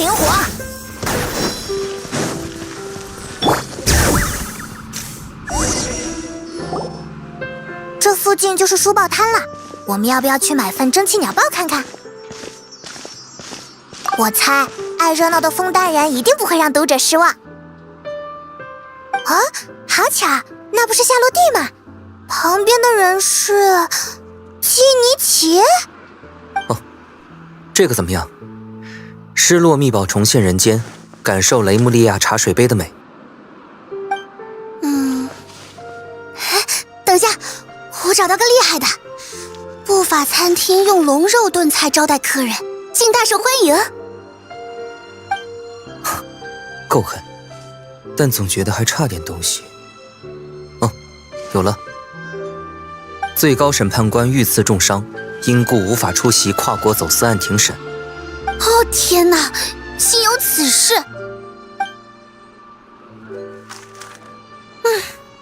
灵活。这附近就是书报摊了，我们要不要去买份蒸汽鸟报看看？我猜爱热闹的枫丹人一定不会让读者失望。啊，好巧，那不是夏洛蒂吗？旁边的人是基尼奇。哦，这个怎么样？失落秘宝重现人间，感受雷穆利亚茶水杯的美。等下，我找到个厉害的。不法餐厅用龙肉炖菜招待客人，竟大受欢迎。够狠，但总觉得还差点东西。哦，有了。最高审判官遇刺重伤，因故无法出席跨国走私案庭审。哦天哪，竟有此事！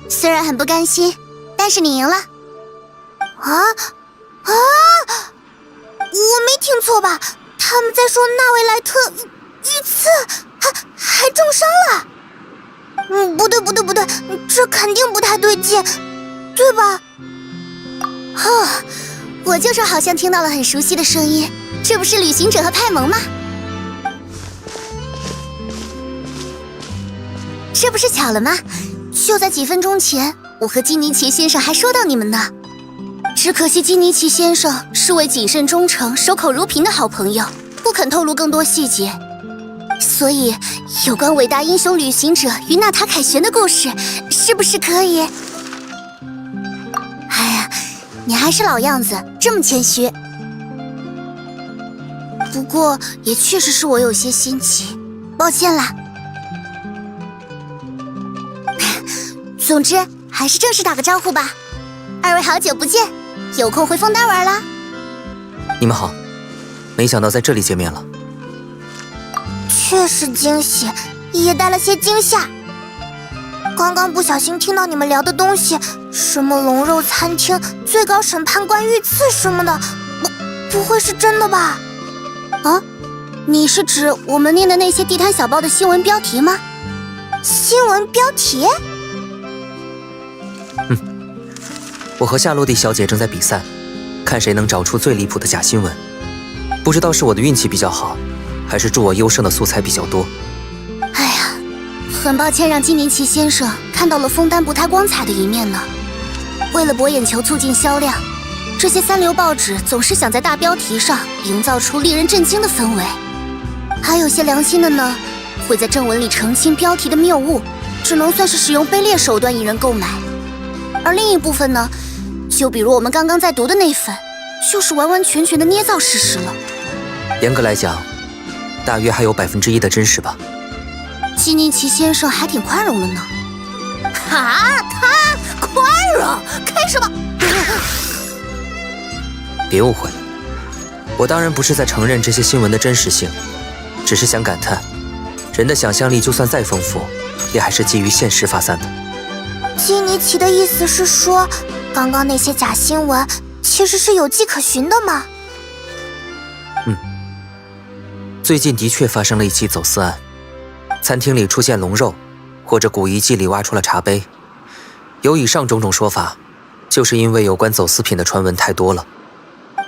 虽然很不甘心，但是你赢了。我没听错吧？他们在说纳维莱特遇刺，还重伤了。不对，这肯定不太对劲，对吧？我就说好像听到了很熟悉的声音，这不是旅行者和派蒙吗？这不是巧了吗？就在几分钟前，我和基尼奇先生还说到你们呢。只可惜基尼奇先生是位谨慎忠诚、守口如瓶的好朋友，不肯透露更多细节。所以，有关伟大英雄旅行者与纳塔凯旋的故事，是不是可以？哎呀，你还是老样子，这么谦虚。不过，也确实是我有些新奇，抱歉啦。总之，还是正式打个招呼吧。二位好久不见，有空回枫丹玩啦？你们好，没想到在这里见面了。确实惊喜，也带了些惊吓。刚刚不小心听到你们聊的东西，什么龙肉餐厅、最高审判官遇刺什么的，不会是真的吧？啊，你是指我们念的那些地摊小报的新闻标题吗？新闻标题？我和夏洛蒂小姐正在比赛，看谁能找出最离谱的假新闻。不知道是我的运气比较好，还是助我优胜的素材比较多。哎呀，很抱歉让基尼奇先生看到了枫丹不太光彩的一面呢。为了博眼球、促进销量，这些三流报纸总是想在大标题上营造出令人震惊的氛围。还有些良心的呢，会在正文里澄清标题的谬误，只能算是使用卑劣手段引人购买。而另一部分呢，就比如我们刚刚在读的那份，就是完完全全的捏造事实了。严格来讲，大约还有1%的真实吧。基尼奇先生还挺宽容的呢。他宽容？开什么？别误会，我当然不是在承认这些新闻的真实性，只是想感叹，人的想象力就算再丰富，也还是基于现实发散的。基尼奇的意思是说，刚刚那些假新闻其实是有迹可循的吗？最近的确发生了一起走私案，餐厅里出现龙肉，或者古遗迹里挖出了茶杯。有以上种种说法，就是因为有关走私品的传闻太多了。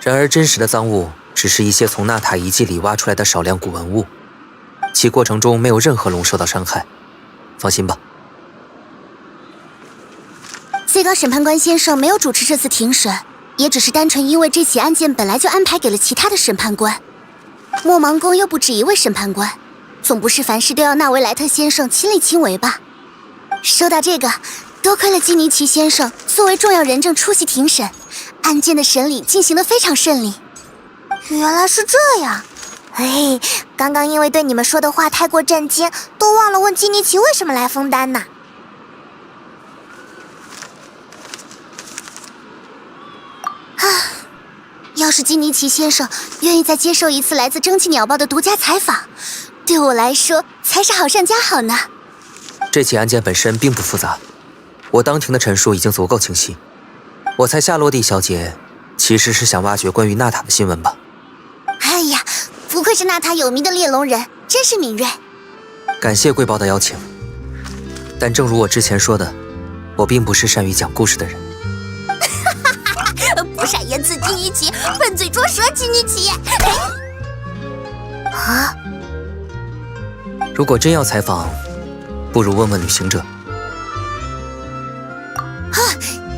然而真实的赃物只是一些从纳塔遗迹里挖出来的少量古文物，其过程中没有任何龙受到伤害，放心吧。最高审判官先生没有主持这次庭审，也只是单纯因为这起案件本来就安排给了其他的审判官。莫芒宫又不止一位审判官，总不是凡事都要纳维莱特先生亲力亲为吧？说到这个，多亏了基尼奇先生作为重要人证出席庭审，案件的审理进行得非常顺利。原来是这样。刚刚因为对你们说的话太过震惊，都忘了问基尼奇为什么来枫丹呢。要是基尼奇先生愿意再接受一次来自蒸汽鸟报的独家采访，对我来说才是好上加好呢。这起案件本身并不复杂，我当庭的陈述已经足够清晰。我猜夏洛蒂小姐其实是想挖掘关于纳塔的新闻吧。哎呀，不愧是纳塔有名的猎龙人，真是敏锐。感谢贵报的邀请，但正如我之前说的，我并不是善于讲故事的人。不善言辞金鱼起，笨嘴拙舌金鱼起。啊！如果真要采访，不如问问旅行者。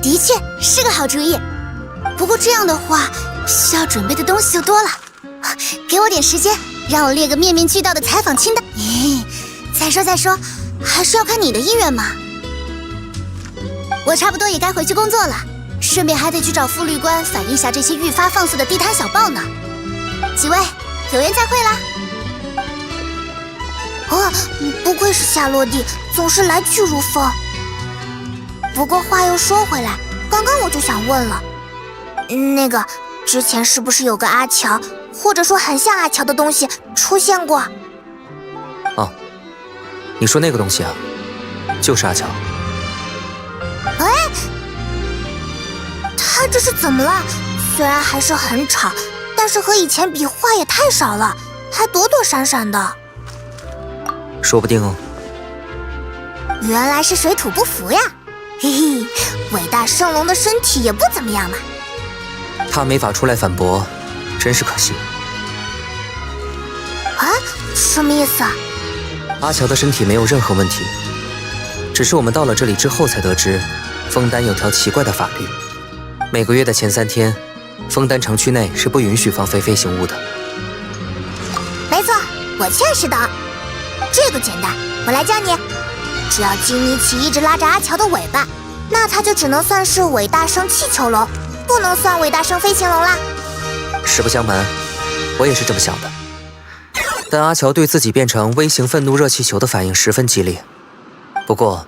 的确是个好主意。不过这样的话，需要准备的东西就多了。给我点时间，让我列个面面俱到的采访清单。再说，还是要看你的意愿嘛。我差不多也该回去工作了，顺便还得去找副律官反映下这些愈发放肆的地摊小报呢。几位，有缘再会啦。不愧是夏洛蒂，总是来去如风。不过话又说回来，刚刚我就想问了，那个之前是不是有个阿乔，或者说很像阿乔的东西出现过？哦，你说那个东西啊，就是阿乔。哎，他这是怎么了？虽然还是很吵，但是和以前比话也太少了，还躲躲闪闪的。说不定哦。原来是水土不服呀。嘿嘿，伟大圣龙的身体也不怎么样嘛。他没法出来反驳，真是可惜。啊，什么意思啊？阿乔的身体没有任何问题，只是我们到了这里之后才得知，枫丹有条奇怪的法律，每个月的前3天，枫丹城区内是不允许放飞飞行物的。没错，我确实懂。这个简单，我来教你。只要金尼奇一直拉着阿乔的尾巴，那他就只能算是伟大圣气球龙，不能算伟大圣飞行龙啦。实不相瞒，我也是这么想的。但阿乔对自己变成微型愤怒热气球的反应十分激烈，不过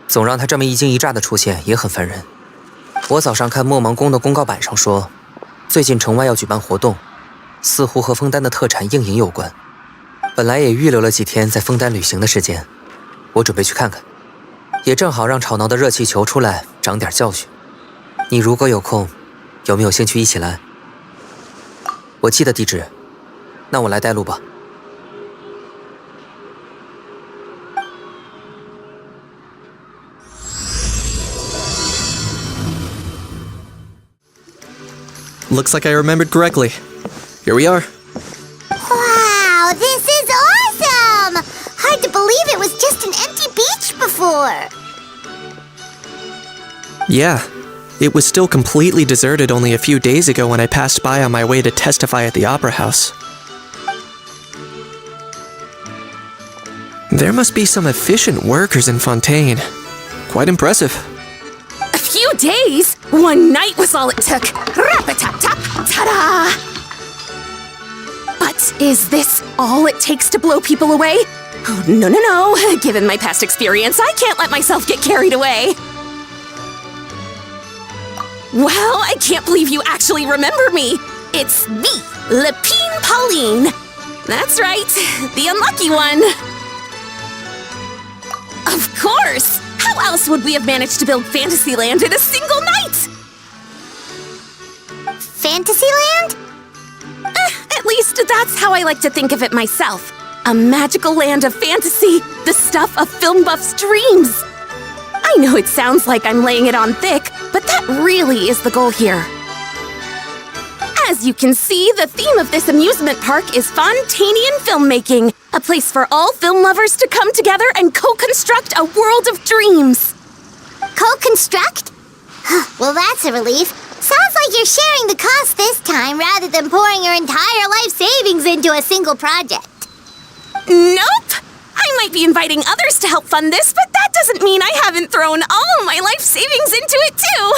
总让他这么一惊一乍的出现也很烦人。我早上看莫芒宫的公告板上说，最近城外要举办活动，似乎和枫丹的特产硬银有关。本来也预留了几天在枫丹旅行的时间，我准备去看看，也正好让吵闹的热气球出来长点教训。你如果有空，有没有兴趣一起来？我记得地址，那我来带路吧。Looks like I remembered correctly. Here we are. Wow, this is awesome! Hard to believe it was just an empty beach before. Yeah, it was still completely deserted only a few days ago when I passed by on my way to testify at the Opera House. There must be some efficient workers in Fontaine. Quite impressive. A few days? One night was all it took. Rap-a-tap-tap, ta-da! But is this all it takes to blow people away? Oh, no. Given my past experience, I can't let myself get carried away. Well, I can't believe you actually remember me. It's me, Lepine Pauline. That's right, the unlucky one. Of course! How else would we have managed to build Fantasyland in a single night? Fantasyland? At least that's how I like to think of it myself. A magical land of fantasy, the stuff of film buffs' dreams. I know it sounds like I'm laying it on thick, but that really is the goal here. As you can see, the theme of this amusement park is Fontainian filmmaking, a place for all film lovers to come together and co-construct a world of dreams. Co-construct? Well, that's a relief. Sounds like you're sharing the cost this time rather than pouring your entire life savings into a single project. Nope! I might be inviting others to help fund this, but that doesn't mean I haven't thrown all my life savings into it too!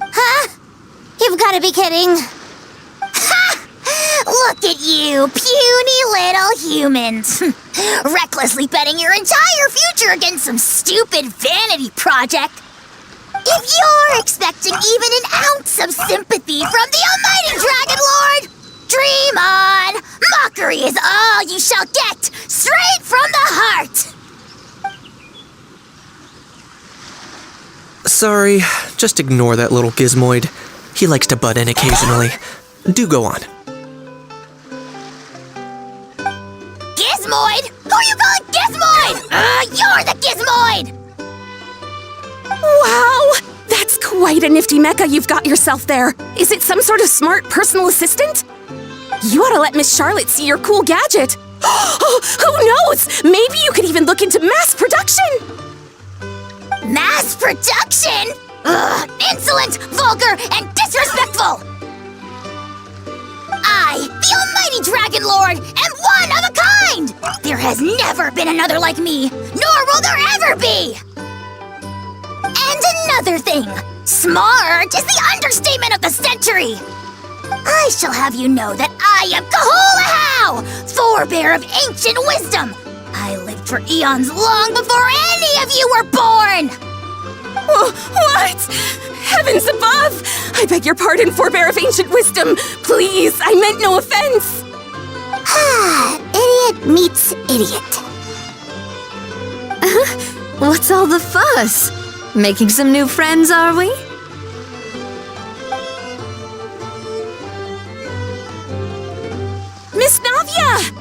Huh? You've got to be kidding. Ha! Look at you, puny little humans. Recklessly betting your entire future against some stupid vanity project. If you're expecting even an ounce of sympathy from the almighty Dragon Lord, dream on! Mockery is all you shall get, straight from the heart! Sorry, just ignore that little gizmoid. He likes to butt in occasionally. Do go on. Gizmoid? Who are you calling Gizmoid? You're the Gizmoid! Wow! That's quite a nifty mecha you've got yourself there. Is it some sort of smart personal assistant? You ought to let Miss Charlotte see your cool gadget. Who knows? Maybe you could even look into mass production. Mass production? Ugh, insolent, vulgar, and disrespectful! I, the Almighty Dragon Lord, am one of a kind! There has never been another like me, nor will there ever be! And another thing, smart is the understatement of the century! I shall have you know that I am Kahulahau, forebear of ancient wisdom! I lived for eons long before any of you were born! What? Heavens above! I beg your pardon, forebear of ancient wisdom. Please, I meant no offense. Idiot meets idiot. What's all the fuss? Making some new friends, are we? Miss Navia!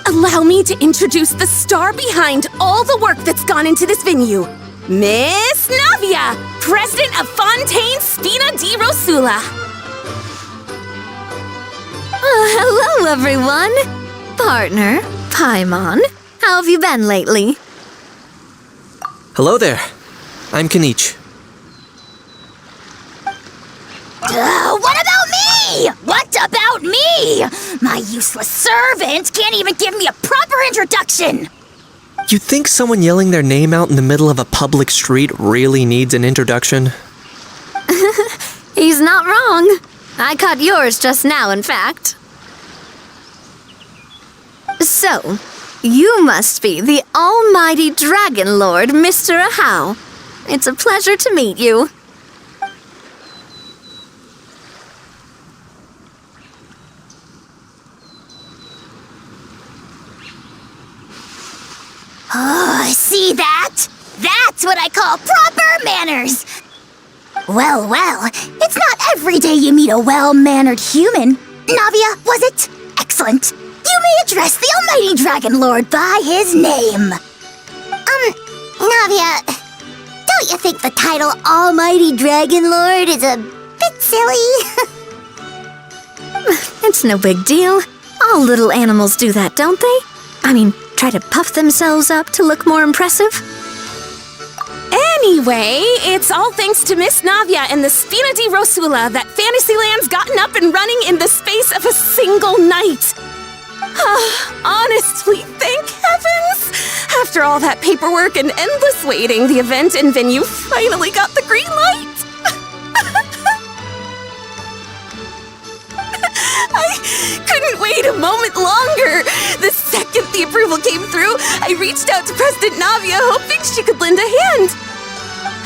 Allow me to introduce the star behind all the work that's gone into this venue. Miss Navia, President of Fontaine Spina di Rosula. Hello, everyone. Partner, Paimon, how have you been lately? Hello there. I'm Kanich. What about me? What about me? My useless servant can't even give me a proper introduction. You think someone yelling their name out in the middle of a public street really needs an introduction? He's not wrong. I caught yours just now, in fact. So, you must be the almighty Dragon Lord, Mr. Ahau. It's a pleasure to meet you. Oh, see that? That's what I call proper manners. Well, it's not every day you meet a well-mannered human. Navia, was it? Excellent. You may address the Almighty Dragon Lord by his name. Navia, don't you think the title Almighty Dragon Lord is a bit silly? It's no big deal. All little animals do that, don't they? I mean, try to puff themselves up to look more impressive. Anyway, it's all thanks to Miss Navia and the Spina di Rosula that Fantasyland's gotten up and running in the space of a single night. Honestly, thank heavens! After all that paperwork and endless waiting, the event and venue finally got the green light. I couldn't wait a moment longer. The second the approval came through, I reached out to President Navia, hoping she could lend a hand.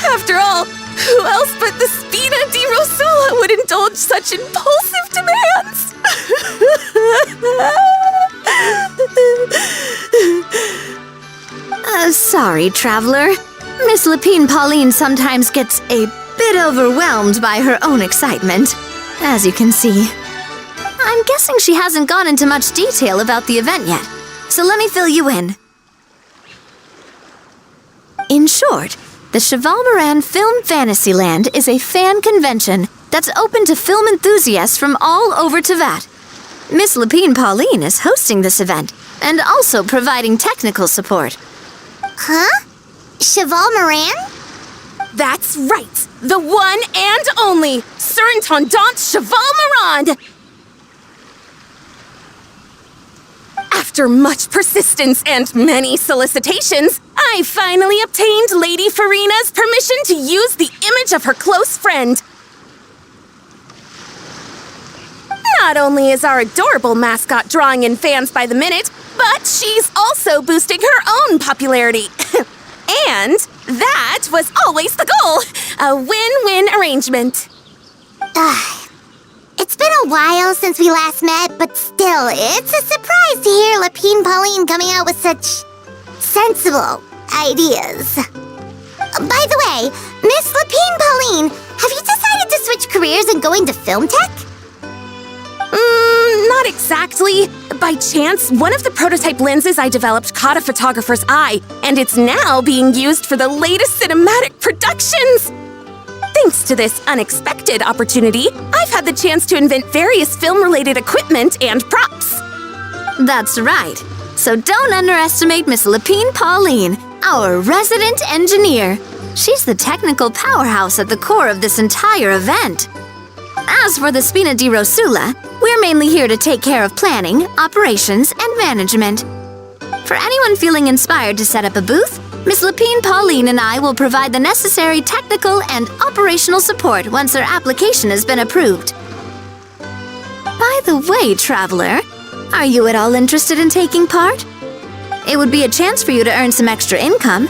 After all, who else but the Spina di Rosula would indulge such impulsive demands? Sorry, traveler. Miss Lapine Pauline sometimes gets a bit overwhelmed by her own excitement, as you can see. I'm guessing she hasn't gone into much detail about the event yet, so let me fill you in. In short, the Chevalmarin Film Fantasyland is a fan convention that's open to film enthusiasts from all over Teyvat. Miss Lapine Pauline is hosting this event and also providing technical support. Huh? Chevalmarin? That's right, the one and only Surintendant Chevalmarin! After much persistence and many solicitations, I finally obtained Lady Farina's permission to use the image of her close friend. Not only is our adorable mascot drawing in fans by the minute, but she's also boosting her own popularity. And that was always the goal, a win-win arrangement. It's been a while since we last met, but still, it's a surprise to hear Lapine Pauline coming out with such sensible ideas. By the way, Miss Lapine Pauline, have you decided to switch careers and go into film tech? Not exactly. By chance, one of the prototype lenses I developed caught a photographer's eye, and it's now being used for the latest cinematic productions. Thanks to this unexpected opportunity, I've had the chance to invent various film-related equipment and props. That's right. So don't underestimate Miss Lapine Pauline, our resident engineer. She's the technical powerhouse at the core of this entire event. As for the Spina di Rosula, we're mainly here to take care of planning, operations, and management. For anyone feeling inspired to set up a booth, Miss Lapine Pauline and I will provide the necessary technical and operational support once her application has been approved. By the way, traveler, are you at all interested in taking part? It would be a chance for you to earn some extra income.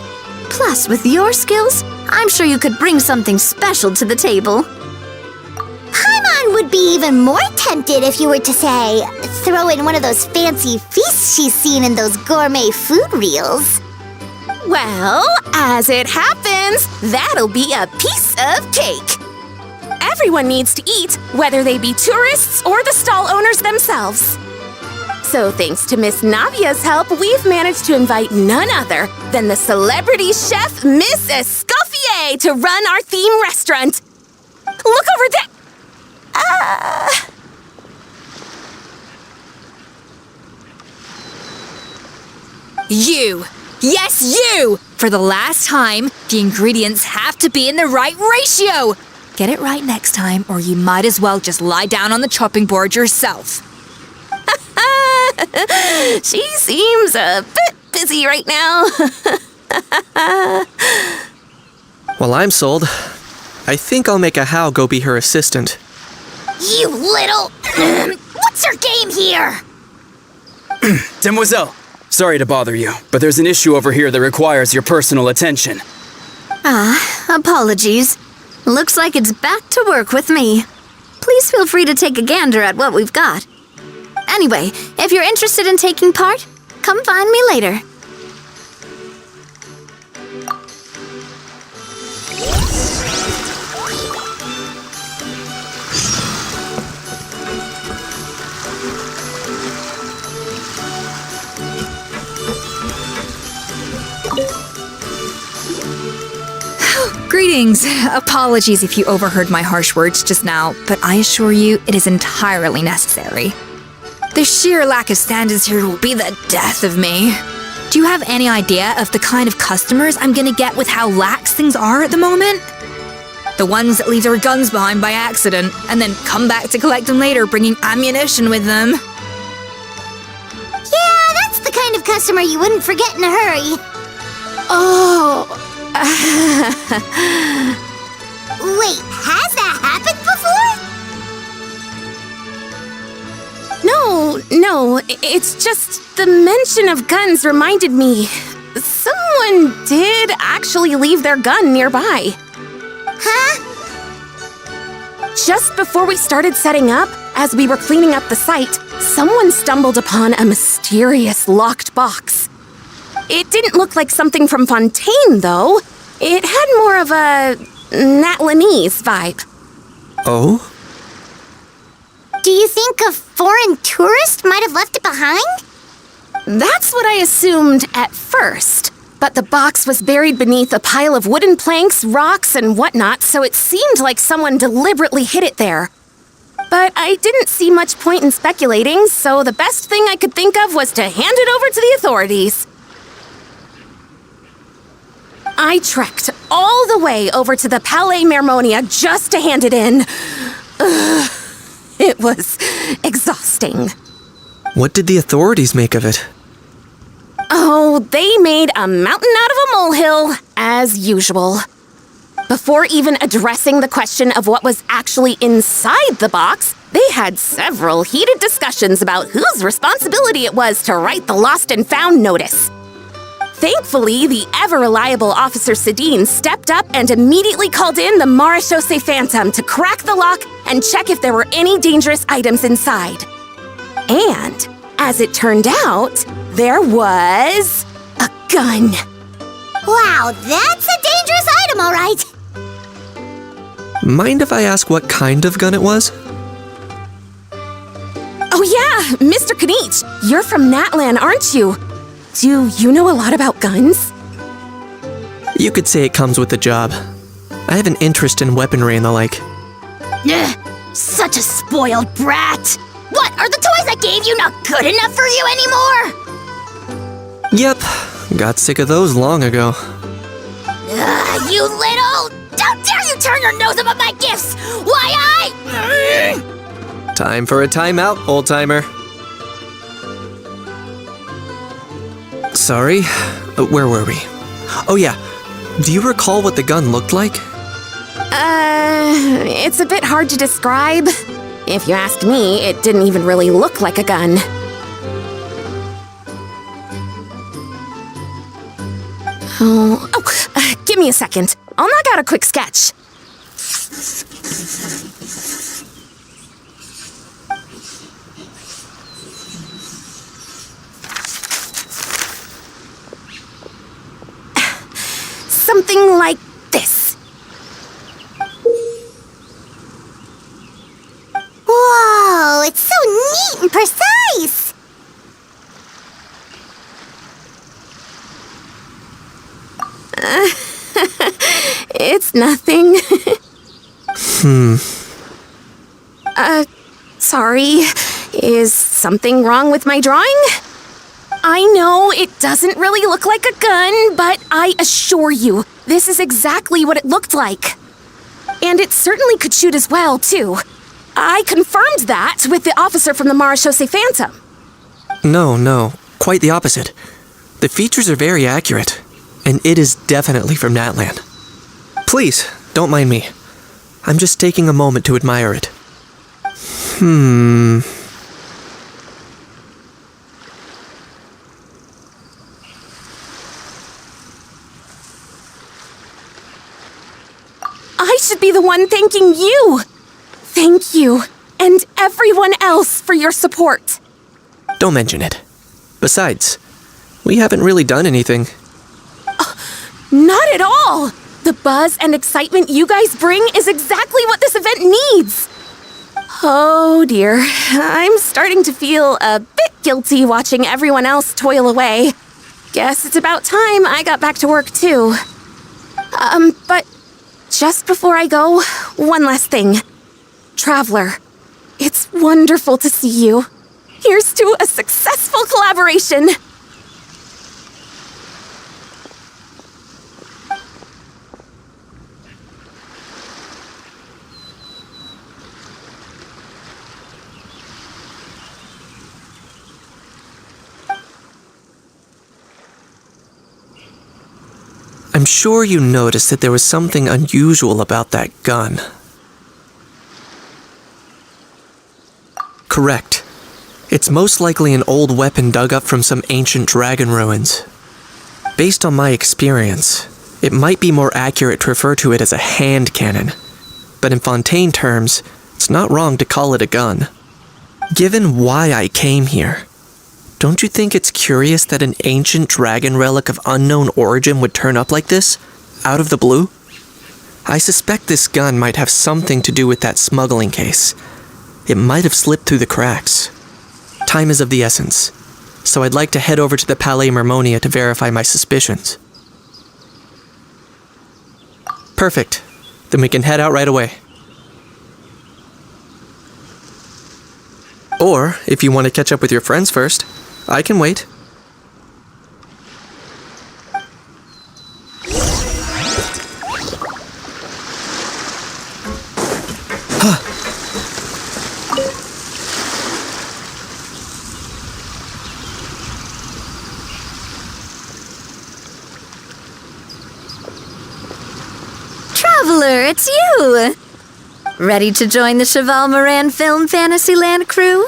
Plus, with your skills, I'm sure you could bring something special to the table. Paimon would be even more tempted if you were to, say, throw in one of those fancy feasts she's seen in those gourmet food reels. Well, as it happens, that'll be a piece of cake. Everyone needs to eat, whether they be tourists or the stall owners themselves. So thanks to Miss Navia's help, we've managed to invite none other than the celebrity chef Miss Escoffier to run our theme restaurant. Look over there! You! Yes, you! For the last time, the ingredients have to be in the right ratio! Get it right next time, or you might as well just lie down on the chopping board yourself. She seems a bit busy right now. Well, I'm sold. I think I'll make a How go be her assistant. You little... What's your game here? Demoiselle, sorry to bother you, but there's an issue over here that requires your personal attention. Apologies. Looks like it's back to work with me. Please feel free to take a gander at what we've got. Anyway, if you're interested in taking part, come find me later. Greetings. Apologies if you overheard my harsh words just now, but I assure you it is entirely necessary. The sheer lack of standards here will be the death of me. Do you have any idea of the kind of customers I'm gonna get with how lax things are at the moment? The ones that leave their guns behind by accident and then come back to collect them later bringing ammunition with them. Yeah, that's the kind of customer you wouldn't forget in a hurry. Oh... Wait, has that happened before? No, it's just the mention of guns reminded me. Someone did actually leave their gun nearby. Huh? Just before we started setting up, as we were cleaning up the site, someone stumbled upon a mysterious locked box. It didn't look like something from Fontaine, though. It had more of a Natlanese vibe. Oh? Do you think a foreign tourist might have left it behind? That's what I assumed at first. But the box was buried beneath a pile of wooden planks, rocks, and whatnot, so it seemed like someone deliberately hid it there. But I didn't see much point in speculating, so the best thing I could think of was to hand it over to the authorities. I trekked all the way over to the Palais Mermonia just to hand it in. It was exhausting. What did the authorities make of it? Oh, they made a mountain out of a molehill, as usual. Before even addressing the question of what was actually inside the box, they had several heated discussions about whose responsibility it was to write the lost and found notice. Thankfully, the ever-reliable Officer Sedine stepped up and immediately called in the Marechaussee Phantom to crack the lock and check if there were any dangerous items inside. And, as it turned out, there was a gun. Wow, that's a dangerous item, all right. Mind if I ask what kind of gun it was? Oh yeah, Mr. Kanich, you're from Natlan, aren't you? Do you know a lot about guns? You could say it comes with the job. I have an interest in weaponry and the like. Ugh, such a spoiled brat. What, are the toys I gave you not good enough for you anymore? Yep, got sick of those long ago. Ugh, you little... How dare you turn your nose up at my gifts! Why Time for a timeout, old-timer. Sorry, where were we? Oh yeah, do you recall what the gun looked like? It's a bit hard to describe. If you ask me, it didn't even really look like a gun. Give me a second. I'll knock out a quick sketch. Something like this. Whoa, it's so neat and precise! It's nothing. Sorry. Is something wrong with my drawing? I know it doesn't really look like a gun, but I assure you, this is exactly what it looked like. And it certainly could shoot as well, too. I confirmed that with the officer from the Marechaussee Phantom. No, quite the opposite. The features are very accurate, and it is definitely from Natlan. Please, don't mind me. I'm just taking a moment to admire it. I should be the one thanking you. Thank you, and everyone else for your support. Don't mention it. Besides, we haven't really done anything. Not at all. The buzz and excitement you guys bring is exactly what this event needs. Oh dear, I'm starting to feel a bit guilty watching everyone else toil away. Guess it's about time I got back to work too. But just before I go, one last thing. Traveler, it's wonderful to see you. Here's to a successful collaboration. I'm sure you noticed that there was something unusual about that gun. Correct. It's most likely an old weapon dug up from some ancient dragon ruins. Based on my experience, it might be more accurate to refer to it as a hand cannon, but in Fontaine terms, it's not wrong to call it a gun. Given why I came here, don't you think it's curious that an ancient dragon relic of unknown origin would turn up like this, out of the blue? I suspect this gun might have something to do with that smuggling case. It might have slipped through the cracks. Time is of the essence, so I'd like to head over to the Palais Mermonia to verify my suspicions. Perfect. Then we can head out right away. Or, if you want to catch up with your friends first, I can wait. Traveler, it's you! Ready to join the Chevalmarin Film Fantasyland crew?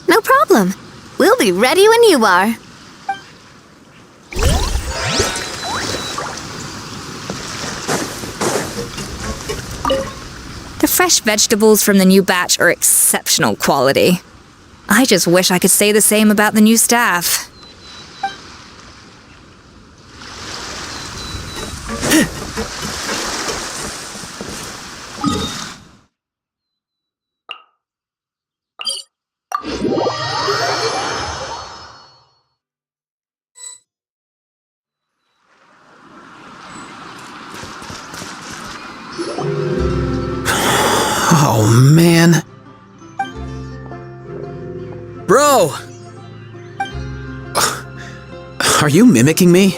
No problem. We'll be ready when you are. The fresh vegetables from the new batch are exceptional quality. I just wish I could say the same about the new staff. Oh, man. Bro! Are you mimicking me?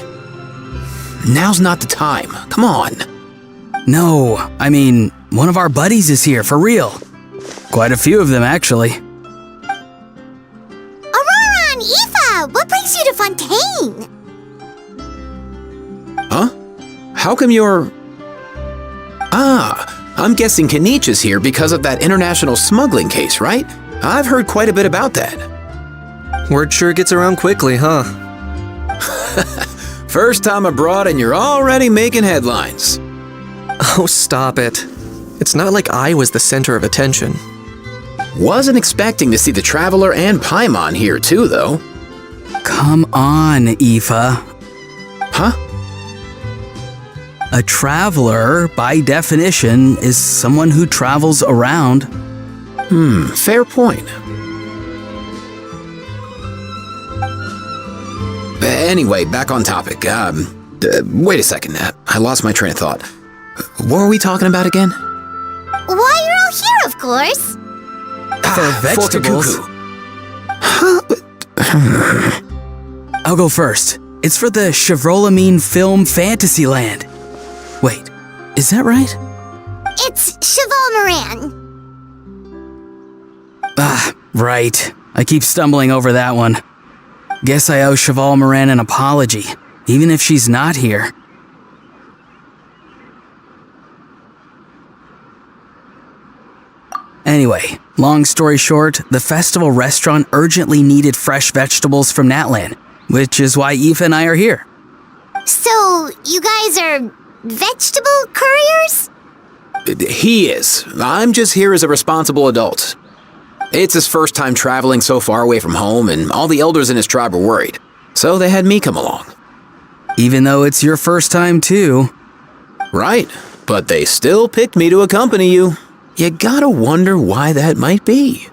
Now's not the time. Come on. No, I mean, one of our buddies is here, for real. Quite a few of them, actually. Aurora and Aoife, what brings you to Fontaine? Huh? How come you're... I'm guessing Kanich is here because of that international smuggling case, right? I've heard quite a bit about that. Word sure gets around quickly, huh? First time abroad and you're already making headlines. Oh, stop it. It's not like I was the center of attention. Wasn't expecting to see the Traveler and Paimon here too, though. Come on, Aoife. Huh? A traveler, by definition, is someone who travels around. Fair point. Anyway, back on topic. Wait a second. I lost my train of thought. What were we talking about again? Why, you're all here, of course. For vegetables. I'll go first. It's for the Chevalmarin Film Fantasyland. Wait, is that right? It's Chevalmarin. Right. I keep stumbling over that one. Guess I owe Chevalmarin an apology, even if she's not here. Anyway, long story short, the festival restaurant urgently needed fresh vegetables from Natlan, which is why Aoife and I are here. So, you guys are vegetable couriers? He is. I'm just here as a responsible adult. It's his first time traveling so far away from home, and all the elders in his tribe were worried. So they had me come along. Even though it's your first time too. Right, but they still picked me to accompany you. You gotta wonder why that might be.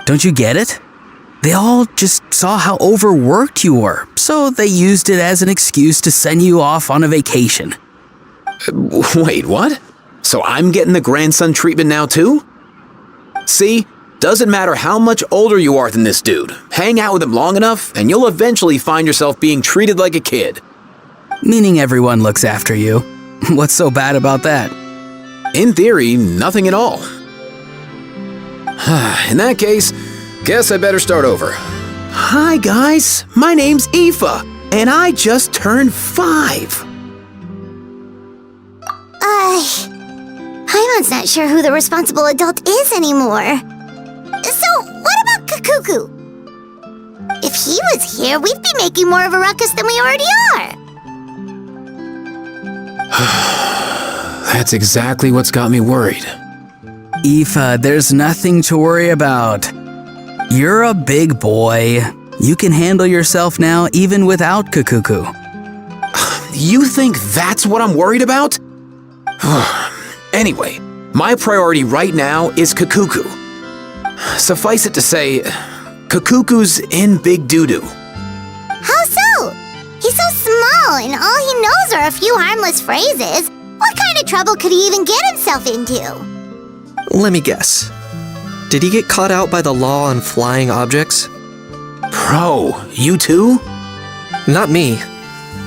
Don't you get it? They all just saw how overworked you were, so they used it as an excuse to send you off on a vacation. Wait, what? So I'm getting the grandson treatment now too? See, doesn't matter how much older you are than this dude. Hang out with him long enough, and you'll eventually find yourself being treated like a kid. Meaning everyone looks after you. What's so bad about that? In theory, nothing at all. In that case, guess I better start over. Hi guys, my name's Aoife, and I just turned 5. Paimon's not sure who the responsible adult is anymore. So, what about Kakuku? If he was here, we'd be making more of a ruckus than we already are. That's exactly what's got me worried. Aoife, there's nothing to worry about. You're a big boy. You can handle yourself now even without Kakuku. You think that's what I'm worried about? Anyway, my priority right now is Kakuku. Suffice it to say, Kakuku's in big doo-doo. How so? He's so small, and all he knows are a few harmless phrases. What kind of trouble could he even get himself into? Let me guess. Did he get caught out by the law on flying objects? Bro, you too? Not me.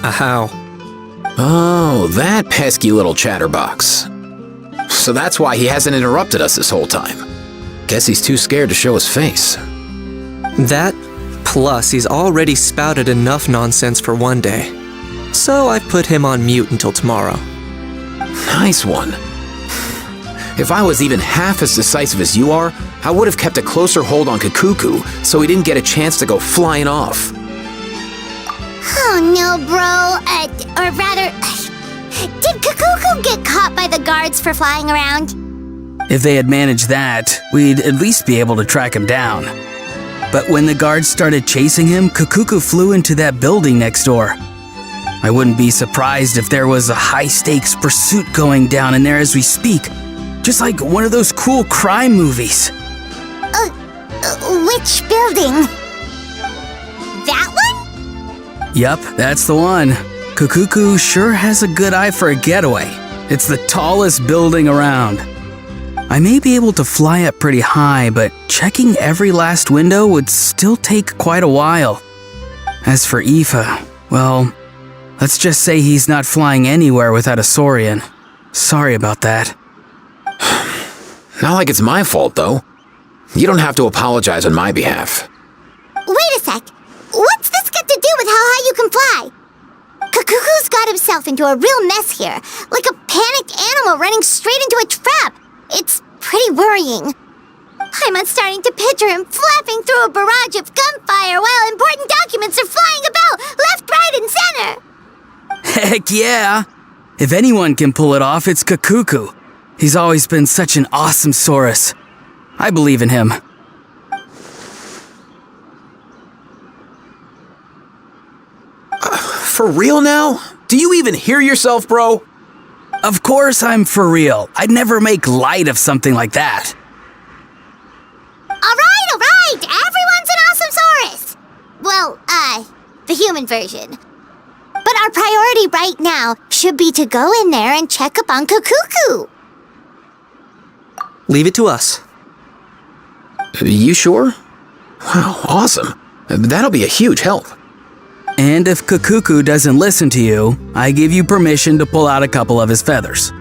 How? Oh, that pesky little chatterbox. So that's why he hasn't interrupted us this whole time. Guess he's too scared to show his face. That, plus he's already spouted enough nonsense for one day. So I've put him on mute until tomorrow. Nice one. If I was even half as decisive as you are, I would have kept a closer hold on Kakuku so he didn't get a chance to go flying off. Oh no, bro. Or rather, did Kakuku get caught by the guards for flying around? If they had managed that, we'd at least be able to track him down. But when the guards started chasing him, Kakuku flew into that building next door. I wouldn't be surprised if there was a high-stakes pursuit going down in there as we speak. Just like one of those cool crime movies. Which building? That one? Yup, that's the one. Kakuku sure has a good eye for a getaway. It's the tallest building around. I may be able to fly up pretty high, but checking every last window would still take quite a while. As for Aoife, well, let's just say he's not flying anywhere without a Saurian. Sorry about that. Not like it's my fault, though. You don't have to apologize on my behalf. Wait a sec. What's this got to do with how high you can fly? Kakuku's got himself into a real mess here, like a panicked animal running straight into a trap. It's pretty worrying. I'm starting to picture him flapping through a barrage of gunfire while important documents are flying about left, right, and center. Heck yeah! If anyone can pull it off, it's Kakuku. He's always been such an awesome Saurus. I believe in him. For real now? Do you even hear yourself, bro? Of course I'm for real. I'd never make light of something like that. All right. Everyone's an awesome Saurus. Well, the human version. But our priority right now should be to go in there and check up on Kakuku. Leave it to us. You sure? Wow, awesome. That'll be a huge help. And if Kakuku doesn't listen to you, I give you permission to pull out a couple of his feathers.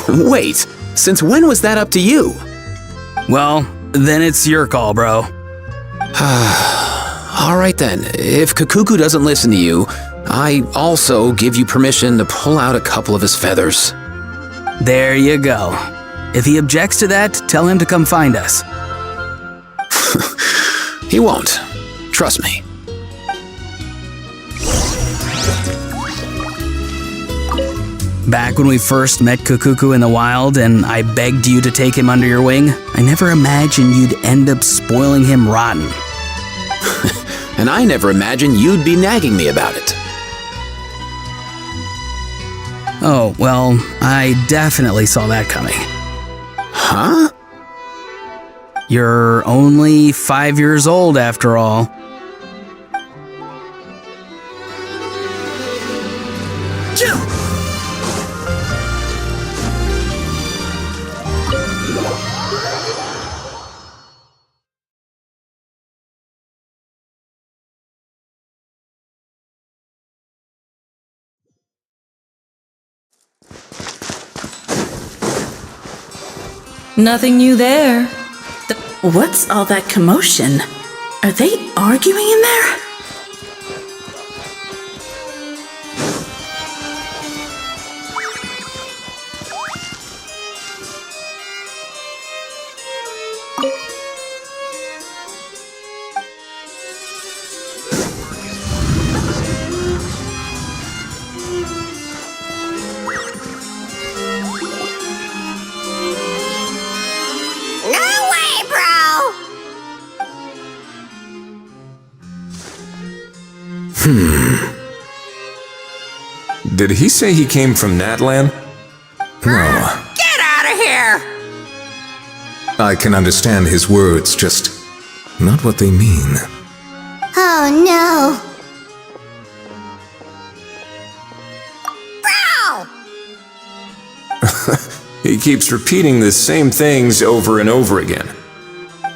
Wait, since when was that up to you? Well, then it's your call, bro. All right then, if Kakuku doesn't listen to you, I also give you permission to pull out a couple of his feathers. There you go. If he objects to that, tell him to come find us. He won't. Trust me. Back when we first met Kakuku in the wild and I begged you to take him under your wing, I never imagined you'd end up spoiling him rotten. And I never imagined you'd be nagging me about it. Oh, well, I definitely saw that coming. Huh? You're only 5 years old after all. Nothing new there. What's all that commotion? Are they arguing in there? Did he say he came from Natlan? No. Get out of here! I can understand his words, just not what they mean. Oh no. Bro! He keeps repeating the same things over and over again.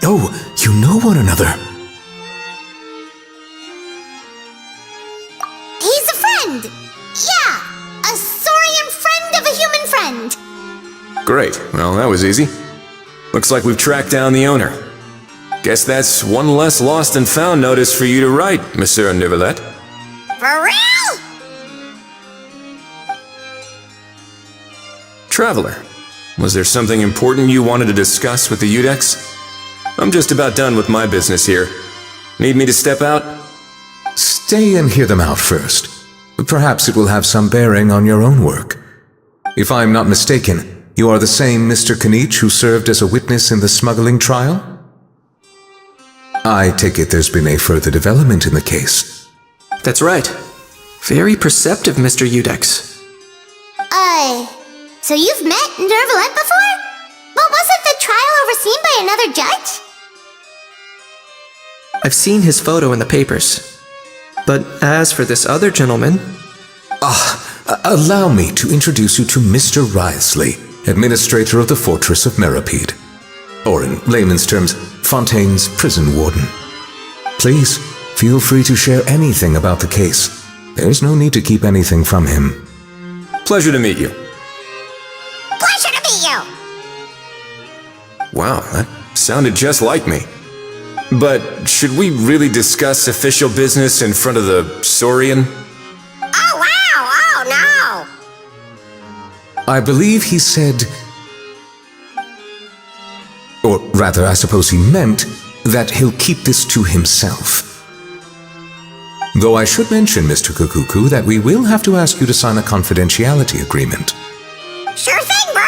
Oh, you know one another. He's a friend! Yeah! A Saurian friend of a human friend! Great, well that was easy. Looks like we've tracked down the owner. Guess that's one less lost and found notice for you to write, Monsieur Nivelet. For real? Traveler, was there something important you wanted to discuss with the Udex? I'm just about done with my business here. Need me to step out? Stay and hear them out first. Perhaps it will have some bearing on your own work. If I'm not mistaken, you are the same Mr. Kanich who served as a witness in the smuggling trial? I take it there's been a further development in the case. That's right. Very perceptive, Mr. Udex. So you've met Nervalet before? But wasn't the trial overseen by another judge? I've seen his photo in the papers. But as for this other gentleman... Allow me to introduce you to Mr. Wriothesley, administrator of the Fortress of Meripede, or in layman's terms, Fontaine's prison warden. Please, feel free to share anything about the case. There's no need to keep anything from him. Pleasure to meet you. Pleasure to meet you! Wow, that sounded just like me. But should we really discuss official business in front of the Saurian? Oh, wow! Oh, no! I believe he said, or rather, I suppose he meant, that he'll keep this to himself. Though I should mention, Mr. Kukuku, that we will have to ask you to sign a confidentiality agreement. Sure thing, bro!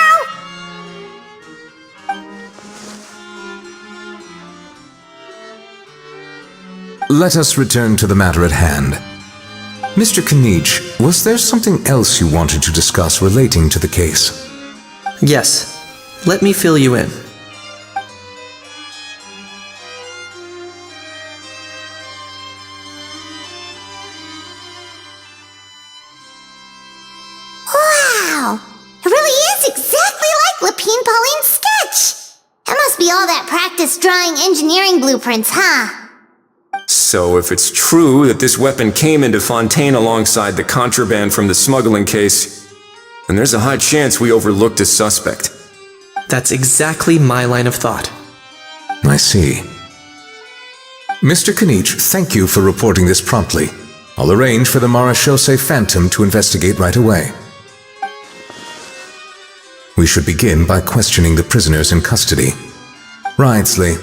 Let us return to the matter at hand. Mr. Kanich, was there something else you wanted to discuss relating to the case? Yes. Let me fill you in. Wow! It really is exactly like Lapine Pauline's sketch! That must be all that practice drawing engineering blueprints, huh? So if it's true that this weapon came into Fontaine alongside the contraband from the smuggling case, then there's a high chance we overlooked a suspect. That's exactly my line of thought. I see. Mr. Kanich, thank you for reporting this promptly. I'll arrange for the Marechaussee Phantom to investigate right away. We should begin by questioning the prisoners in custody. Wriothesley.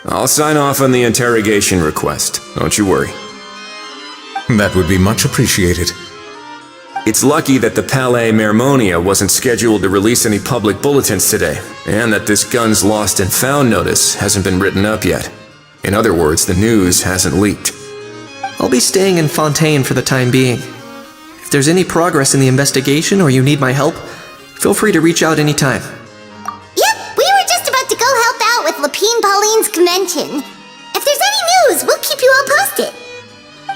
I'll sign off on the interrogation request, don't you worry. That would be much appreciated. It's lucky that the Palais Mermonia wasn't scheduled to release any public bulletins today, and that this guns lost and found notice hasn't been written up yet. In other words, the news hasn't leaked. I'll be staying in Fontaine for the time being. If there's any progress in the investigation or you need my help, feel free to reach out anytime. Yep, we were just about to go help out with Lapine Pauline's convention. If there's any news, we'll keep you all posted.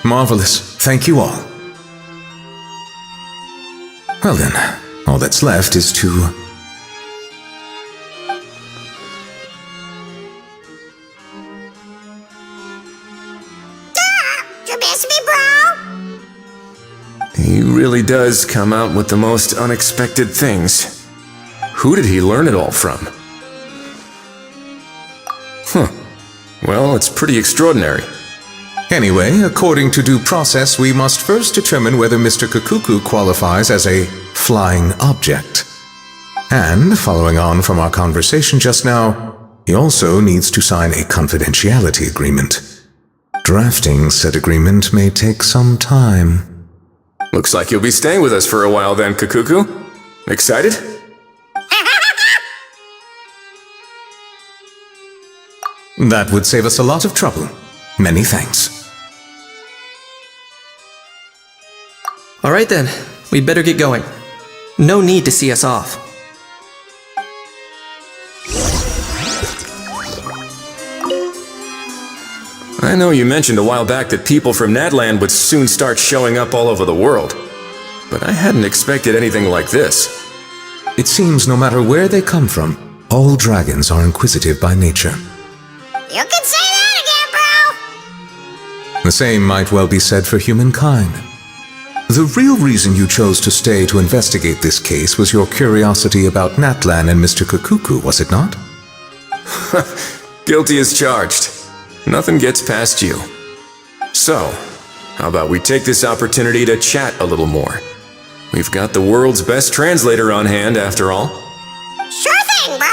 Marvelous. Thank you all. Well then, all that's left is to... You miss me, bro? He really does come out with the most unexpected things. Who did he learn it all from? Huh. Well, it's pretty extraordinary. Anyway, according to due process, we must first determine whether Mr. Kukuku qualifies as a flying object. And, following on from our conversation just now, he also needs to sign a confidentiality agreement. Drafting said agreement may take some time. Looks like you'll be staying with us for a while then, Kukuku. Excited? That would save us a lot of trouble. Many thanks. Alright then, we'd better get going. No need to see us off. I know you mentioned a while back that people from Natland would soon start showing up all over the world, but I hadn't expected anything like this. It seems no matter where they come from, all dragons are inquisitive by nature. You can say that again, bro! The same might well be said for humankind. The real reason you chose to stay to investigate this case was your curiosity about Natlan and Mr. Kukuku, was it not? Guilty as charged. Nothing gets past you. So, how about we take this opportunity to chat a little more? We've got the world's best translator on hand, after all. Sure thing, bro!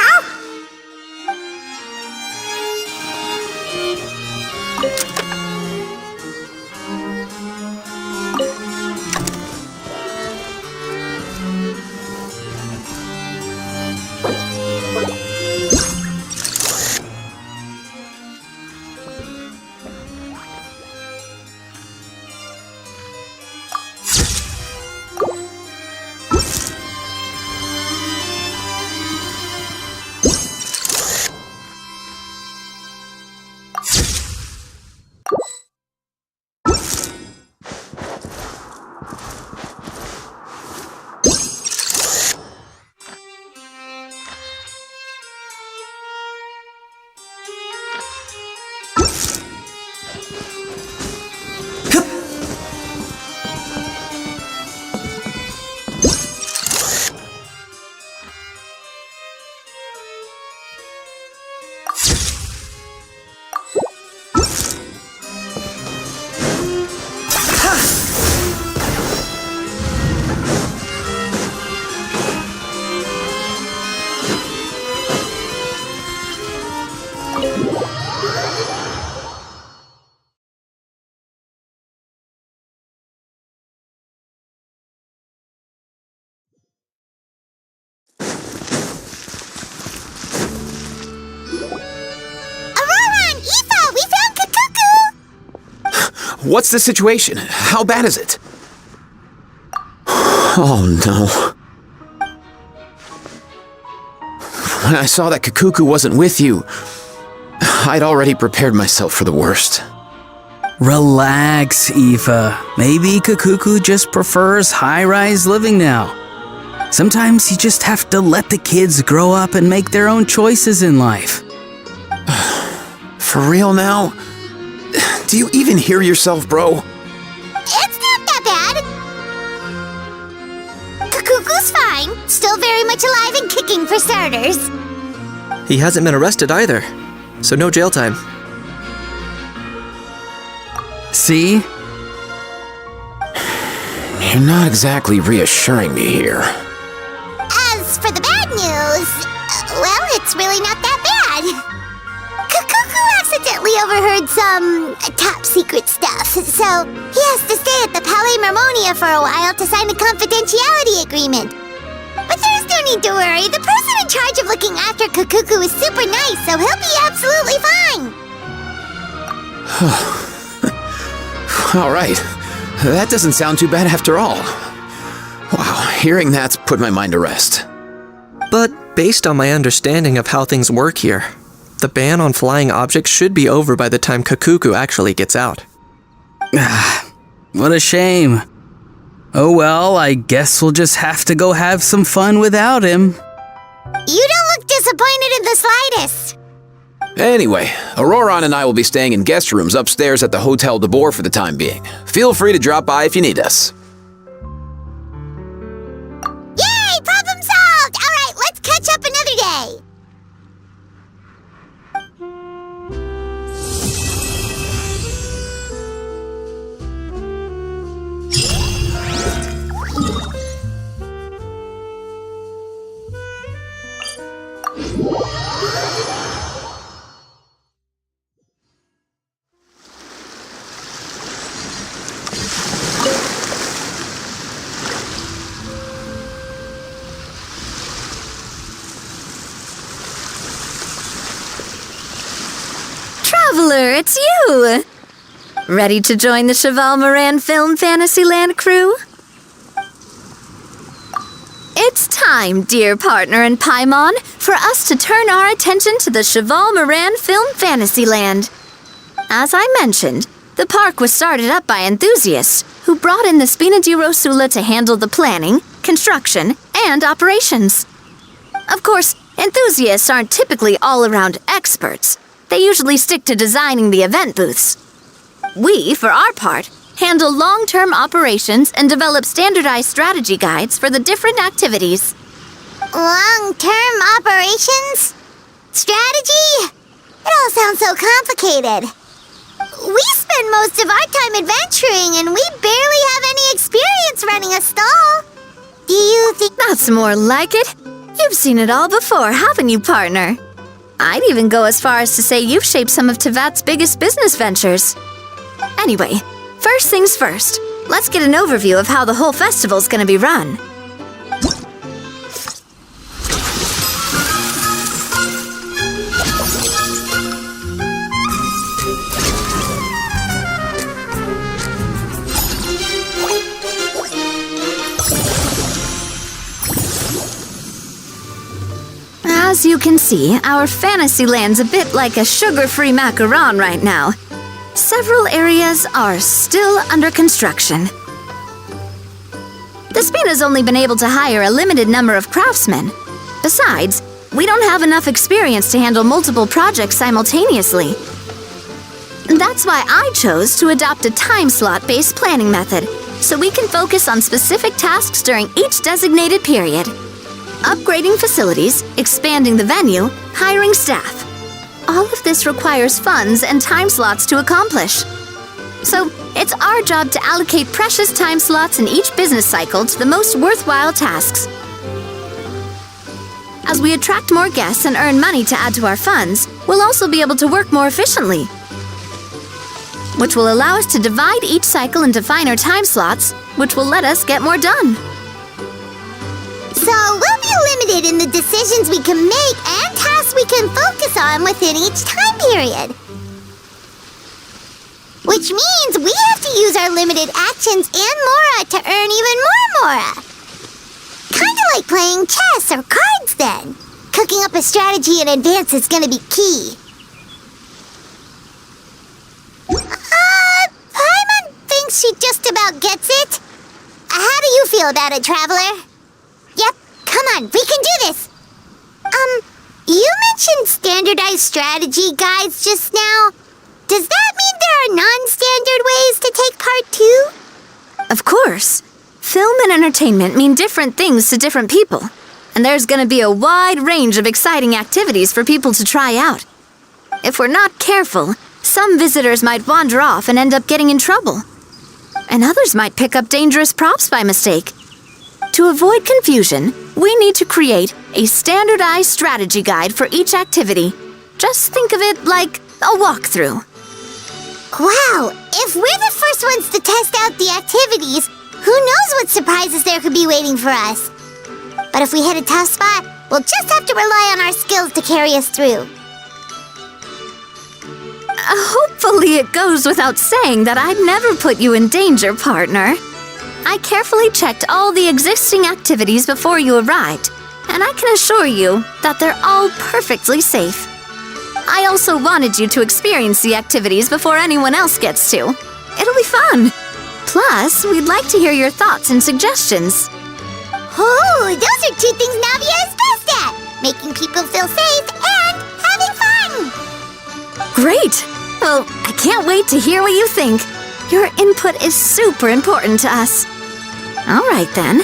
What's the situation? How bad is it? Oh no. When I saw that Kakuku wasn't with you, I'd already prepared myself for the worst. Relax, Aoife. Maybe Kakuku just prefers high-rise living now. Sometimes you just have to let the kids grow up and make their own choices in life. For real now? Do you even hear yourself, bro? It's not that bad. Kakuku's fine. Still very much alive and kicking for starters. He hasn't been arrested either, so no jail time. See? You're not exactly reassuring me here. As for the bad news, well, it's really not that bad. Kakuku accidentally overheard some top secret stuff, so he has to stay at the Palais Marmonia for a while to sign a confidentiality agreement. But there's no need to worry. The person in charge of looking after Kakuku is super nice, so he'll be absolutely fine. All right. That doesn't sound too bad after all. Wow, hearing that's put my mind to rest. But based on my understanding of how things work here, the ban on flying objects should be over by the time Kakuku actually gets out. What a shame. Oh well, I guess we'll just have to go have some fun without him. You don't look disappointed in the slightest. Anyway, Auroron and I will be staying in guest rooms upstairs at the Hotel de Boer for the time being. Feel free to drop by if you need us. Yay! Problem solved! All right, let's catch up another day. Traveler, it's you! Ready to join the Chevalmarin Film Fantasyland crew? It's time, dear partner in Paimon, for us to turn our attention to the Chevalmarin Film Fantasyland. As I mentioned, the park was started up by enthusiasts who brought in the Spina di Rosula to handle the planning, construction, and operations. Of course, enthusiasts aren't typically all-around experts. They usually stick to designing the event booths. We, for our part, handle long-term operations and develop standardized strategy guides for the different activities. Long-term operations? Strategy? It all sounds so complicated. We spend most of our time adventuring and we barely have any experience running a stall. Do you think... That's more like it. You've seen it all before, haven't you, partner? I'd even go as far as to say you've shaped some of Tevat's biggest business ventures. Anyway, first things first, let's get an overview of how the whole festival's gonna be run. As you can see, our Fantasyland's a bit like a sugar-free macaron right now. Several areas are still under construction. The Spina's only been able to hire a limited number of craftsmen. Besides, we don't have enough experience to handle multiple projects simultaneously. That's why I chose to adopt a time slot-based planning method, so we can focus on specific tasks during each designated period. Upgrading facilities, expanding the venue, hiring staff. All of this requires funds and time slots to accomplish. So, it's our job to allocate precious time slots in each business cycle to the most worthwhile tasks. As we attract more guests and earn money to add to our funds, we'll also be able to work more efficiently, which will allow us to divide each cycle into finer time slots, which will let us get more done. So we'll be limited in the decisions we can make and tasks we can focus on within each time period. Which means we have to use our limited actions and Mora to earn even more Mora. Kinda like playing chess or cards then. Cooking up a strategy in advance is gonna be key. Paimon thinks she just about gets it. How do you feel about it, Traveler? Yep, come on, we can do this. You mentioned standardized strategy guides just now. Does that mean there are non-standard ways to take part too? Of course. Film and entertainment mean different things to different people. And there's gonna be a wide range of exciting activities for people to try out. If we're not careful, some visitors might wander off and end up getting in trouble. And others might pick up dangerous props by mistake. To avoid confusion, we need to create a standardized strategy guide for each activity. Just think of it like a walkthrough. Wow, if we're the first ones to test out the activities, who knows what surprises there could be waiting for us? But if we hit a tough spot, we'll just have to rely on our skills to carry us through. Hopefully it goes without saying that I'd never put you in danger, partner. I carefully checked all the existing activities before you arrived, and I can assure you that they're all perfectly safe. I also wanted you to experience the activities before anyone else gets to. It'll be fun. Plus, we'd like to hear your thoughts and suggestions. Oh, those are two things Navia is best at! Making people feel safe and having fun! Great! Well, I can't wait to hear what you think. Your input is super important to us. All right then,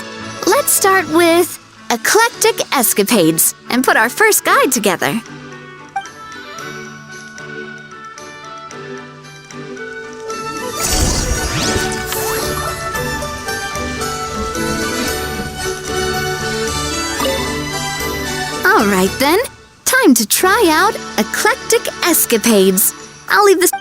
let's start with Eclectic Escapades and put our first guide together. All right then, time to try out Eclectic Escapades. I'll leave this...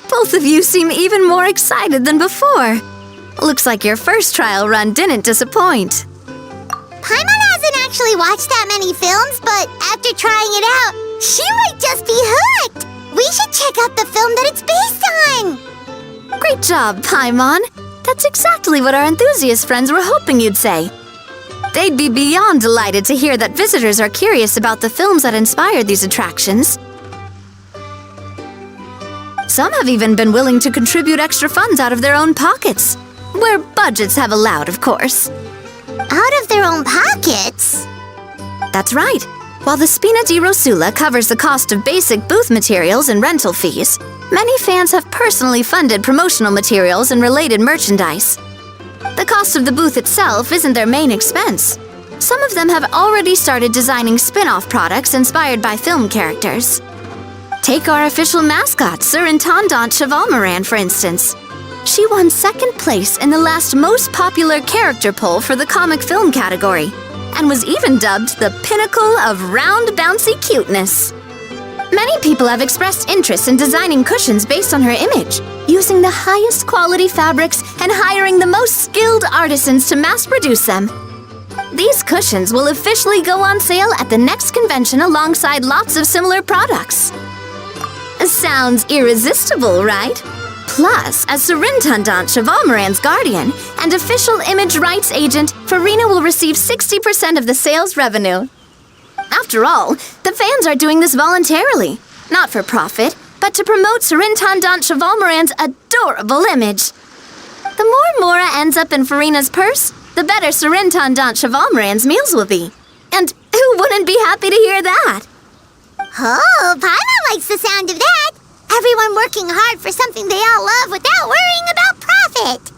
Both of you seem even more excited than before. Looks like your first trial run didn't disappoint. Paimon hasn't actually watched that many films, but after trying it out, she might just be hooked! We should check out the film that it's based on! Great job, Paimon. That's exactly what our enthusiast friends were hoping you'd say. They'd be beyond delighted to hear that visitors are curious about the films that inspired these attractions. Some have even been willing to contribute extra funds out of their own pockets, where budgets have allowed, of course. Out of their own pockets? That's right. While the Spina di Rosula covers the cost of basic booth materials and rental fees, many fans have personally funded promotional materials and related merchandise. The cost of the booth itself isn't their main expense. Some of them have already started designing spin-off products inspired by film characters. Take our official mascot, Surintendant Chevalmarin, for instance. She won second place in the last most popular character poll for the comic film category, and was even dubbed the pinnacle of round bouncy cuteness. Many people have expressed interest in designing cushions based on her image, using the highest quality fabrics and hiring the most skilled artisans to mass produce them. These cushions will officially go on sale at the next convention alongside lots of similar products. Sounds irresistible, right? Plus, as Surintendant Chevalmarin's guardian and official image rights agent, Farina will receive 60% of the sales revenue. After all, the fans are doing this voluntarily, not for profit, but to promote Surintendant Chevalmarin's adorable image. The more Mora ends up in Farina's purse, the better Surintendant Chevalmarin's meals will be. And who wouldn't be happy to hear that? Oh, Paimon likes the sound of that. Everyone working hard for something they all love without worrying about profit.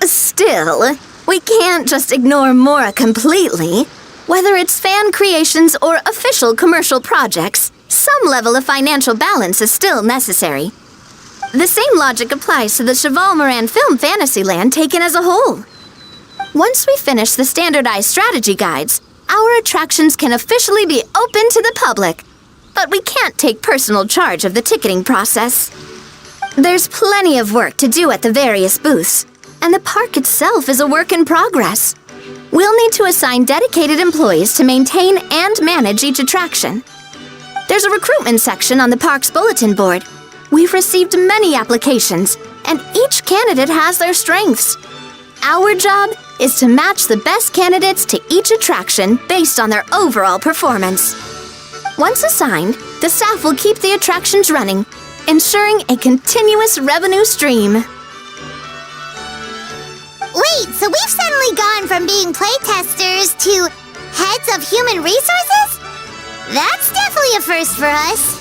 Still, we can't just ignore Mora completely. Whether it's fan creations or official commercial projects, some level of financial balance is still necessary. The same logic applies to the Chevalmarin Film Fantasyland taken as a whole. Once we finish the standardized strategy guides, our attractions can officially be open to the public. But we can't take personal charge of the ticketing process. There's plenty of work to do at the various booths, and the park itself is a work in progress. We'll need to assign dedicated employees to maintain and manage each attraction. There's a recruitment section on the park's bulletin board. We've received many applications, and each candidate has their strengths. Our job is to match the best candidates to each attraction based on their overall performance. Once assigned, the staff will keep the attractions running, ensuring a continuous revenue stream. Wait, so we've suddenly gone from being playtesters to heads of human resources? That's definitely a first for us.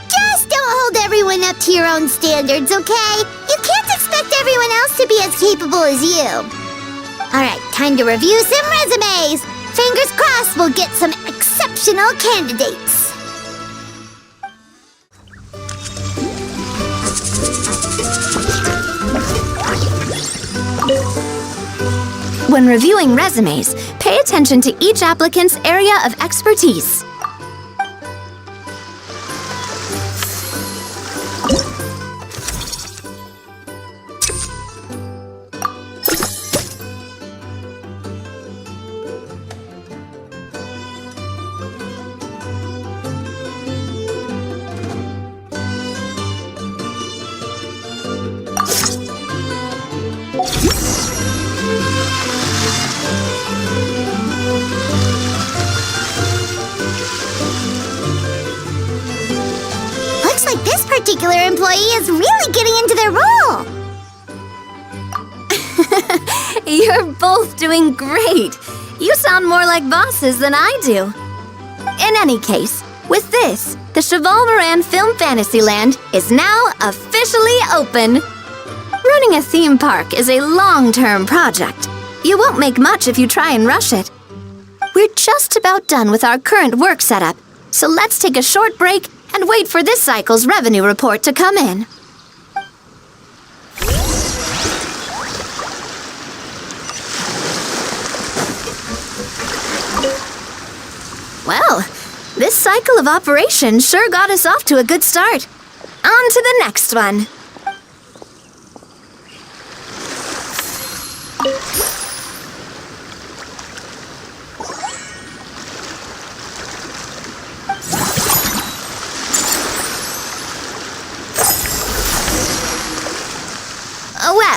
Just don't hold everyone up to your own standards, okay? You can't expect everyone else to be as capable as you. Alright, time to review some resumes. Fingers crossed we'll get some exceptional candidates. When reviewing resumes, pay attention to each applicant's area of expertise. Looks like this particular employee is really getting into their role. You're both doing great. You sound more like bosses than I do. In any case, with this, the Chevalmarin Film Fantasyland is now officially open. Running a theme park is a long-term project. You won't make much if you try and rush it. We're just about done with our current work setup, so let's take a short break and wait for this cycle's revenue report to come in. Well, this cycle of operation sure got us off to a good start. On to the next one.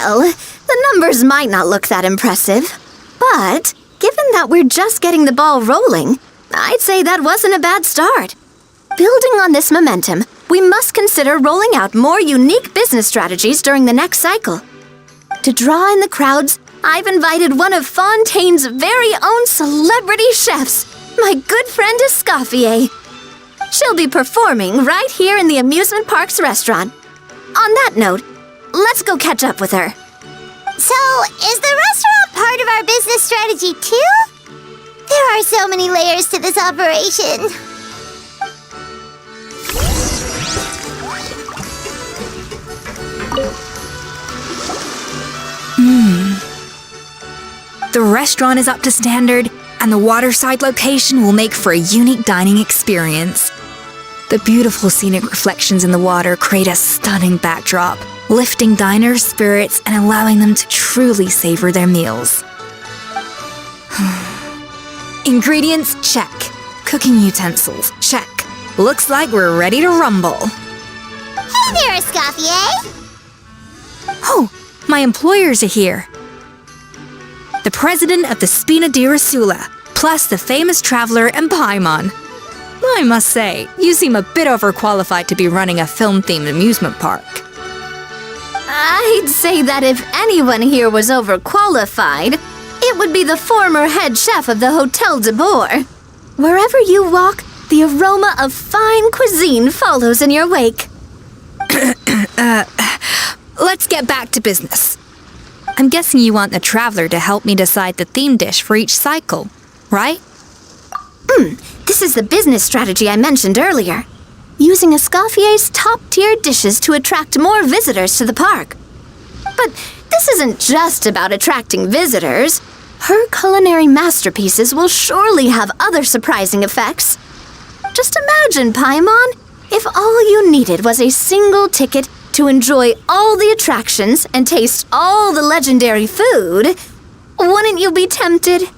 Well, the numbers might not look that impressive, but given that we're just getting the ball rolling, I'd say that wasn't a bad start. Building on this momentum, we must consider rolling out more unique business strategies during the next cycle. To draw in the crowds, I've invited one of Fontaine's very own celebrity chefs, my good friend Escoffier. She'll be performing right here in the amusement park's restaurant. On that note, let's go catch up with her. So, is the restaurant part of our business strategy too? There are so many layers to this operation. The restaurant is up to standard, and the waterside location will make for a unique dining experience. The beautiful scenic reflections in the water create a stunning backdrop, lifting diners' spirits and allowing them to truly savor their meals. Ingredients, check. Cooking utensils, check. Looks like we're ready to rumble. Hey there, Escoffier! Oh, my employers are here. The president of the Spina di Rasula, plus the famous traveler and Paimon. I must say, you seem a bit overqualified to be running a film-themed amusement park. I'd say that if anyone here was overqualified, it would be the former head chef of the Hotel de Boer. Wherever you walk, the aroma of fine cuisine follows in your wake. Let's get back to business. I'm guessing you want the traveler to help me decide the theme dish for each cycle, right? This is the business strategy I mentioned earlier. Using Escoffier's top-tier dishes to attract more visitors to the park. But this isn't just about attracting visitors. Her culinary masterpieces will surely have other surprising effects. Just imagine, Paimon, if all you needed was a single ticket to enjoy all the attractions and taste all the legendary food. Wouldn't you be tempted?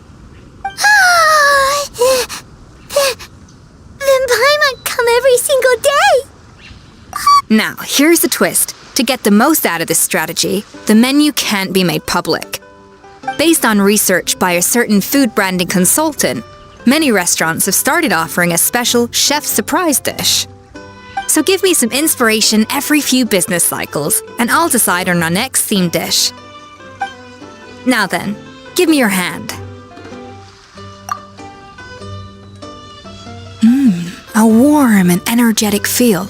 Then Paimon come every single day! Now, here's the twist. To get the most out of this strategy, the menu can't be made public. Based on research by a certain food branding consultant, many restaurants have started offering a special chef surprise dish. So give me some inspiration every few business cycles, and I'll decide on our next theme dish. Now then, give me your hand. A warm and energetic feel.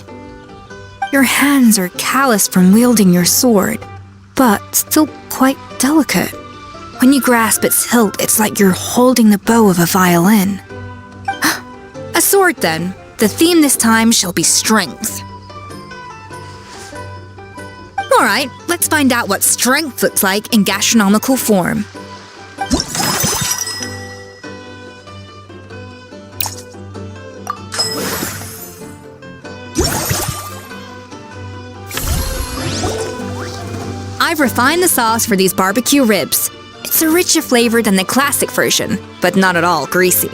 Your hands are calloused from wielding your sword, but still quite delicate. When you grasp its hilt, it's like you're holding the bow of a violin. A sword, then. The theme this time shall be strength. Alright, let's find out what strength looks like in gastronomical form. I've refined the sauce for these barbecue ribs. It's a richer flavor than the classic version, but not at all greasy.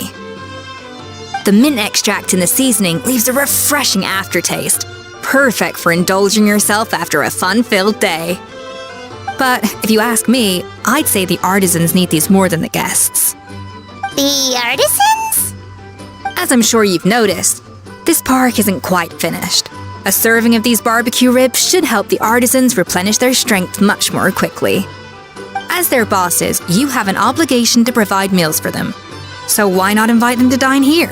The mint extract in the seasoning leaves a refreshing aftertaste, perfect for indulging yourself after a fun-filled day. But if you ask me, I'd say the artisans need these more than the guests. The artisans? As I'm sure you've noticed, this park isn't quite finished. A serving of these barbecue ribs should help the artisans replenish their strength much more quickly. As their bosses, you have an obligation to provide meals for them. So why not invite them to dine here?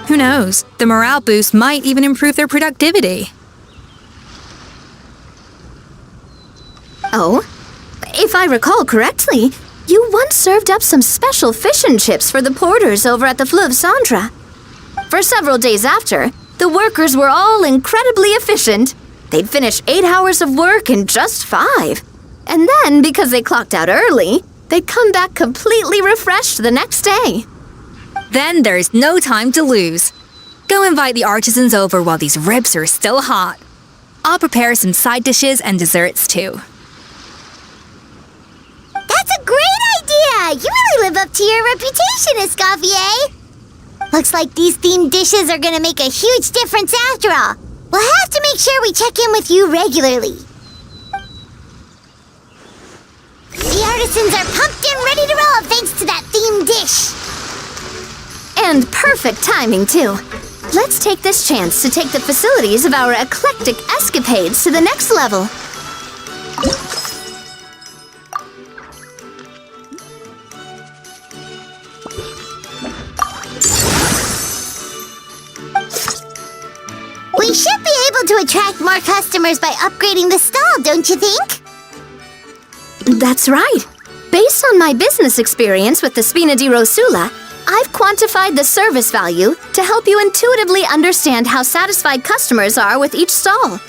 Who knows, the morale boost might even improve their productivity. Oh, if I recall correctly, you once served up some special fish and chips for the porters over at the Fleuve Centre. For several days after, the workers were all incredibly efficient. They'd finish 8 hours of work in just 5. And then, because they clocked out early, they'd come back completely refreshed the next day. Then there's no time to lose. Go invite the artisans over while these ribs are still hot. I'll prepare some side dishes and desserts too. That's a great idea! You really live up to your reputation, Escoffier! Looks like these themed dishes are gonna make a huge difference after all. We'll have to make sure we check in with you regularly. The artisans are pumped and ready to roll thanks to that themed dish. And perfect timing, too. Let's take this chance to take the facilities of our eclectic escapades to the next level. should be able to attract more customers by upgrading the stall, don't you think? That's right. Based on my business experience with the Spina di Rosula, I've quantified the service value to help you intuitively understand how satisfied customers are with each stall.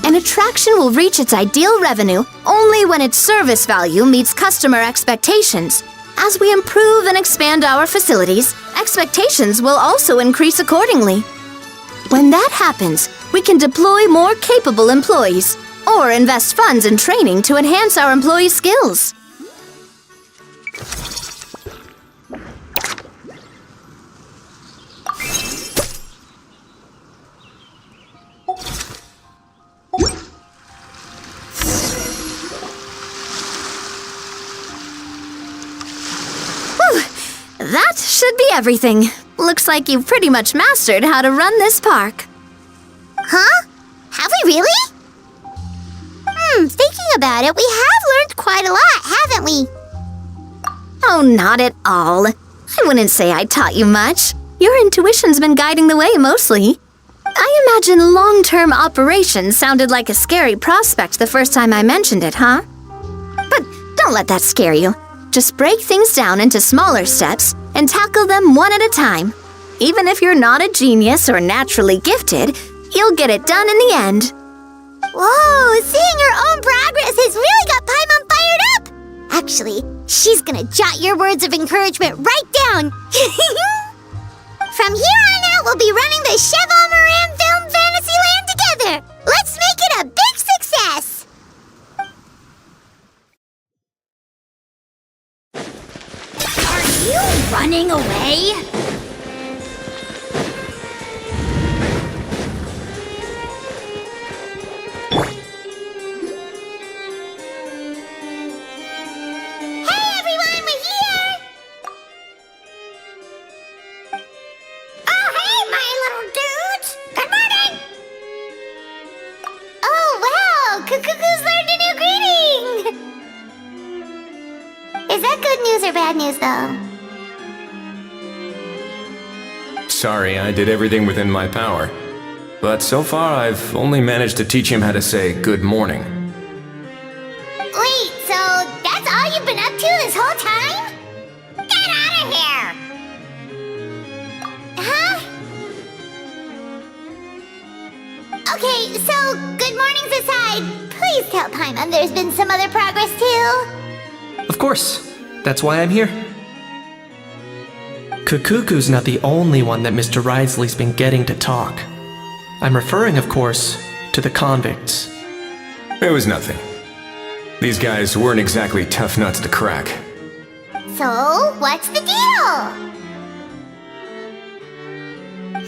An attraction will reach its ideal revenue only when its service value meets customer expectations. As we improve and expand our facilities, expectations will also increase accordingly. When that happens, we can deploy more capable employees or invest funds in training to enhance our employees' skills. That should be everything. Looks like you've pretty much mastered how to run this park. Huh? Have we really? Thinking about it, we have learned quite a lot, haven't we? Oh, not at all. I wouldn't say I taught you much. Your intuition's been guiding the way mostly. I imagine long-term operations sounded like a scary prospect the first time I mentioned it, huh? But don't let that scare you. Just break things down into smaller steps and tackle them one at a time. Even if you're not a genius or naturally gifted, you'll get it done in the end. Whoa, seeing your own progress has really got Paimon fired up! Actually, she's gonna jot your words of encouragement right down. From here on out, we'll be running the Chevalmarin Film Fantasyland together. Let's make it a big success! Are you running away? Cuckoo's learned a new greeting! Is that good news or bad news, though? Sorry, I did everything within my power. But so far, I've only managed to teach him how to say good morning. Wait, so that's all you've been up to this whole time? Get out of here! Huh? Okay, so good mornings aside, please tell Paimon there's been some other progress too. Of course. That's why I'm here. Kukuku's not the only one that Mr. Ridesley's been getting to talk. I'm referring, of course, to the convicts. It was nothing. These guys weren't exactly tough nuts to crack. So, what's the deal?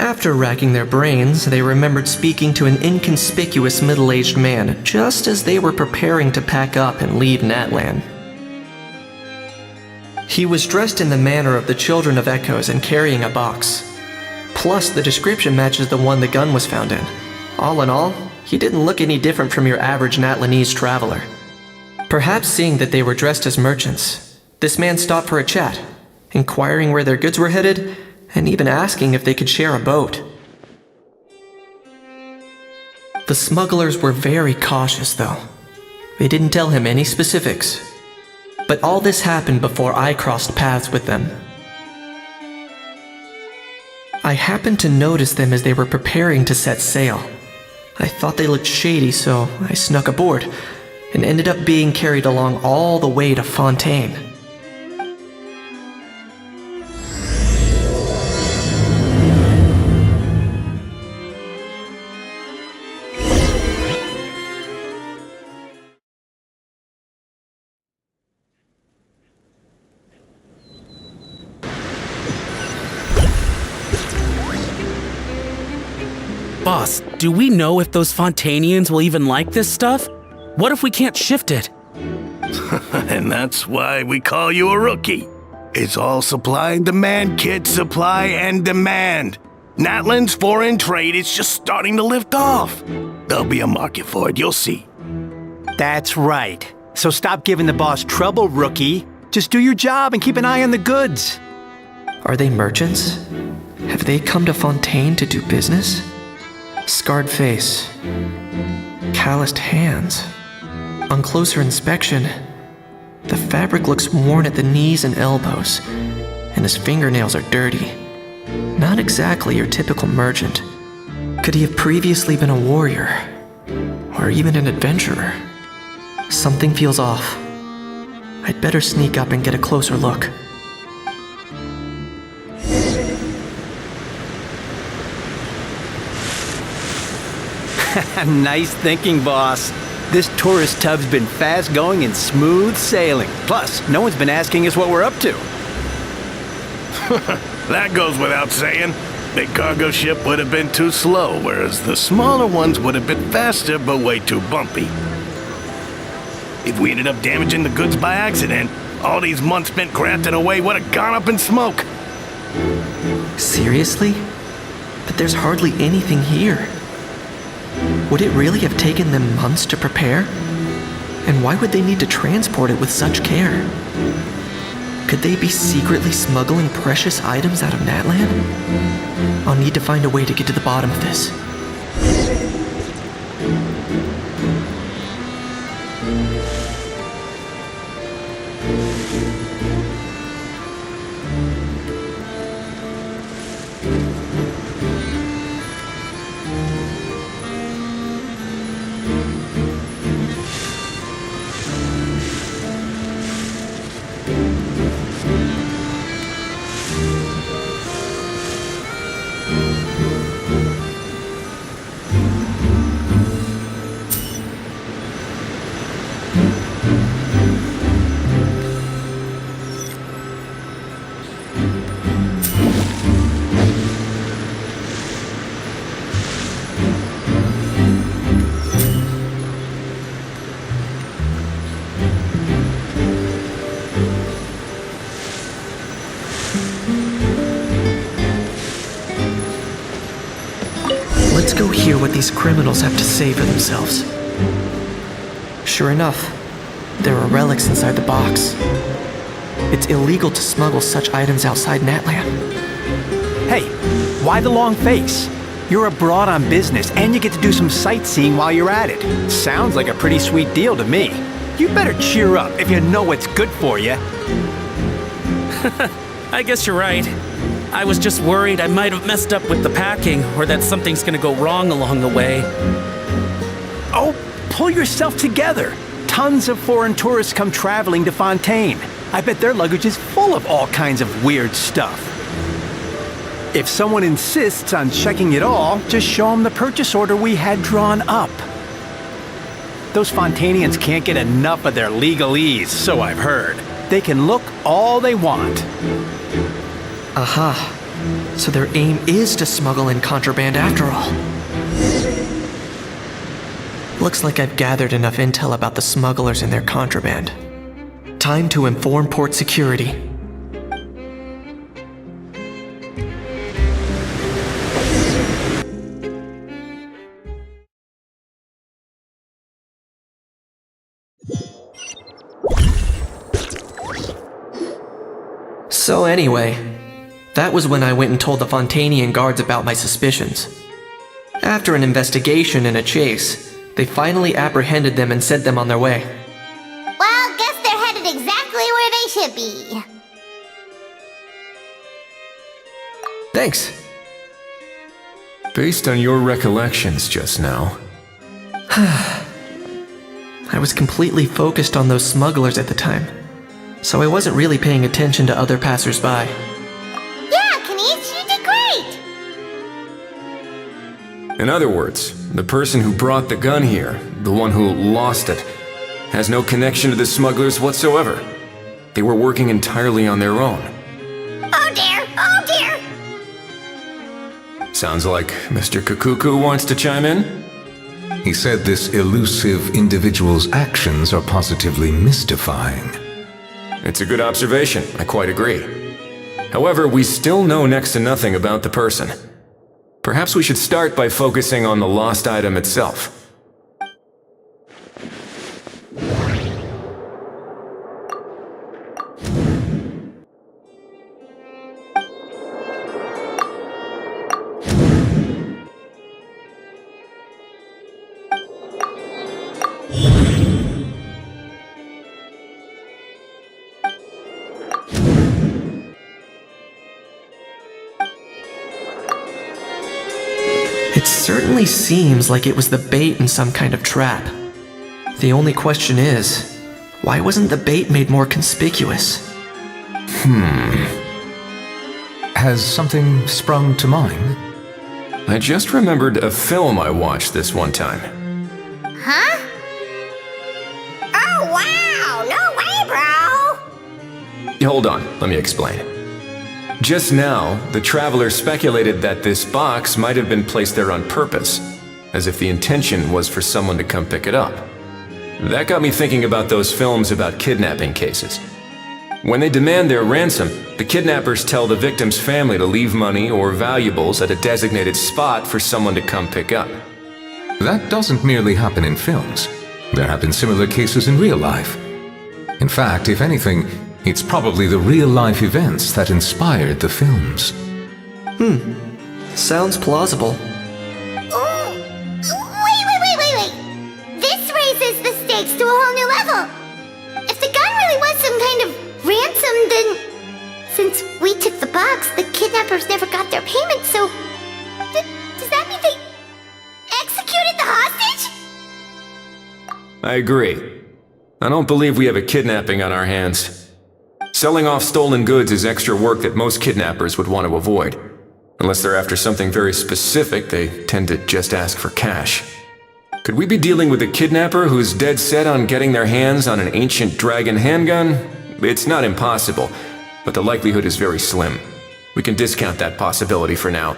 After racking their brains, they remembered speaking to an inconspicuous middle-aged man just as they were preparing to pack up and leave Natlan. He was dressed in the manner of the Children of Echoes and carrying a box. Plus, the description matches the one the gun was found in. All in all, he didn't look any different from your average Natlanese traveler. Perhaps seeing that they were dressed as merchants, this man stopped for a chat, inquiring where their goods were headed, and even asking if they could share a boat. The smugglers were very cautious, though. They didn't tell him any specifics. But all this happened before I crossed paths with them. I happened to notice them as they were preparing to set sail. I thought they looked shady, so I snuck aboard, and ended up being carried along all the way to Fontaine. Boss, do we know if those Fontanians will even like this stuff? What if we can't shift it? And that's why we call you a rookie. It's all supply and demand, kid. Supply and demand. Natlan's foreign trade is just starting to lift off. There'll be a market for it, you'll see. That's right. So stop giving the boss trouble, rookie. Just do your job and keep an eye on the goods. Are they merchants? Have they come to Fontaine to do business? Scarred face. Calloused hands. On closer inspection, the fabric looks worn at the knees and elbows, and his fingernails are dirty. Not exactly your typical merchant. Could he have previously been a warrior? Or even an adventurer? Something feels off. I'd better sneak up and get a closer look. Nice thinking, boss. This tourist tub's been fast-going and smooth sailing. Plus, no one's been asking us what we're up to. That goes without saying. Big cargo ship would have been too slow, whereas the smaller ones would have been faster but way too bumpy. If we ended up damaging the goods by accident, all these months spent grafting away would have gone up in smoke. Seriously? But there's hardly anything here. Would it really have taken them months to prepare? And why would they need to transport it with such care? Could they be secretly smuggling precious items out of Natland? I'll need to find a way to get to the bottom of this. Let's go hear what these criminals have to say for themselves. Sure enough, there are relics inside the box. It's illegal to smuggle such items outside Natland. Hey, why the long face? You're abroad on business, and you get to do some sightseeing while you're at it. Sounds like a pretty sweet deal to me. You better cheer up if you know what's good for you. I guess you're right. I was just worried I might have messed up with the packing, or that something's gonna go wrong along the way. Oh, pull yourself together. Tons of foreign tourists come traveling to Fontaine. I bet their luggage is full of all kinds of weird stuff. If someone insists on checking it all, just show them the purchase order we had drawn up. Those Fontainians can't get enough of their legalese, so I've heard. They can look all they want. Aha. So their aim is to smuggle in contraband after all. Looks like I've gathered enough intel about the smugglers and their contraband. Time to inform port security. So anyway, that was when I went and told the Fontainian guards about my suspicions. After an investigation and a chase, they finally apprehended them and sent them on their way. Well, guess they're headed exactly where they should be. Thanks. Based on your recollections just now, I was completely focused on those smugglers at the time, so I wasn't really paying attention to other passers-by. Yeah, Kenichi, you did great! in other words, the person who brought the gun here, the one who lost it, has no connection to the smugglers whatsoever. They were working entirely on their own. Oh dear, oh dear! Sounds like Mr. Kakuku wants to chime in? He said this elusive individual's actions are positively mystifying. It's a good observation, I quite agree. However, we still know next to nothing about the person. Perhaps we should start by focusing on the lost item itself. certainly seems like it was the bait in some kind of trap. The only question is, why wasn't the bait made more conspicuous? Has something sprung to mind? I just remembered a film I watched this one time. Huh? Oh, wow! No way, bro! Hold on, let me explain. Just now, the traveler speculated that this box might have been placed there on purpose, as if the intention was for someone to come pick it up. That got me thinking about those films about kidnapping cases. When they demand their ransom, the kidnappers tell the victim's family to leave money or valuables at a designated spot for someone to come pick up. That doesn't merely happen in films. There have been similar cases in real life. In fact, if anything, it's probably the real-life events that inspired the films. Sounds plausible. Oh, wait. This raises the stakes to a whole new level. If the gun really was some kind of ransom, then since we took the box, the kidnappers never got their payment, so does that mean they executed the hostage? I agree. I don't believe we have a kidnapping on our hands. Selling off stolen goods is extra work that most kidnappers would want to avoid. Unless they're after something very specific, they tend to just ask for cash. Could we be dealing with a kidnapper who's dead set on getting their hands on an ancient dragon handgun? It's not impossible, but the likelihood is very slim. We can discount that possibility for now.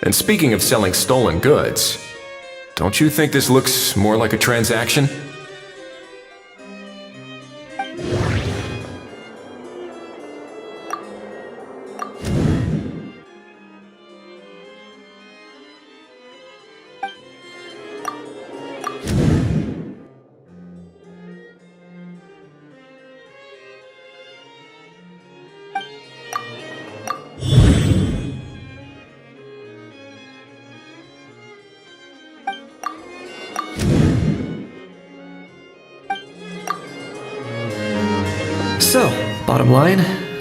And speaking of selling stolen goods, don't you think this looks more like a transaction? So, bottom line,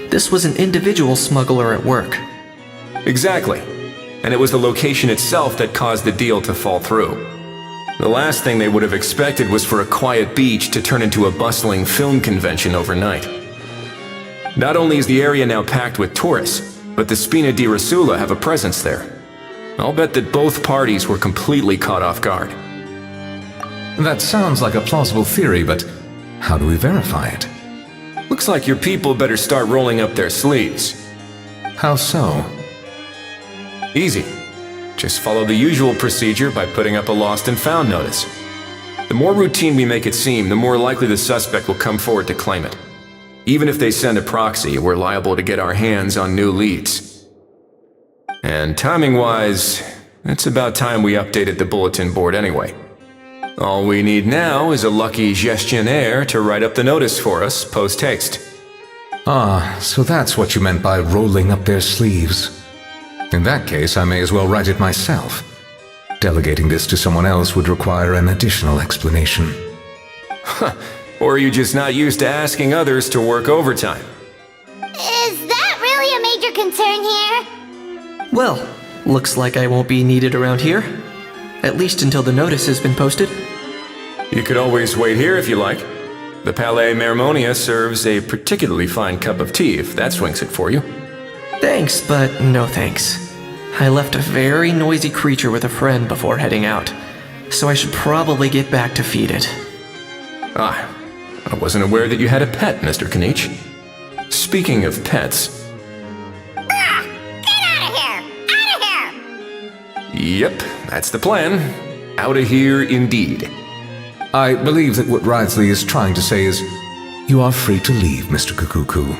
this was an individual smuggler at work. Exactly. And it was the location itself that caused the deal to fall through. The last thing they would have expected was for a quiet beach to turn into a bustling film convention overnight. Not only is the area now packed with tourists, but the Spina di Rosula have a presence there. I'll bet that both parties were completely caught off guard. That sounds like a plausible theory, but how do we verify it? Looks like your people better start rolling up their sleeves. How so? Easy. Just follow the usual procedure by putting up a lost and found notice. The more routine we make it seem, the more likely the suspect will come forward to claim it. Even if they send a proxy, we're liable to get our hands on new leads. And timing-wise, it's about time we updated the bulletin board anyway. All we need now is a lucky gestionnaire to write up the notice for us post-haste. Ah, so that's what you meant by rolling up their sleeves. In that case, I may as well write it myself. Delegating this to someone else would require an additional explanation. Or are you just not used to asking others to work overtime? Is that really a major concern here? Well, looks like I won't be needed around here. At least until the notice has been posted. You could always wait here if you like. The Palais Mermonia serves a particularly fine cup of tea if that swings it for you. Thanks, but no thanks. I left a very noisy creature with a friend before heading out, so I should probably get back to feed it. Ah, I wasn't aware that you had a pet, Mr. Kanich. Speaking of pets... Get out of here! Out of here! Yep, that's the plan. Out of here indeed. I believe that what Wriothesley is trying to say is, you are free to leave, Mr. Kukuku.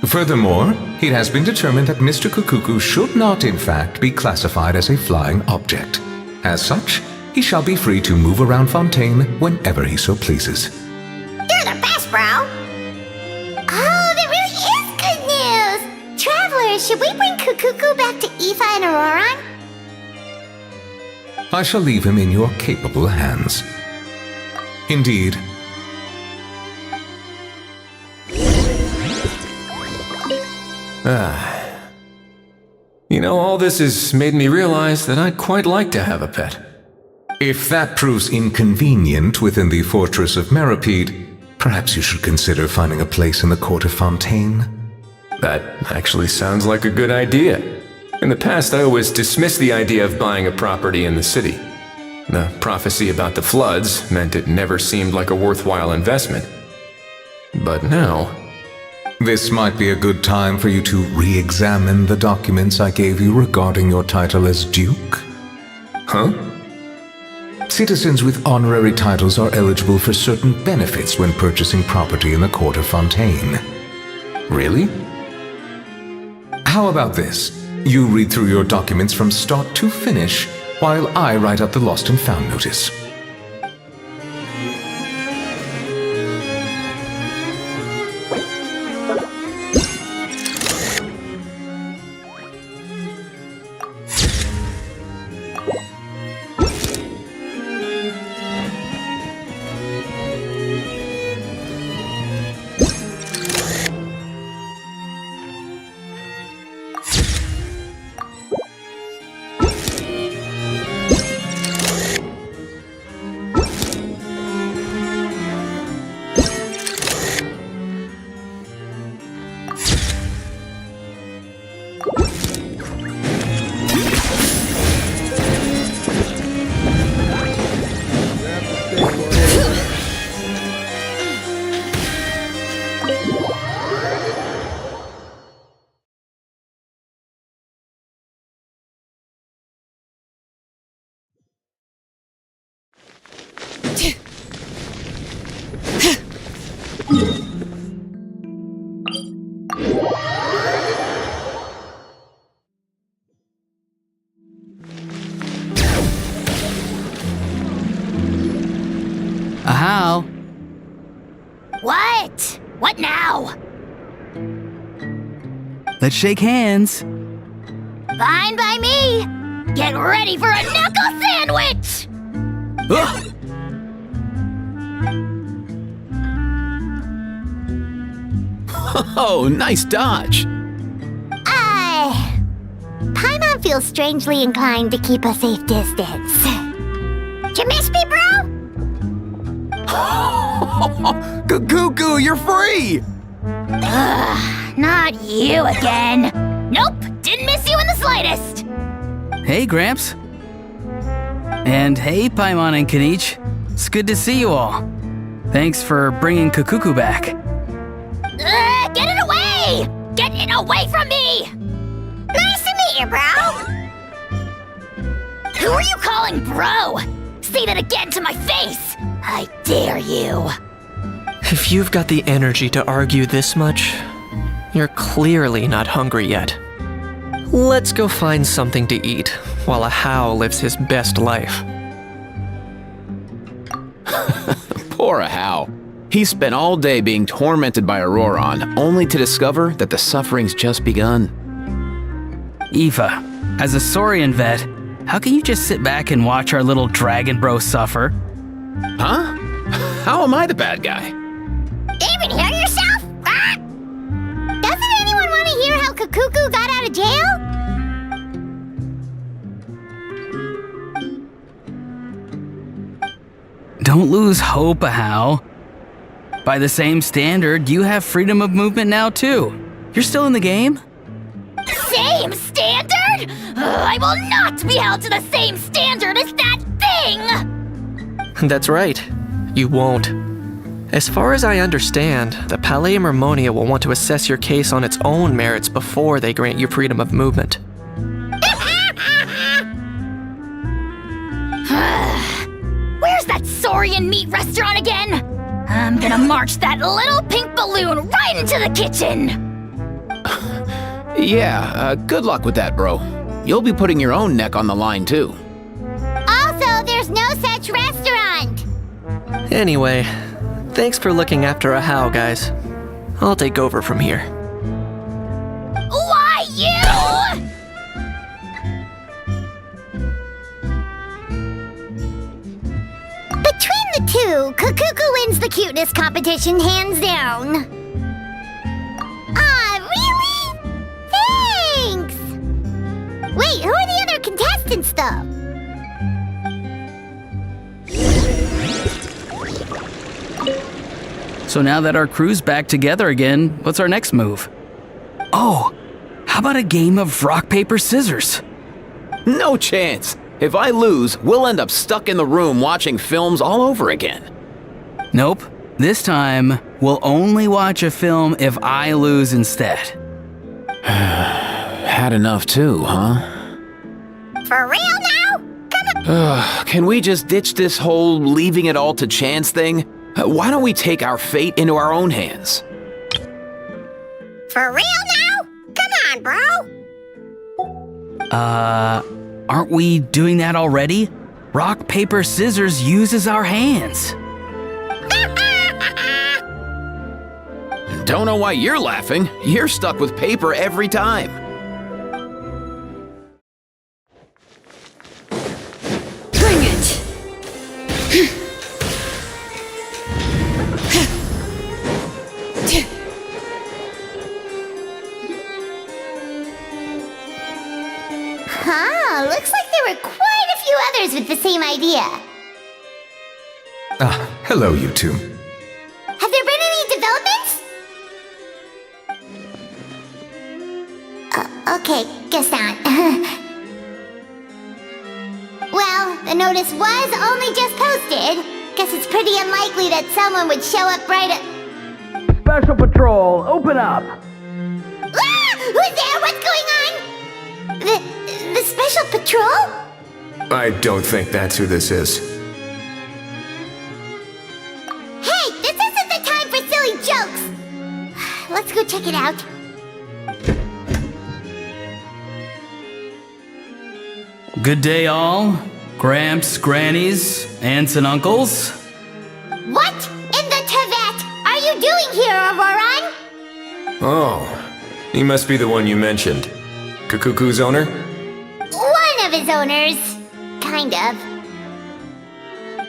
Furthermore, it has been determined that Mr. Kukuku should not, in fact, be classified as a flying object. As such, he shall be free to move around Fontaine whenever he so pleases. You're the best, bro! Oh, that really is good news! Travelers, should we bring Kukuku back to Aoife and Auroran? I shall leave him in your capable hands. Indeed. You know, all this has made me realize that I'd quite like to have a pet. If that proves inconvenient within the fortress of Meripede, perhaps you should consider finding a place in the court of Fontaine. That actually sounds like a good idea. In the past, I always dismissed the idea of buying a property in the city. The prophecy about the floods meant it never seemed like a worthwhile investment. But now... This might be a good time for you to re-examine the documents I gave you regarding your title as Duke. Huh? Citizens with honorary titles are eligible for certain benefits when purchasing property in the court of Fontaine. Really? How about this? You read through your documents from start to finish, while I write up the lost and found notice. How? What? What now? Let's shake hands. Fine by me. Get ready for a knuckle sandwich! Ugh. Oh, nice dodge. Paimon feels strangely inclined to keep a safe distance. You miss me, bro? Cuckoo, you're free! Ugh, not you again. Nope, didn't miss you in the slightest. Hey, Gramps. And hey, Paimon and Kanich. It's good to see you all. Thanks for bringing Kukuku back. Get it away! Get it away from me! Nice to meet you, bro. Who are you calling bro? Say that again to my face! I dare you. If you've got the energy to argue this much, you're clearly not hungry yet. Let's go find something to eat while a How lives his best life. Poor How. He spent all day being tormented by Auroron, only to discover that the suffering's just begun. Eva, as a Saurian vet, how can you just sit back and watch our little dragon bro suffer? Huh? How am I the bad guy? Even hear yourself? Ah! Doesn't anyone want to hear how Kukuku got out of jail? Don't lose hope, How. By the same standard, you have freedom of movement now too. You're still in the game? Same standard? I will not be held to the same standard as that thing! That's right. You won't. As far as I understand, the Palais Mermonia will want to assess your case on its own merits before they grant you freedom of movement. Where's that Saurian meat restaurant again? I'm gonna march that little pink balloon right into the kitchen! Yeah, good luck with that, bro. You'll be putting your own neck on the line, too. Also, there's no such restaurant! Anyway, thanks for looking after a How, guys. I'll take over from here. Why, you? Between the two, Kukuku wins the cuteness competition hands down. Really? Thanks! go. So now that our crew's back together again, what's our next move? Oh, how about a game of rock, paper, scissors? No chance. If I lose, we'll end up stuck in the room watching films all over again. Nope. This time, we'll only watch a film if I lose instead. Had enough too, huh? For real now? Come on. Can we just ditch this whole leaving it all to chance thing? Why don't we take our fate into our own hands? For real now? Come on, bro. Aren't we doing that already? Rock, paper, scissors uses our hands. Don't know why you're laughing. You're stuck with paper every time. Bring it! Huh, looks like there were quite a few others with the same idea. Ah, hello, you two. Have there been any developments? Okay, guess not. Well, the notice was only just posted. Guess it's pretty unlikely that someone would show up right at... Special Patrol, open up! Ah! Who's there? What's going on? The Special Patrol? I don't think that's who this is. Hey, this isn't the time for silly jokes! Let's go check it out. Good day, all. Gramps, grannies, aunts, and uncles. What in the Tibet are you doing here, Auroran? Oh, he must be the one you mentioned. Kukuku's owner? One of his owners. Kind of.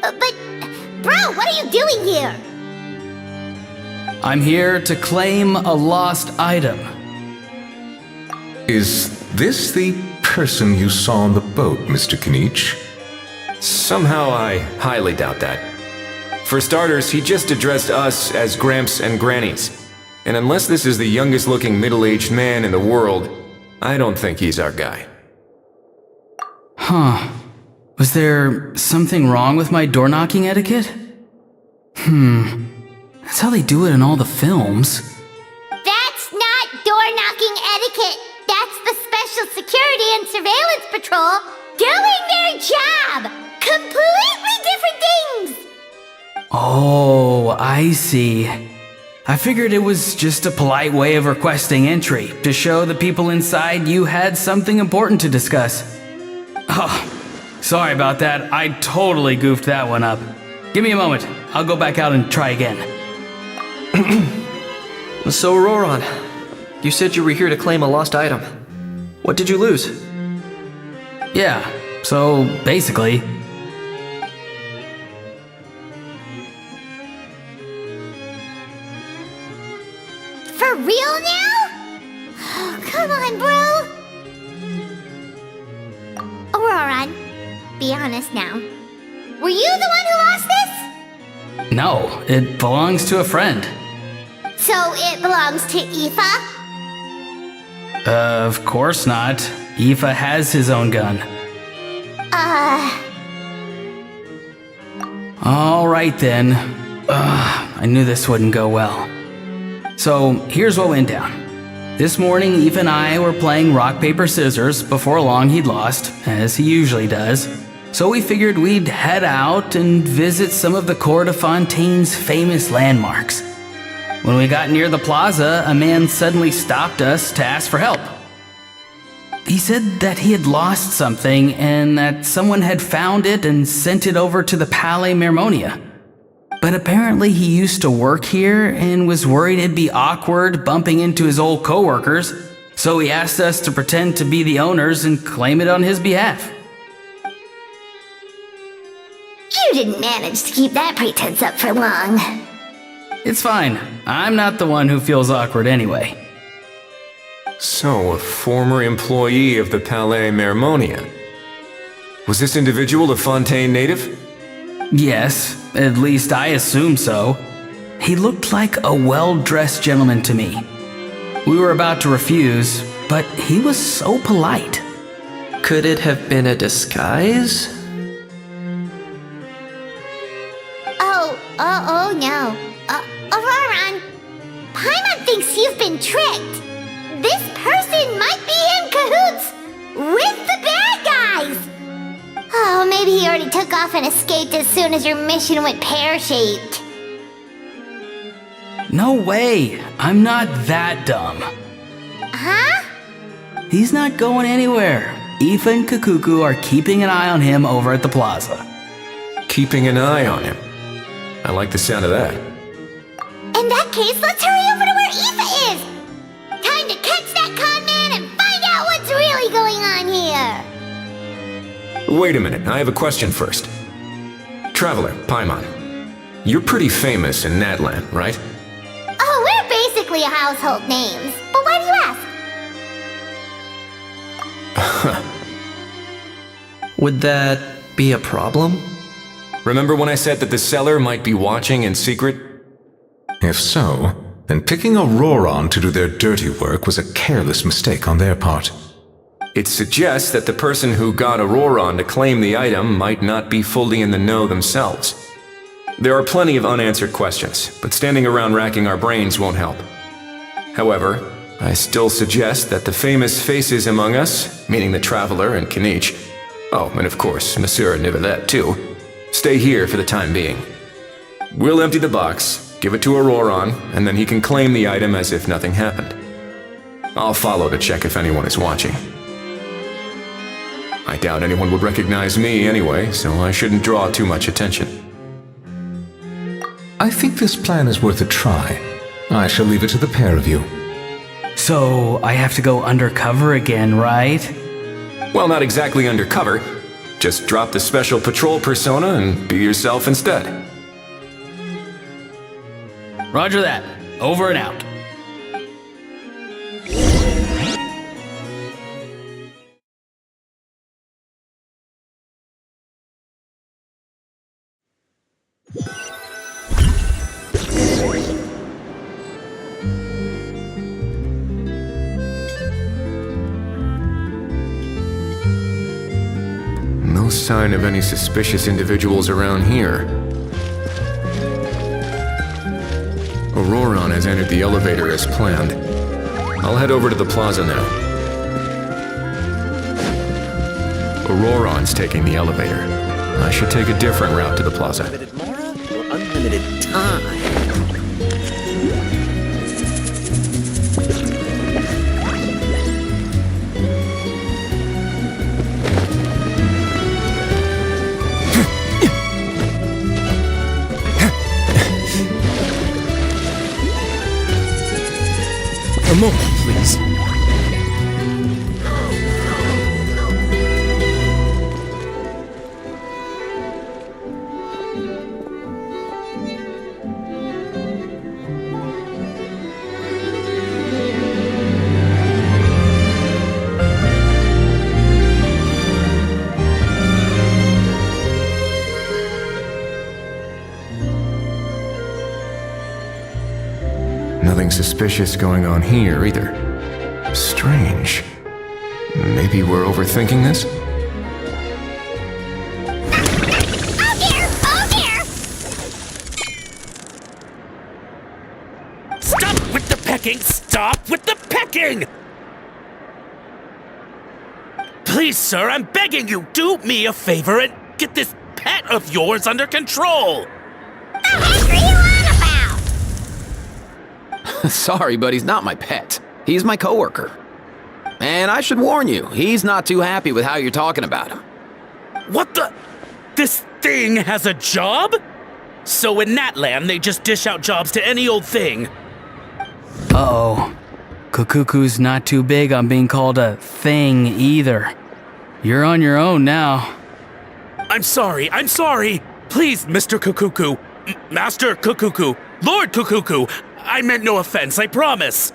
But, bro, what are you doing here? I'm here to claim a lost item. Is this the person you saw on the boat, Mr. Kinich? Somehow I highly doubt that. For starters, he just addressed us as Gramps and Grannies. And unless this is the youngest looking middle-aged man in the world, I don't think he's our guy. Huh. Was there something wrong with my door-knocking etiquette? That's how they do it in all the films. That's not door-knocking etiquette. That's the Special Security and Surveillance Patrol doing their job. Completely different things. Oh, I see. I figured it was just a polite way of requesting entry to show the people inside you had something important to discuss. Oh, sorry about that. I totally goofed that one up. Give me a moment. I'll go back out and try again. So, Auroran, you said you were here to claim a lost item. What did you lose? Yeah, so basically... For real now? Oh, come on, bro. Auroran, be honest now. Were you the one who lost this? No, it belongs to a friend. So it belongs to Aoife? Of course not. Aoife has his own gun. All right then. I knew this wouldn't go well. So here's what went down. This morning, Aoife and I were playing rock, paper, scissors. Before long, he'd lost, as he usually does. So we figured we'd head out and visit some of the Cour de Fontaine's famous landmarks. When we got near the plaza, a man suddenly stopped us to ask for help. He said that he had lost something and that someone had found it and sent it over to the Palais Mermonia. But apparently he used to work here and was worried it'd be awkward bumping into his old co-workers, so he asked us to pretend to be the owners and claim it on his behalf. You didn't manage to keep that pretense up for long. It's fine. I'm not the one who feels awkward anyway. So, a former employee of the Palais Mermonia. Was this individual a Fontaine native? Yes, at least I assume so. He looked like a well-dressed gentleman to me. We were about to refuse, but he was so polite. Could it have been a disguise? Oh no. Auroron, Paimon thinks you've been tricked. This person might be in cahoots with the bad guys. Oh, maybe he already took off and escaped as soon as your mission went pear-shaped. No way! I'm not that dumb. Huh? He's not going anywhere. Aoife and Kakuku are keeping an eye on him over at the plaza. Keeping an eye on him. I like the sound of that. In that case, let's hurry over to where Aoife is! Time to catch that con man and find out what's really going on here! Wait a minute, I have a question first. Traveler, Paimon, you're pretty famous in Natland, right? Oh, we're basically household names. But why do you ask? Would that be a problem? Remember when I said that the seller might be watching in secret? If so, then picking Auroron to do their dirty work was a careless mistake on their part. It suggests that the person who got Auroron to claim the item might not be fully in the know themselves. There are plenty of unanswered questions, but standing around racking our brains won't help. However, I still suggest that the famous faces among us, meaning the Traveler and Kinich, oh, and of course, Monsieur Nivelette too, stay here for the time being. We'll empty the box, give it to Auroron, and then he can claim the item as if nothing happened. I'll follow to check if anyone is watching. I doubt anyone would recognize me anyway, so I shouldn't draw too much attention. I think this plan is worth a try. I shall leave it to the pair of you. So, I have to go undercover again, right? Well, not exactly undercover. Just drop the special patrol persona and be yourself instead. Roger that. Over and out. No sign of any suspicious individuals around here. Auroron has entered the elevator as planned. I'll head over to the plaza now. Auroron's taking the elevator. I should take a different route to the plaza. Unlimited Mora or unlimited time? A moment, please. Nothing suspicious going on here either. Strange. Maybe we're overthinking this? Oh dear! Oh dear! Stop with the pecking! Stop with the pecking! Please, sir, I'm begging you, do me a favor and get this pet of yours under control! The heck are you on about? Sorry, but he's not my pet. He's my coworker. And I should warn you, he's not too happy with how you're talking about him. What the? This thing has a job? So in Natland, they just dish out jobs to any old thing. Uh-oh. Kukuku's not too big on being called a thing either. You're on your own now. I'm sorry. Please, Mr. Kukuku. Master Kukuku. Lord Kukuku. I meant no offense, I promise.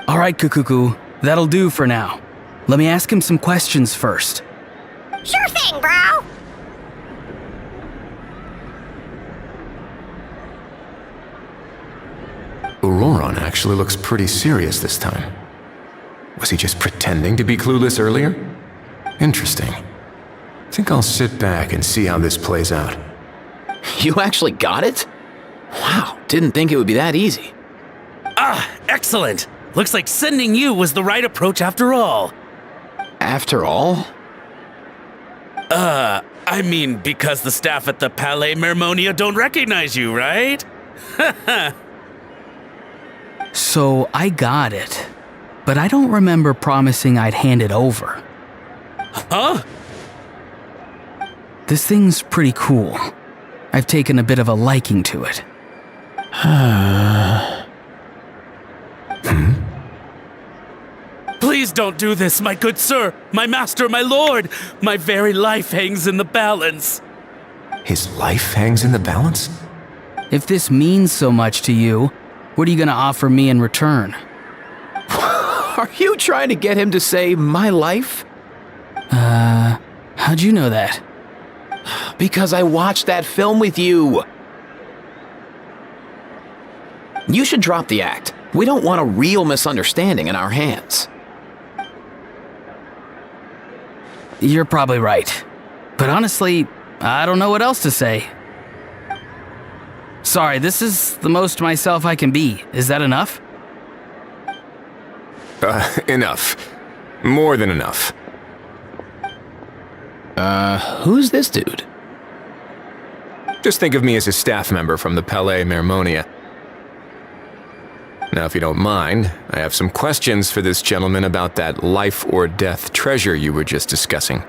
All right, Kukuku. That'll do for now. Let me ask him some questions first. Sure thing, bro? Auroron actually looks pretty serious this time. Was he just pretending to be clueless earlier? Interesting. Think I'll sit back and see how this plays out. You actually got it? Wow, didn't think it would be that easy. Ah, excellent. Looks like sending you was the right approach after all. After all? I mean, because the staff at the Palais Mermonia don't recognize you, right? So I got it, but I don't remember promising I'd hand it over. Huh? This thing's pretty cool. I've taken a bit of a liking to it. Please don't do this, my good sir, my master, my lord. My very life hangs in the balance. His life hangs in the balance? If this means so much to you, what are you gonna offer me in return? Are you trying to get him to say my life? How'd you know that? Because I watched that film with you. You should drop the act. We don't want a real misunderstanding in our hands. You're probably right. But honestly, I don't know what else to say. Sorry, this is the most myself I can be. Is that enough? Enough. More than enough. Who's this dude? Just think of me as a staff member from the Palais Mermonia. Now, if you don't mind, I have some questions for this gentleman about that life or death treasure you were just discussing.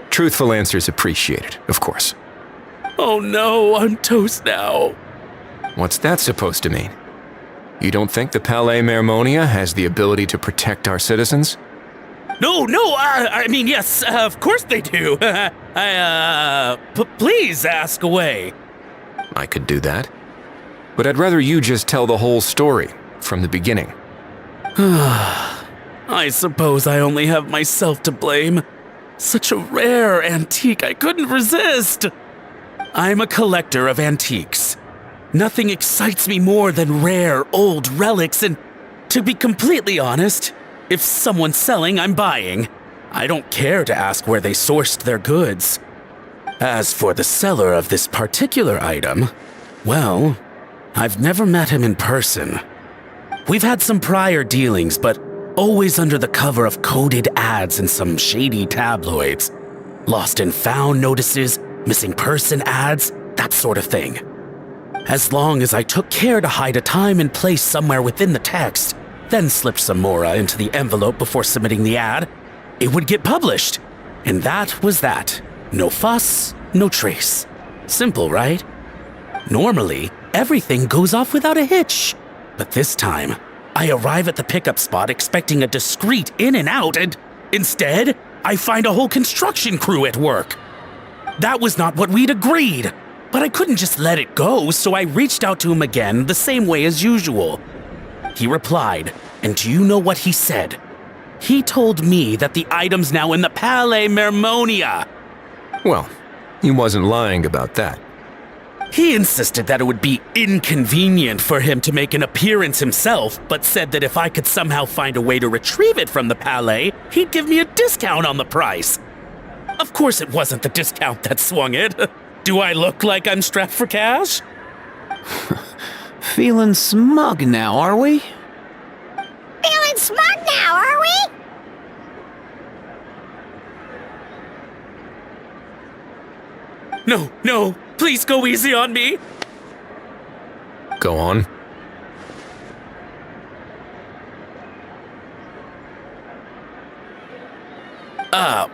Truthful answers appreciated, of course. Oh no, I'm toast now. What's that supposed to mean? You don't think the Palais Mermonia has the ability to protect our citizens? No, I mean, yes, of course they do. Please ask away. I could do that. But I'd rather you just tell the whole story, from the beginning. I suppose I only have myself to blame. Such a rare antique, I couldn't resist. I'm a collector of antiques. Nothing excites me more than rare, old relics, and to be completely honest, if someone's selling, I'm buying. I don't care to ask where they sourced their goods. As for the seller of this particular item, well, I've never met him in person. We've had some prior dealings, but always under the cover of coded ads in some shady tabloids. Lost and found notices, missing person ads, that sort of thing. As long as I took care to hide a time and place somewhere within the text, then slipped some mora into the envelope before submitting the ad, it would get published. And that was that. No fuss, no trace. Simple, right? Normally, everything goes off without a hitch. But this time, I arrive at the pickup spot expecting a discreet in and out, and instead, I find a whole construction crew at work. That was not what we'd agreed, but I couldn't just let it go, so I reached out to him again the same way as usual. He replied, and do you know what he said? He told me that the item's now in the Palais Mermonia. Well, he wasn't lying about that. He insisted that it would be inconvenient for him to make an appearance himself, but said that if I could somehow find a way to retrieve it from the Palais, he'd give me a discount on the price. Of course it wasn't the discount that swung it. Do I look like I'm strapped for cash? Feeling smug now, are we? Feeling smug now, are we? No, please go easy on me. Go on.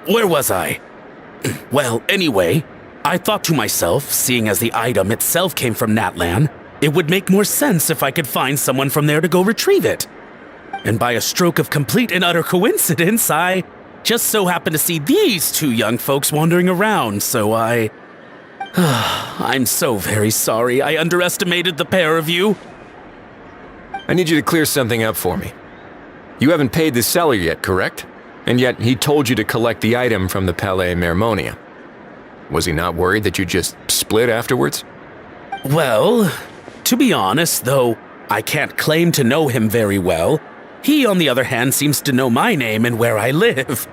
Where was I? Well, anyway, I thought to myself, seeing as the item itself came from Natlan, it would make more sense if I could find someone from there to go retrieve it. And by a stroke of complete and utter coincidence, I just so happened to see these two young folks wandering around, so I'm so very sorry I underestimated the pair of you. I need you to clear something up for me. You haven't paid the seller yet, correct? And yet he told you to collect the item from the Palais Mermonia. Was he not worried that you'd just split afterwards? Well, to be honest, though I can't claim to know him very well, he, on the other hand, seems to know my name and where I live.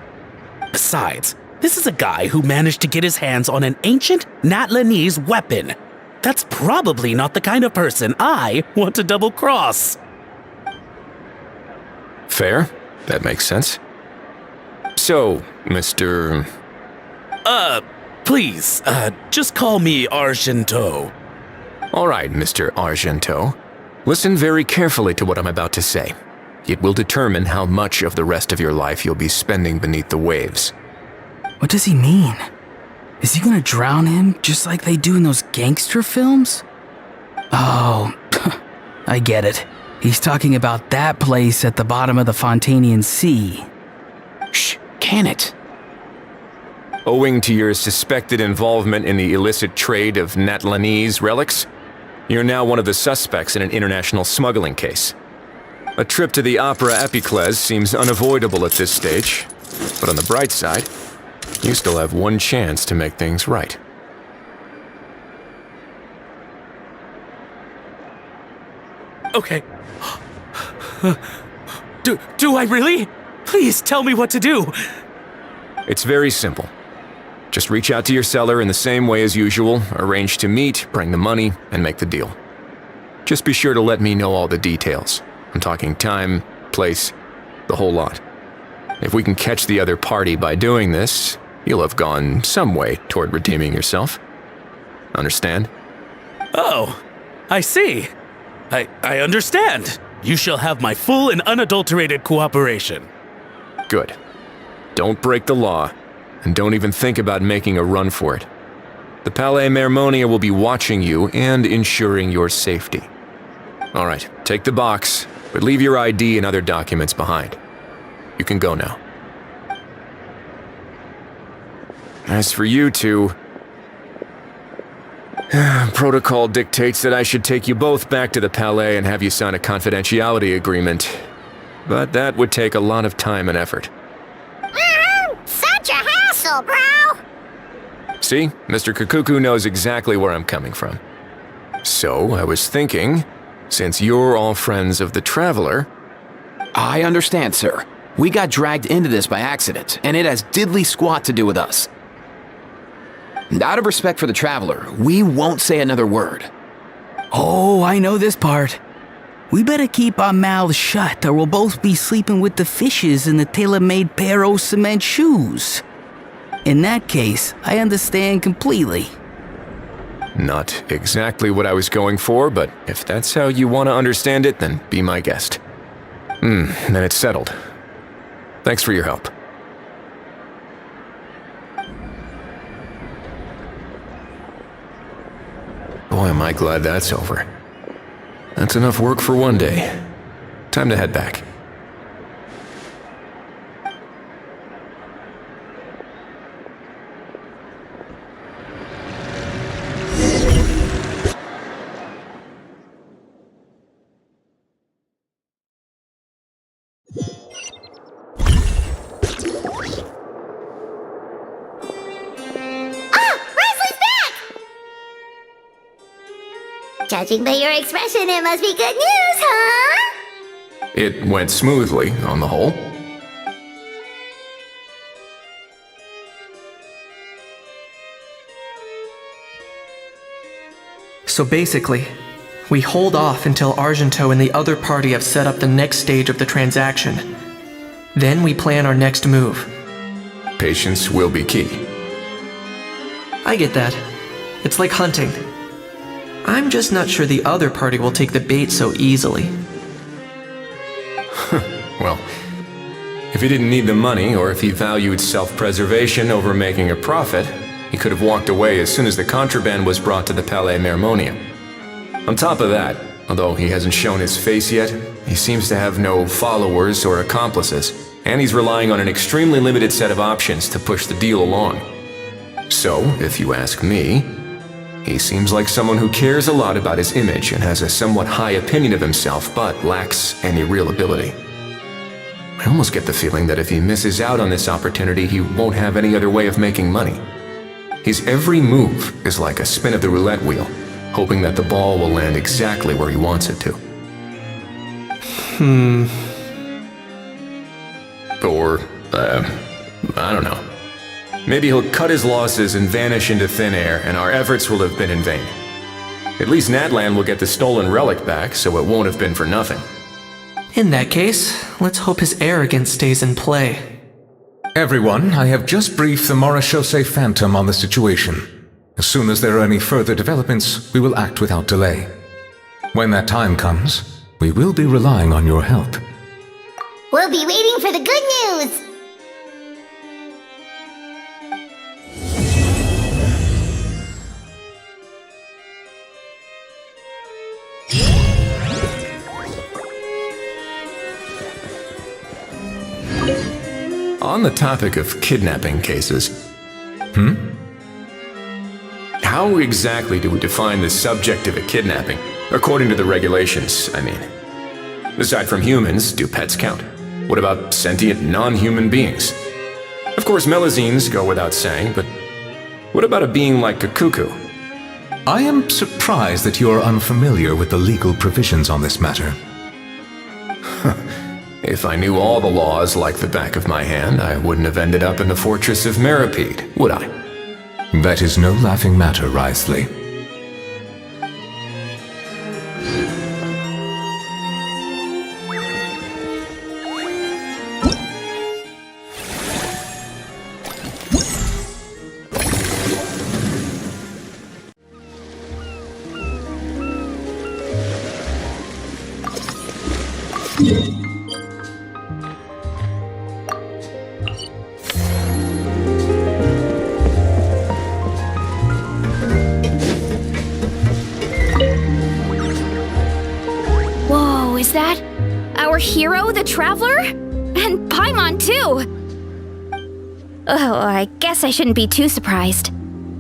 Besides, this is a guy who managed to get his hands on an ancient Natlanese weapon. That's probably not the kind of person I want to double-cross. Fair. That makes sense. So, Mr. Please, just call me Argento. All right, Mr. Argento. Listen very carefully to what I'm about to say. It will determine how much of the rest of your life you'll be spending beneath the waves. What does he mean? Is he gonna drown him just like they do in those gangster films? Oh, I get it. He's talking about that place at the bottom of the Fontanian Sea. Shh, can it? Owing to your suspected involvement in the illicit trade of Natlanese relics, you're now one of the suspects in an international smuggling case. A trip to the Opera Epiclese seems unavoidable at this stage, but on the bright side, you still have one chance to make things right. Okay. Do I really? Please tell me what to do. It's very simple. Just reach out to your seller in the same way as usual, arrange to meet, bring the money, and make the deal. Just be sure to let me know all the details. I'm talking time, place, the whole lot. If we can catch the other party by doing this, you'll have gone some way toward redeeming yourself. Understand? Oh, I see. I understand. You shall have my full and unadulterated cooperation. Good. Don't break the law, and don't even think about making a run for it. The Palais Mermonia will be watching you and ensuring your safety. All right, take the box, but leave your ID and other documents behind. You can go now. As for you two, protocol dictates that I should take you both back to the Palais and have you sign a confidentiality agreement. But that would take a lot of time and effort. Such a hassle, bro! See, Mr. Kikuku knows exactly where I'm coming from. So, I was thinking, since you're all friends of the Traveler... I understand, sir. We got dragged into this by accident, and it has diddly squat to do with us. And out of respect for the Traveler, we won't say another word. Oh, I know this part. We better keep our mouths shut or we'll both be sleeping with the fishes in the tailor-made pair of cement shoes. In that case, I understand completely. Not exactly what I was going for, but if that's how you want to understand it, then be my guest. Then it's settled. Thanks for your help. Boy, am I glad that's over. That's enough work for one day. Time to head back. Judging by your expression, it must be good news, huh? It went smoothly, on the whole. So basically, we hold off until Argento and the other party have set up the next stage of the transaction. Then we plan our next move. Patience will be key. I get that. It's like hunting. I'm just not sure the other party will take the bait so easily. Well, if he didn't need the money, or if he valued self-preservation over making a profit, he could have walked away as soon as the contraband was brought to the Palais Mermonia. On top of that, although he hasn't shown his face yet, he seems to have no followers or accomplices, and he's relying on an extremely limited set of options to push the deal along. So, if you ask me, he seems like someone who cares a lot about his image and has a somewhat high opinion of himself, but lacks any real ability. I almost get the feeling that if he misses out on this opportunity, he won't have any other way of making money. His every move is like a spin of the roulette wheel, hoping that the ball will land exactly where he wants it to. Or, I don't know. Maybe he'll cut his losses and vanish into thin air, and our efforts will have been in vain. At least Natlan will get the stolen relic back, so it won't have been for nothing. In that case, let's hope his arrogance stays in play. Everyone, I have just briefed the Marechaussee Phantom on the situation. As soon as there are any further developments, we will act without delay. When that time comes, we will be relying on your help. We'll be waiting for the good news! On the topic of kidnapping cases... How exactly do we define the subject of a kidnapping? According to the regulations, I mean. Aside from humans, do pets count? What about sentient non-human beings? Of course, melazines go without saying, but what about a being like a cuckoo? I am surprised that you are unfamiliar with the legal provisions on this matter. If I knew all the laws like the back of my hand, I wouldn't have ended up in the fortress of Meripede, would I? That is no laughing matter, Wriothesley. Whoa, is that our hero, the Traveler? And Paimon, too! Oh, I guess I shouldn't be too surprised.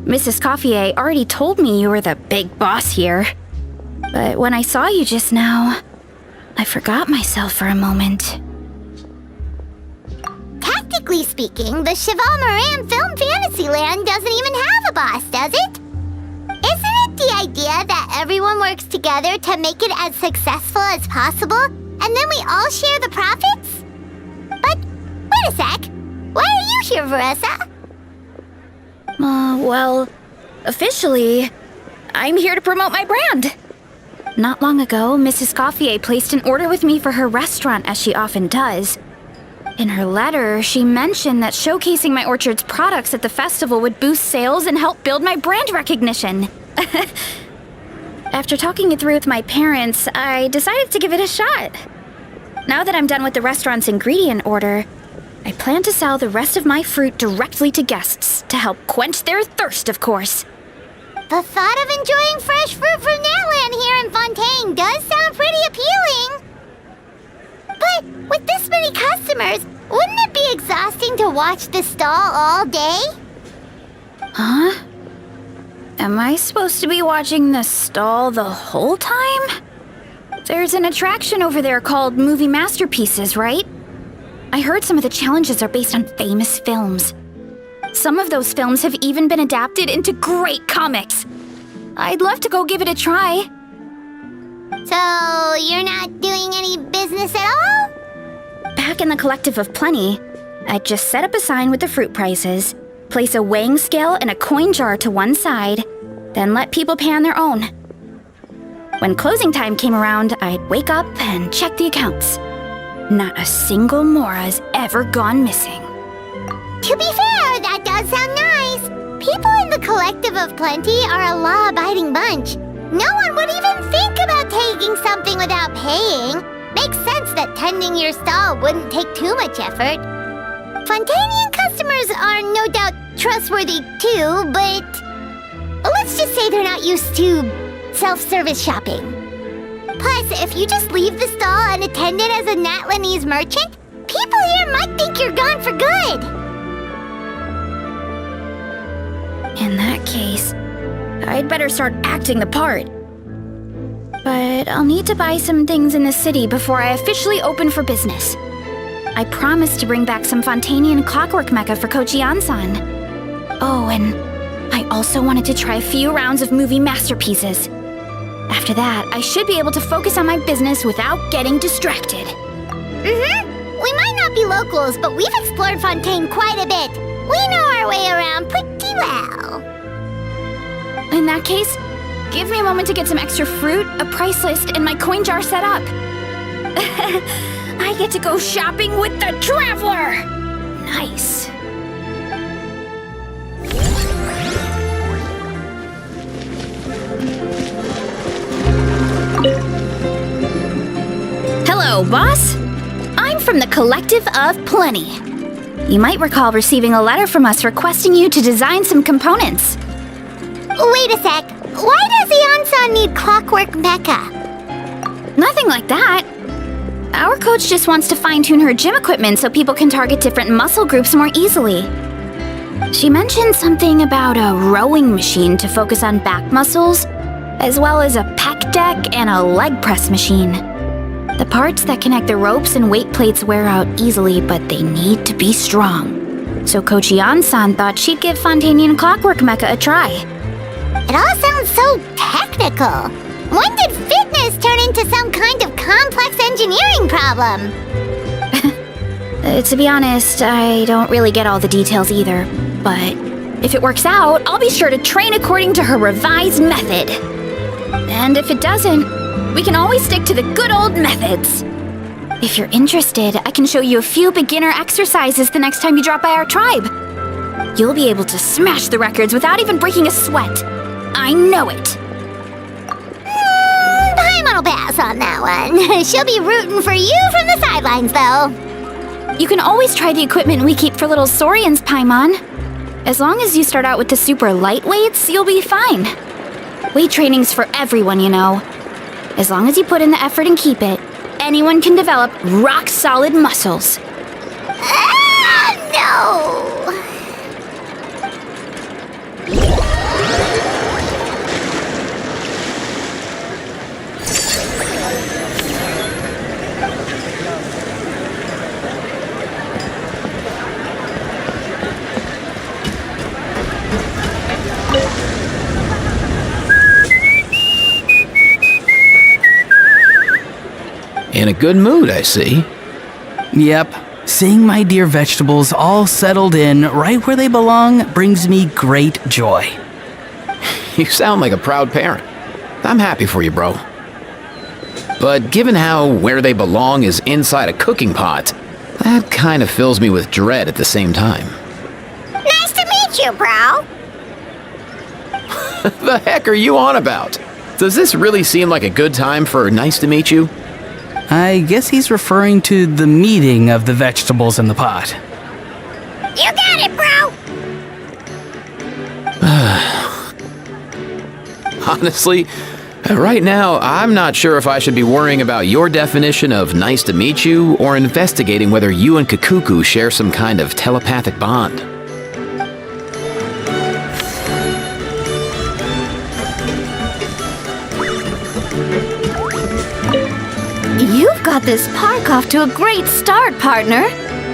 Mrs. Coiffier already told me you were the big boss here. But when I saw you just now, I forgot myself for a moment. Technically speaking, the Chevalmarin Film Fantasyland doesn't even have a boss, does it? Isn't it the idea that everyone works together to make it as successful as possible, and then we all share the profits? But, wait a sec. Why are you here, Veressa? Well, officially, I'm here to promote my brand. Not long ago, Mrs. Coiffier placed an order with me for her restaurant, as she often does. In her letter, she mentioned that showcasing my orchard's products at the festival would boost sales and help build my brand recognition. After talking it through with my parents, I decided to give it a shot. Now that I'm done with the restaurant's ingredient order, I plan to sell the rest of my fruit directly to guests to help quench their thirst, of course. The thought of enjoying fresh fruit from Natlan here in Fontaine does sound pretty appealing. But with this many customers, wouldn't it be exhausting to watch the stall all day? Huh? Am I supposed to be watching the stall the whole time? There's an attraction over there called Movie Masterpieces, right? I heard some of the challenges are based on famous films. Some of those films have even been adapted into great comics. I'd love to go give it a try. So, you're not doing any business at all? Back in the Collective of Plenty, I'd just set up a sign with the fruit prices, place a weighing scale and a coin jar to one side, then let people pay on their own. When closing time came around, I'd wake up and check the accounts. Not a single Mora's ever gone missing. To be fair, that does sound nice. People in the Collective of Plenty are a law-abiding bunch. No one would even think about taking something without paying. Makes sense that tending your stall wouldn't take too much effort. Fontainian customers are no doubt trustworthy too, but let's just say they're not used to self-service shopping. Plus, if you just leave the stall unattended as a Natlanese merchant, people here might think you're gone for good. In that case, I'd better start acting the part. But I'll need to buy some things in the city before I officially open for business. I promised to bring back some Fontainian clockwork mecha for Kochi-san. Oh, and I also wanted to try a few rounds of movie masterpieces. After that, I should be able to focus on my business without getting distracted. We might not be locals, but we've explored Fontaine quite a bit. We know our way around pretty well. In that case, give me a moment to get some extra fruit, a price list, and my coin jar set up. I get to go shopping with the Traveler! Nice. Hello, boss. I'm from the Collective of Plenty. You might recall receiving a letter from us requesting you to design some components. Wait a sec. Why does Eonsan need clockwork mecha? Nothing like that. Our coach just wants to fine-tune her gym equipment so people can target different muscle groups more easily. She mentioned something about a rowing machine to focus on back muscles, as well as a pec deck and a leg press machine. The parts that connect the ropes and weight plates wear out easily, but they need to be strong. So Coach Eon-san thought she'd give Fontainian Clockwork Mecha a try. It all sounds so technical. When did fitness turn into some kind of complex engineering problem? To be honest, I don't really get all the details either. But if it works out, I'll be sure to train according to her revised method. And if it doesn't, we can always stick to the good old methods. If you're interested, I can show you a few beginner exercises the next time you drop by our tribe. You'll be able to smash the records without even breaking a sweat. I know it. Paimon will pass on that one. She'll be rooting for you from the sidelines, though. You can always try the equipment we keep for little Saurians, Paimon. As long as you start out with the super light weights, you'll be fine. Weight training's for everyone, you know. As long as you put in the effort and keep it, anyone can develop rock-solid muscles. No! In a good mood, I see. Yep. Seeing my dear vegetables all settled in right where they belong brings me great joy. You sound like a proud parent. I'm happy for you, bro. But given how where they belong is inside a cooking pot, that kind of fills me with dread at the same time. Nice to meet you, bro. The heck are you on about? Does this really seem like a good time for nice to meet you? I guess he's referring to the meeting of the vegetables in the pot. You got it, bro! Honestly, right now, I'm not sure if I should be worrying about your definition of nice to meet you or investigating whether you and Kikuku share some kind of telepathic bond. You've got this park off to a great start, partner.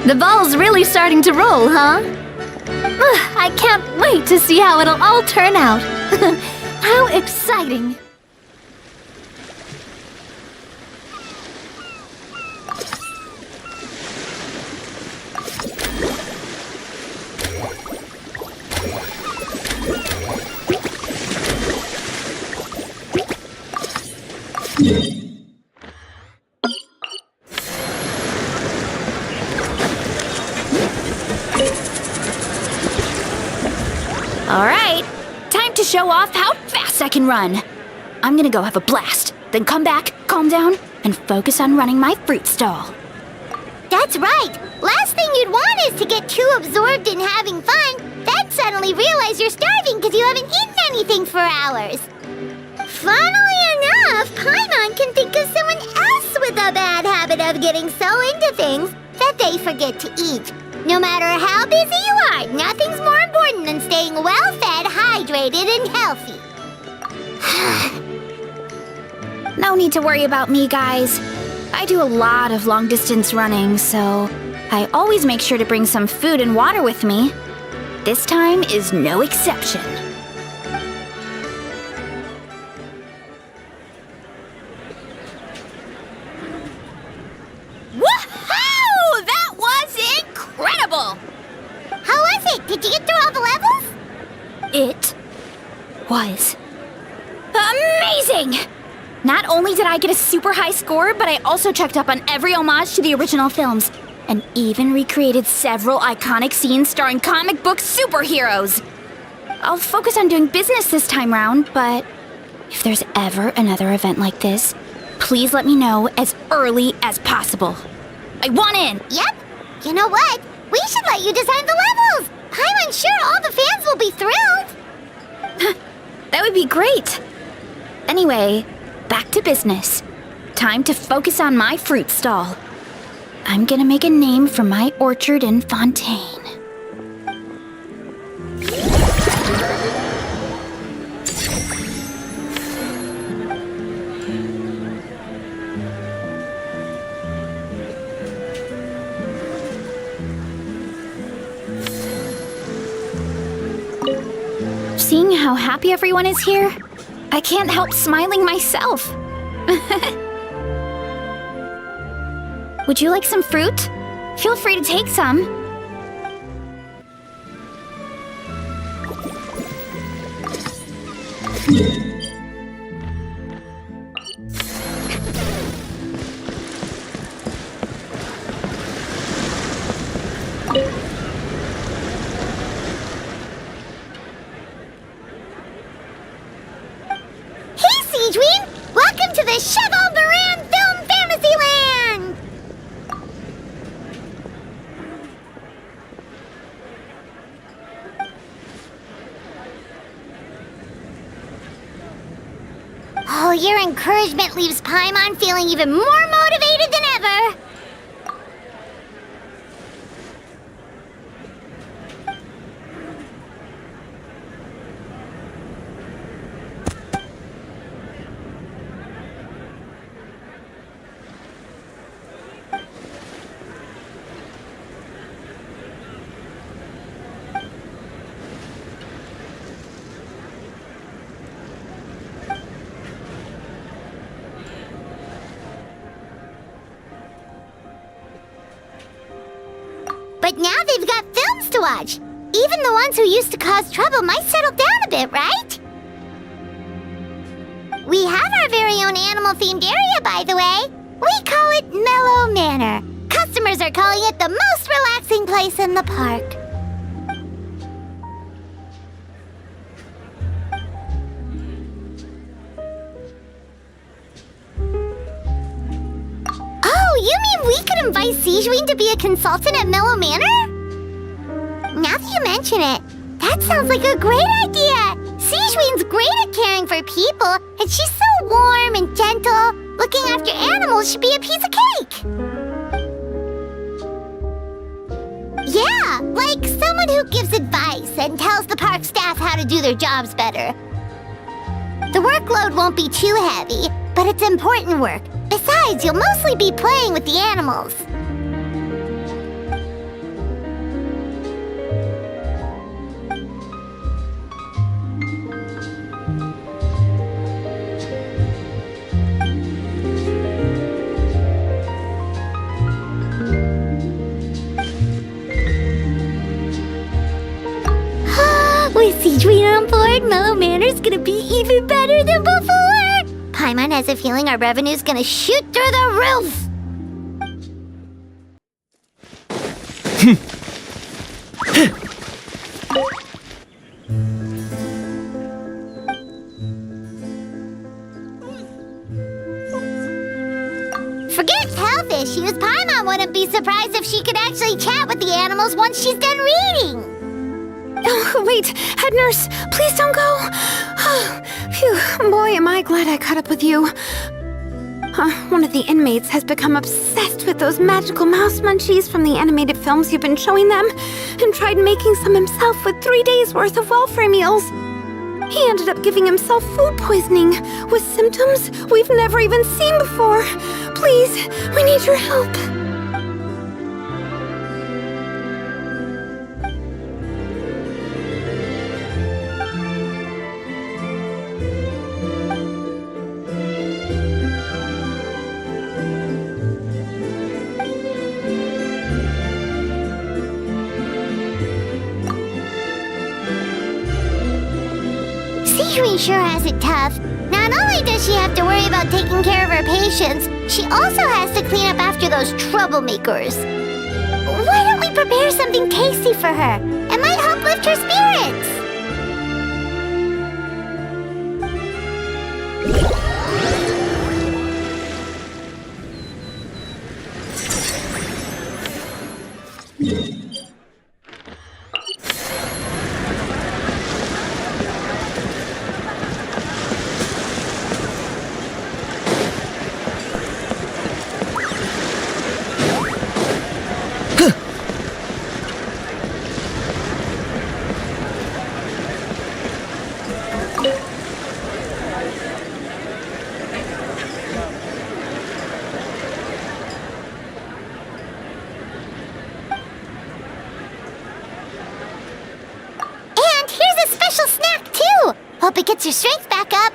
The ball's really starting to roll, huh? I can't wait to see how it'll all turn out. How exciting! All right, time to show off how fast I can run. I'm gonna go have a blast, then come back, calm down, and focus on running my fruit stall. That's right. Last thing you'd want is to get too absorbed in having fun, then suddenly realize you're starving because you haven't eaten anything for hours. Funnily enough, Paimon can think of someone else with a bad habit of getting so into things that they forget to eat. No matter how busy you are, nothing's more important than staying well-fed, hydrated, and healthy. No need to worry about me, guys. I do a lot of long-distance running, so I always make sure to bring some food and water with me. This time is no exception. was amazing! Not only did I get a super high score, but I also checked up on every homage to the original films, and even recreated several iconic scenes starring comic book superheroes. I'll focus on doing business this time round, but if there's ever another event like this, please let me know as early as possible. I want in! Yep. You know what? We should let you design the levels! I'm sure all the fans will be thrilled! That would be great! Anyway, back to business. Time to focus on my fruit stall. I'm gonna make a name for my orchard in Fontaine. Seeing how happy everyone is here, I can't help smiling myself. Would you like some fruit? Feel free to take some. Welcome to the Chevalmarin Film Fantasyland! Oh, your encouragement leaves Paimon feeling even more motivated than ever! But now they've got films to watch. Even the ones who used to cause trouble might settle down a bit, right? We have our very own animal-themed area, by the way. We call it Mellow Manor. Customers are calling it the most relaxing place in the park. Oh, you mean we could invite Sijuin to be a consultant at Mellow Manor? Now that you mention it, that sounds like a great idea! Sijuin's great at caring for people, and she's so warm and gentle. Looking after animals should be a piece of cake! Yeah, like someone who gives advice and tells the park staff how to do their jobs better. The workload won't be too heavy, but it's important work. Besides, you'll mostly be playing with the animals. With Sijuin on board, Mellow Manor's gonna be even better than before! Paimon has a feeling our revenue's gonna shoot through the roof! Forget health issues, Paimon wouldn't be surprised if she could actually chat with the animals once she's done reading! Oh, wait, head nurse, please don't go. Phew, boy, am I glad I caught up with you. One of the inmates has become obsessed with those magical mouse munchies from the animated films you've been showing them, and tried making some himself with 3 days' worth of welfare meals. He ended up giving himself food poisoning, with symptoms we've never even seen before. Please, we need your help. She sure has it tough. Not only does she have to worry about taking care of her patients, she also has to clean up after those troublemakers. Why don't we prepare something tasty for her? It might help lift her spirits. Hope it gets your strength back up.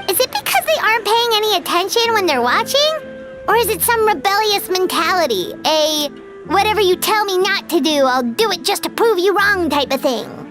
Is it because they aren't paying any attention when they're watching? Or is it some rebellious mentality? A whatever you tell me not to do, I'll do it just to prove you wrong type of thing?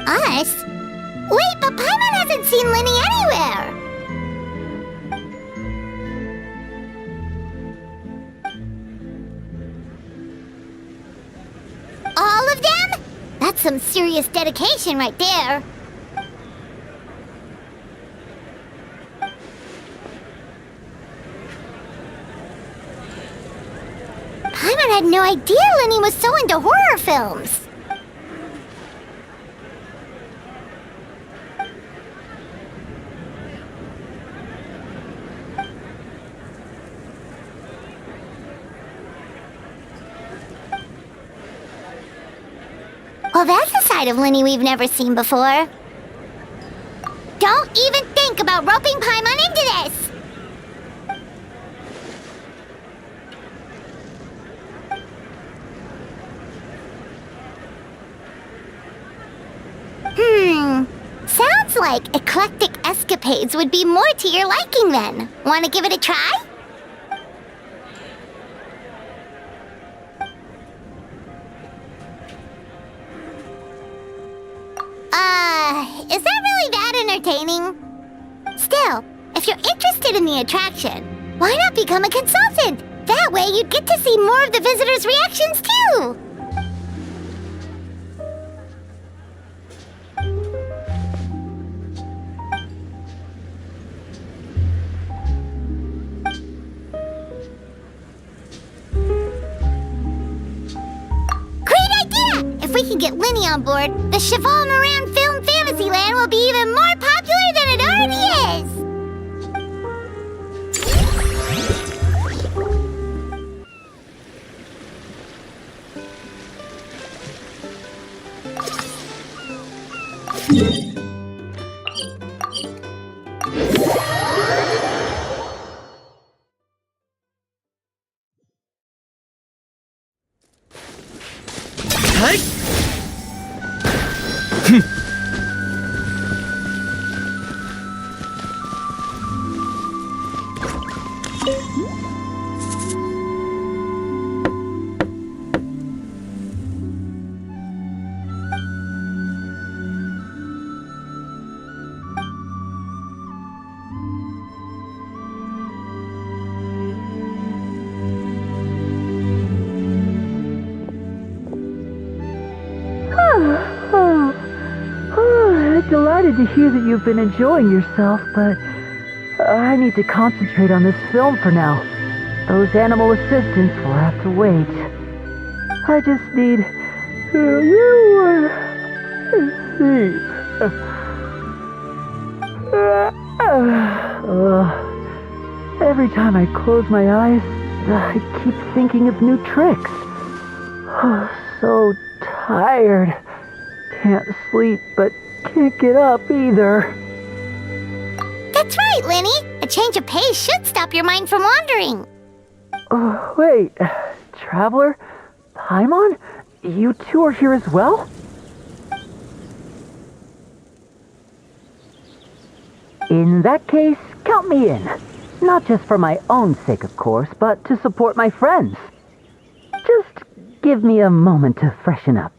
Us? Wait, but Paimon hasn't seen Linny anywhere! All of them? That's some serious dedication right there. Paimon had no idea Linny was so into horror films. Well, that's a side of Linny we've never seen before. Don't even think about roping Paimon into this! Sounds like eclectic escapades would be more to your liking then. Want to give it a try? Is that really that entertaining? Still, if you're interested in the attraction, why not become a consultant? That way you'd get to see more of the visitors' reactions too! If we can get Linny on board, the Chevalmarin Film Fantasyland will be even more popular than it already is! Delighted to hear that you've been enjoying yourself, but I need to concentrate on this film for now. Those animal assistants will have to wait. I just need sleep. Every time I close my eyes, I keep thinking of new tricks. So tired. Can't sleep, but can't get up either. That's right, Lenny. A change of pace should stop your mind from wandering. Wait, Traveler? Paimon? You two are here as well? In that case, count me in. Not just for my own sake, of course, but to support my friends. Just give me a moment to freshen up.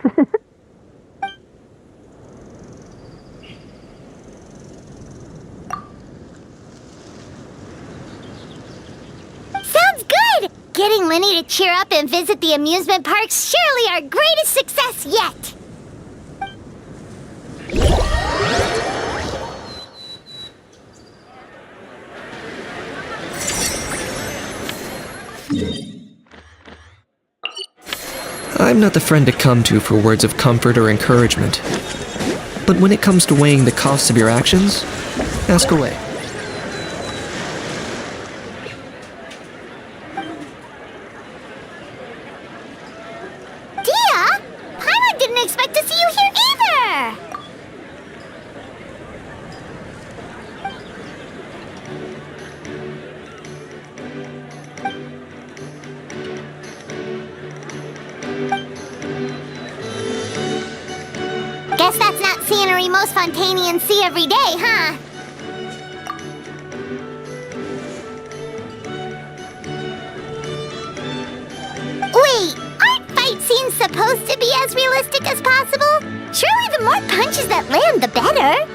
Getting Lenny to cheer up and visit the amusement park's surely our greatest success yet! I'm not the friend to come to for words of comfort or encouragement. But when it comes to weighing the costs of your actions, ask away. Guess that's not scenery most Fontanians see every day, huh? Wait, aren't fight scenes supposed to be as realistic as possible? Surely the more punches that land, the better.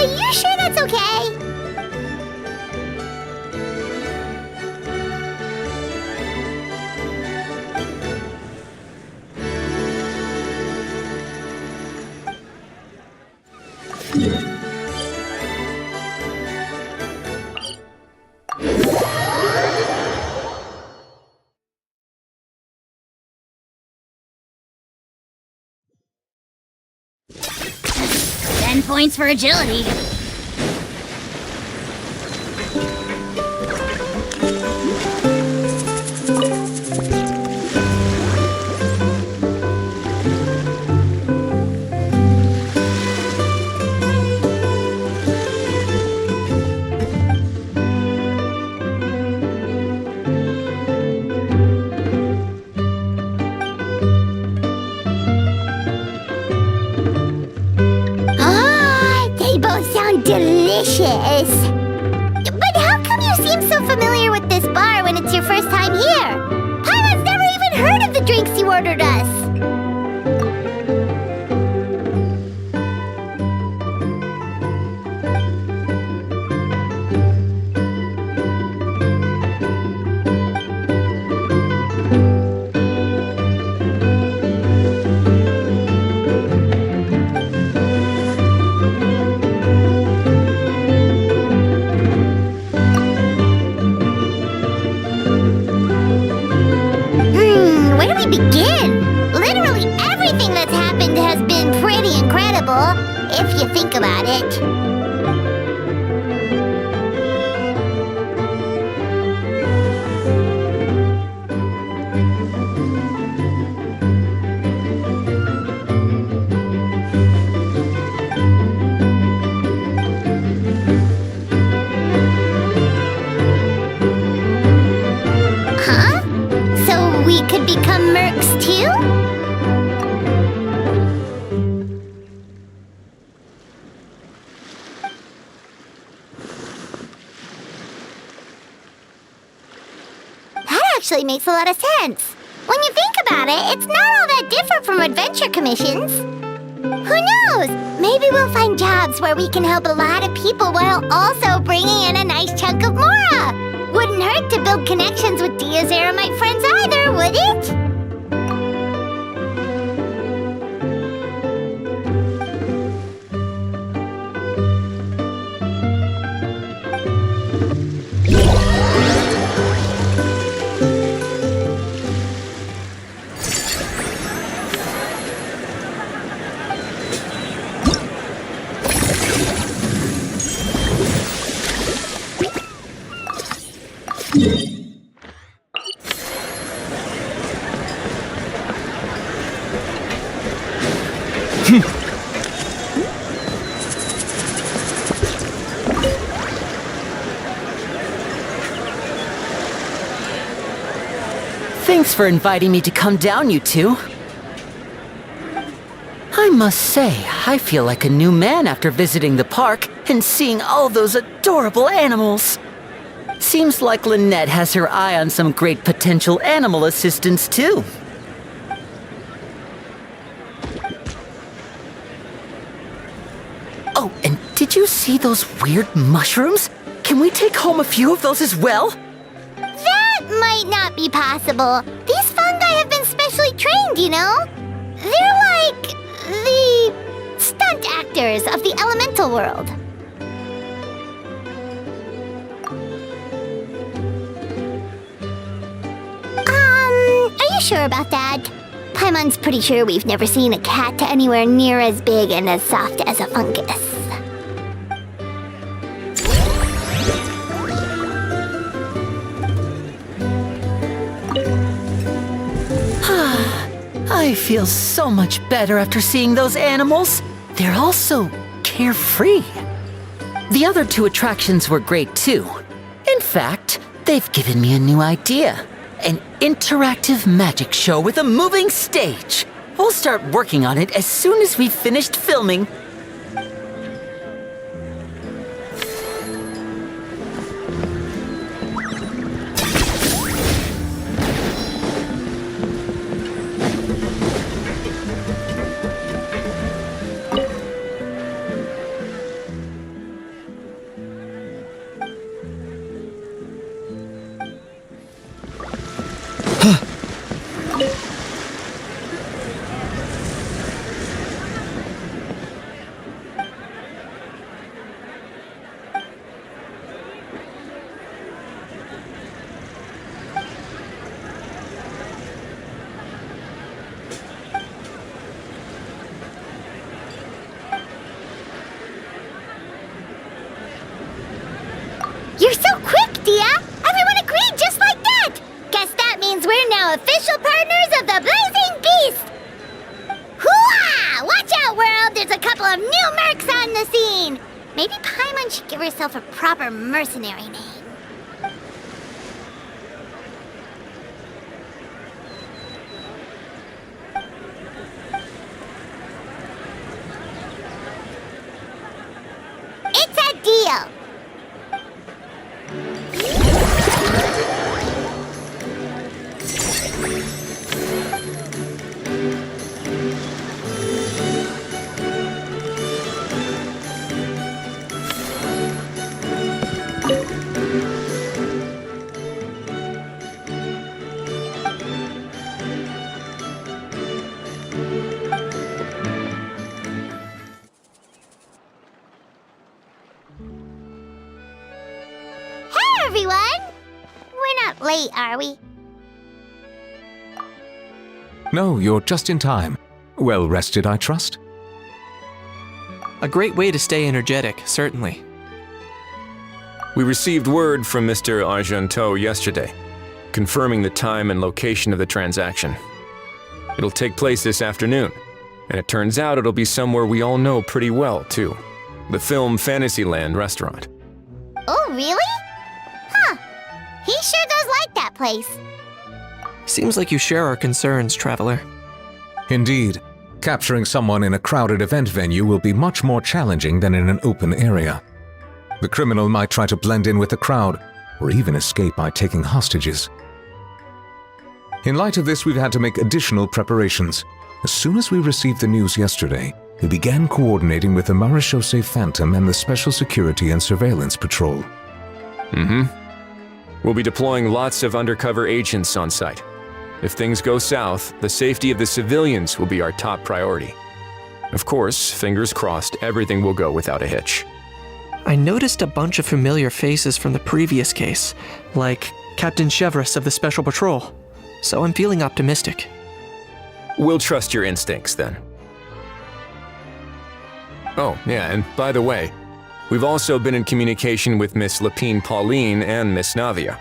You sure that's okay? Points for agility. Delicious! But how come you seem so familiar with this bar when it's your first time here? Paimon's never even heard of the drinks you ordered us! possible, if you think about it. Huh? So we could become mercs too? Actually makes a lot of sense. When you think about it, it's not all that different from adventure commissions. Who knows? Maybe we'll find jobs where we can help a lot of people while also bringing in a nice chunk of Mora. Wouldn't hurt to build connections with Dia's Eremite friends either, would it? Thanks for inviting me to come down, you two. I must say, I feel like a new man after visiting the park and seeing all those adorable animals. Seems like Lynette has her eye on some great potential animal assistants, too. Oh, and did you see those weird mushrooms? Can we take home a few of those as well? That might not be possible. These fungi have been specially trained, you know? They're like the stunt actors of the elemental world. Are you sure about that? Paimon's pretty sure we've never seen a cat anywhere near as big and as soft as a fungus. I feel so much better after seeing those animals. They're all so carefree. The other two attractions were great too. In fact, they've given me a new idea. An interactive magic show with a moving stage. We'll start working on it as soon as we've finished filming. You're so quick, Dia! Everyone agreed just like that! Guess that means we're now official partners of the Blazing Beast! Hooah! Watch out, world! There's a couple of new mercs on the scene! Maybe Paimon should give herself a proper mercenary name. It's a deal! Hey, everyone! We're not late, are we? No, you're just in time. Well rested, I trust? A great way to stay energetic, certainly. We received word from Mr. Argenteau yesterday, confirming the time and location of the transaction. It'll take place this afternoon, and it turns out it'll be somewhere we all know pretty well, too. The Film Fantasyland restaurant. Oh, really? Huh. He sure does like that place. Seems like you share our concerns, Traveler. Indeed. Capturing someone in a crowded event venue will be much more challenging than in an open area. The criminal might try to blend in with the crowd, or even escape by taking hostages. In light of this, we've had to make additional preparations. As soon as we received the news yesterday, we began coordinating with the Marechaussee Phantom and the Special Security and Surveillance Patrol. We'll be deploying lots of undercover agents on site. If things go south, the safety of the civilians will be our top priority. Of course, fingers crossed, everything will go without a hitch. I noticed a bunch of familiar faces from the previous case, like Captain Chevres of the Special Patrol, so I'm feeling optimistic. We'll trust your instincts, then. Oh, yeah, and by the way, we've also been in communication with Miss Lapine Pauline and Miss Navia.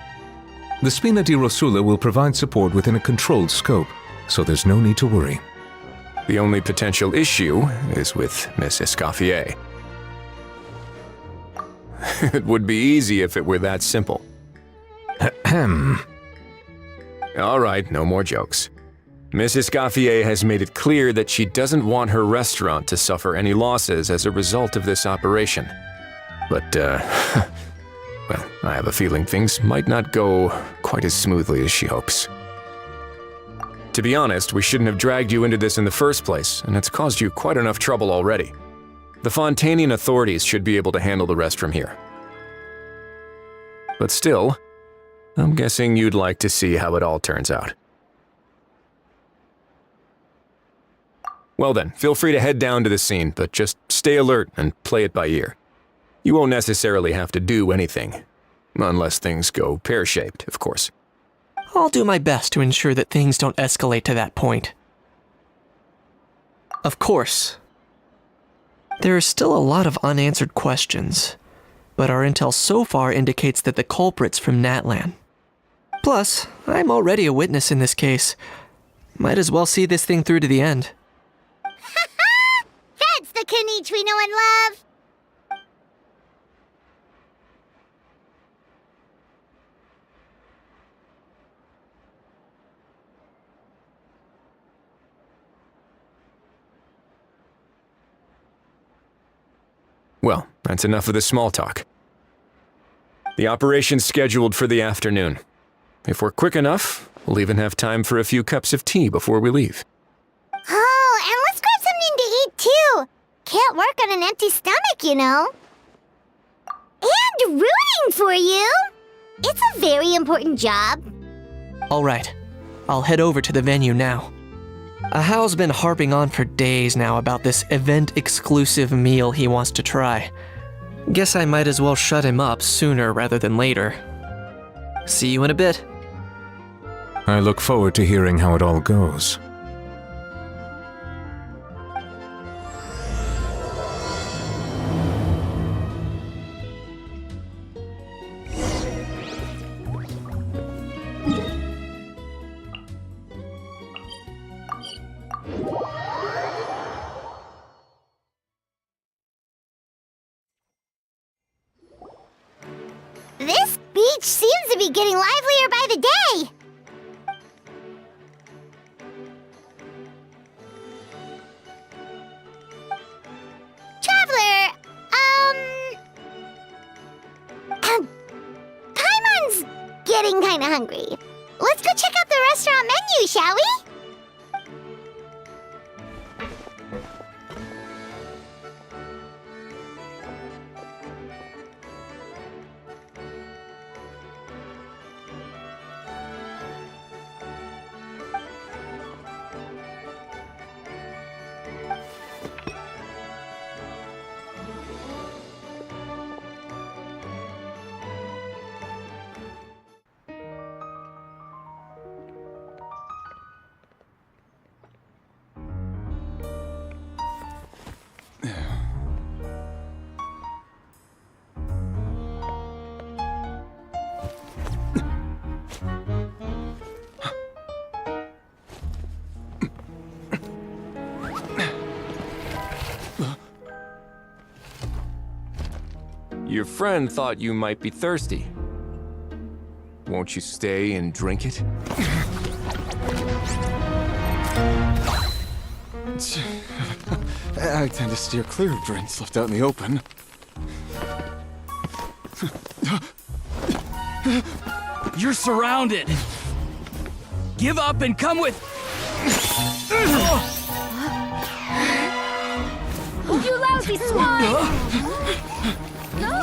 The Spina di Rosula will provide support within a controlled scope, so there's no need to worry. The only potential issue is with Miss Escoffier. It would be easy if it were that simple. All right, no more jokes. Miss Escoffier has made it clear that she doesn't want her restaurant to suffer any losses as a result of this operation. But, well, I have a feeling things might not go quite as smoothly as she hopes. To be honest, we shouldn't have dragged you into this in the first place, and it's caused you quite enough trouble already. The Fontanian authorities should be able to handle the rest from here. But still, I'm guessing you'd like to see how it all turns out. Well then, feel free to head down to the scene, but just stay alert and play it by ear. You won't necessarily have to do anything. Unless things go pear-shaped, of course. I'll do my best to ensure that things don't escalate to that point. Of course. There are still a lot of unanswered questions, but our intel so far indicates that the culprit's from Natlan. Plus, I'm already a witness in this case. Might as well see this thing through to the end. That's the Knight we know and love! Well, that's enough of the small talk. The operation's scheduled for the afternoon. If we're quick enough, we'll even have time for a few cups of tea before we leave. Oh, and let's grab something to eat too! Can't work on an empty stomach, you know. And rooting for you! It's a very important job. All right, I'll head over to the venue now. Ahal's been harping on for days now about this event-exclusive meal he wants to try. Guess I might as well shut him up sooner rather than later. See you in a bit. I look forward to hearing how it all goes. This beach seems to be getting livelier by the day. Traveler, Paimon's getting kinda hungry. Let's go check out the restaurant menu, shall we? Your friend thought you might be thirsty. Won't you stay and drink it? I tend to steer clear of drinks left out in the open. You're surrounded. Give up and come with. You lousy swine!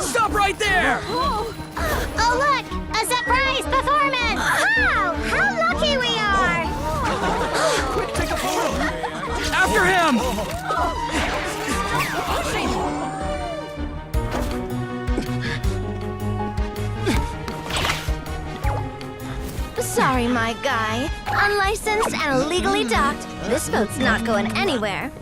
Stop right there! Oh look! A surprise performance! Wow! How lucky we are! Quick, take a photo! After him! Sorry, my guy. Unlicensed and illegally docked. This boat's not going anywhere.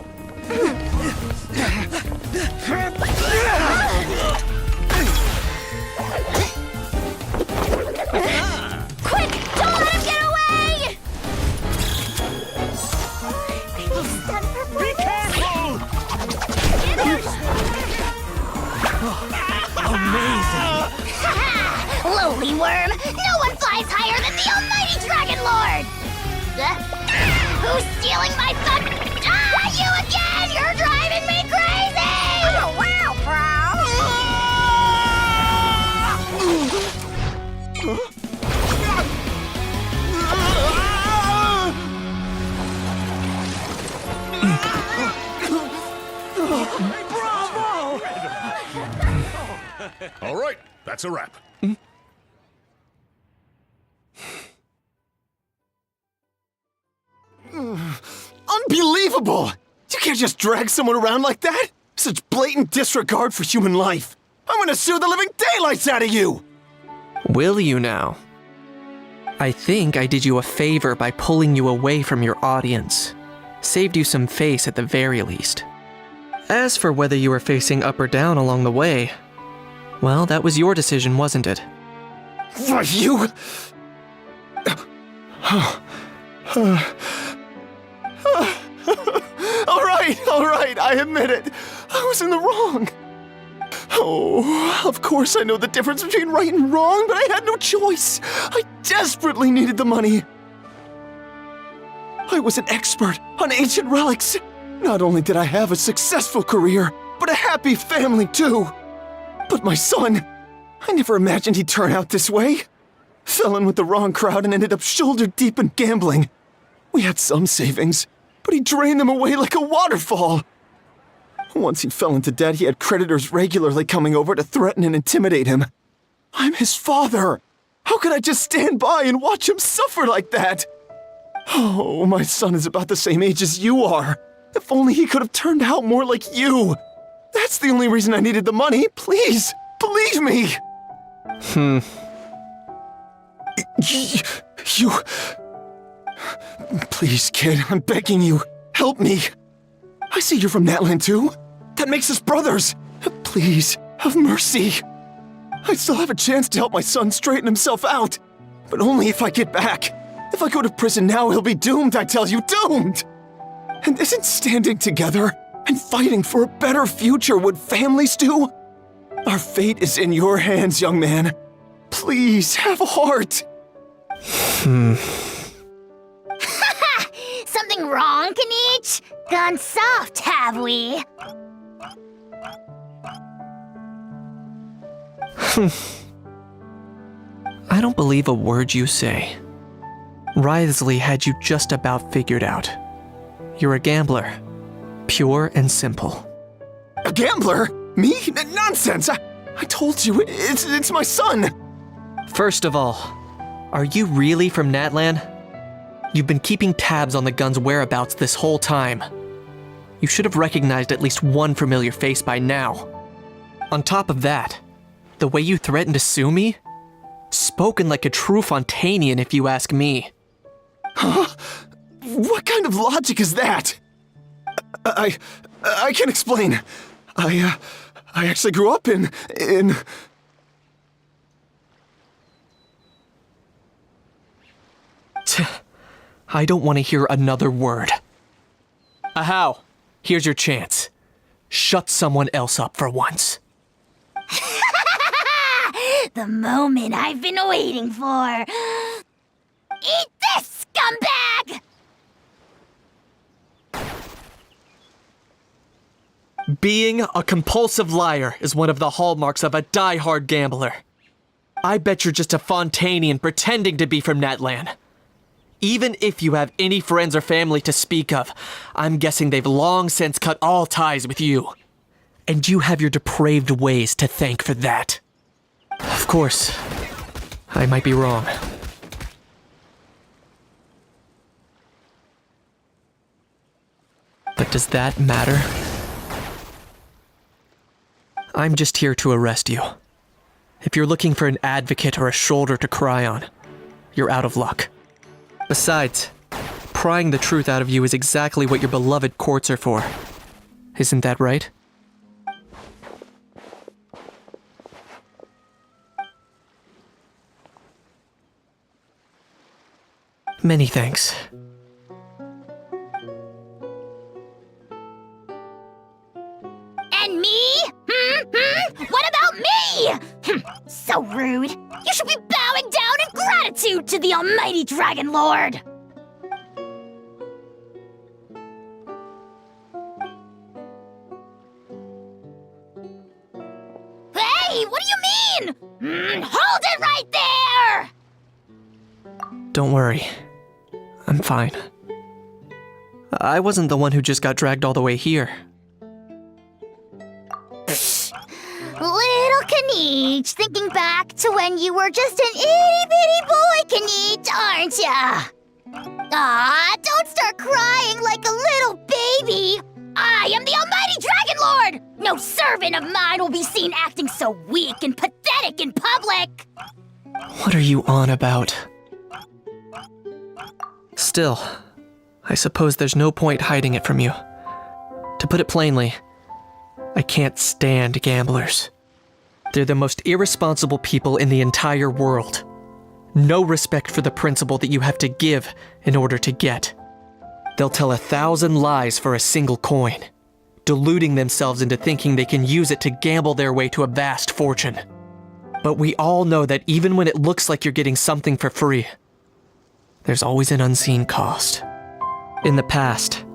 Quick! Don't let him get away! Be careful! Amazing! Lowly worm! No one flies higher than the almighty Dragon Lord! Who's stealing my fun? Ah, you again! You're driving me crazy! Oh, wow, All right, that's a wrap. Unbelievable! You can't just drag someone around like that! Such blatant disregard for human life! I'm gonna sue the living daylights out of you! Will you now? I think I did you a favor by pulling you away from your audience. Saved you some face at the very least. As for whether you were facing up or down along the way, well, that was your decision, wasn't it? Why, you... All right, I admit it. I was in the wrong. Oh, of course I know the difference between right and wrong, but I had no choice. I desperately needed the money. I was an expert on ancient relics. Not only did I have a successful career, but a happy family too. But my son, I never imagined he'd turn out this way. Fell in with the wrong crowd and ended up shoulder deep in gambling. We had some savings, but he drained them away like a waterfall. Once he fell into debt, he had creditors regularly coming over to threaten and intimidate him. I'm his father. How could I just stand by and watch him suffer like that? Oh, my son is about the same age as you are. If only he could have turned out more like you. That's the only reason I needed the money. Please, believe me. You... Please, kid, I'm begging you. Help me. I see you're from Natland too. That makes us brothers. Please, have mercy. I still have a chance to help my son straighten himself out. But only if I get back. If I go to prison now, he'll be doomed, I tell you, doomed! And isn't standing together and fighting for a better future what families do? Our fate is in your hands, young man. Please, have a heart. Something wrong, Kanich? Gone soft, have we? I don't believe a word you say. Wriothesley had you just about figured out. You're a gambler. Pure and simple. A gambler? Me? Nonsense! I told you, it's my son! First of all, are you really from Natland? You've been keeping tabs on the gun's whereabouts this whole time. You should have recognized at least one familiar face by now. On top of that, the way you threatened to sue me? Spoken like a true Fontanian, if you ask me. Huh? What kind of logic is that? I can't explain. I actually grew up in... I don't want to hear another word. Ahau, here's your chance. Shut someone else up for once. The moment I've been waiting for. Eat this, scumbag! Being a compulsive liar is one of the hallmarks of a die-hard gambler. I bet you're just a Fontainian pretending to be from Natlan. Even if you have any friends or family to speak of, I'm guessing they've long since cut all ties with you. And you have your depraved ways to thank for that. Of course, I might be wrong. But does that matter? I'm just here to arrest you. If you're looking for an advocate or a shoulder to cry on, you're out of luck. Besides, prying the truth out of you is exactly what your beloved courts are for. Isn't that right? Many thanks. And me? What about me? So rude. You should be bowing down in gratitude to the almighty Dragon Lord. Hey, what do you mean? Hold it right there! Don't worry. I'm fine. I wasn't the one who just got dragged all the way here. Little Kniech, thinking back to when you were just an itty-bitty boy, Kniech, aren't ya? Aw, don't start crying like a little baby! I am the almighty Dragon Lord! No servant of mine will be seen acting so weak and pathetic in public! What are you on about? Still, I suppose there's no point hiding it from you. To put it plainly, I can't stand gamblers. They're the most irresponsible people in the entire world. No respect for the principle that you have to give in order to get. They'll tell 1,000 lies for a single coin, deluding themselves into thinking they can use it to gamble their way to a vast fortune. But we all know that even when it looks like you're getting something for free, there's always an unseen cost. In the past,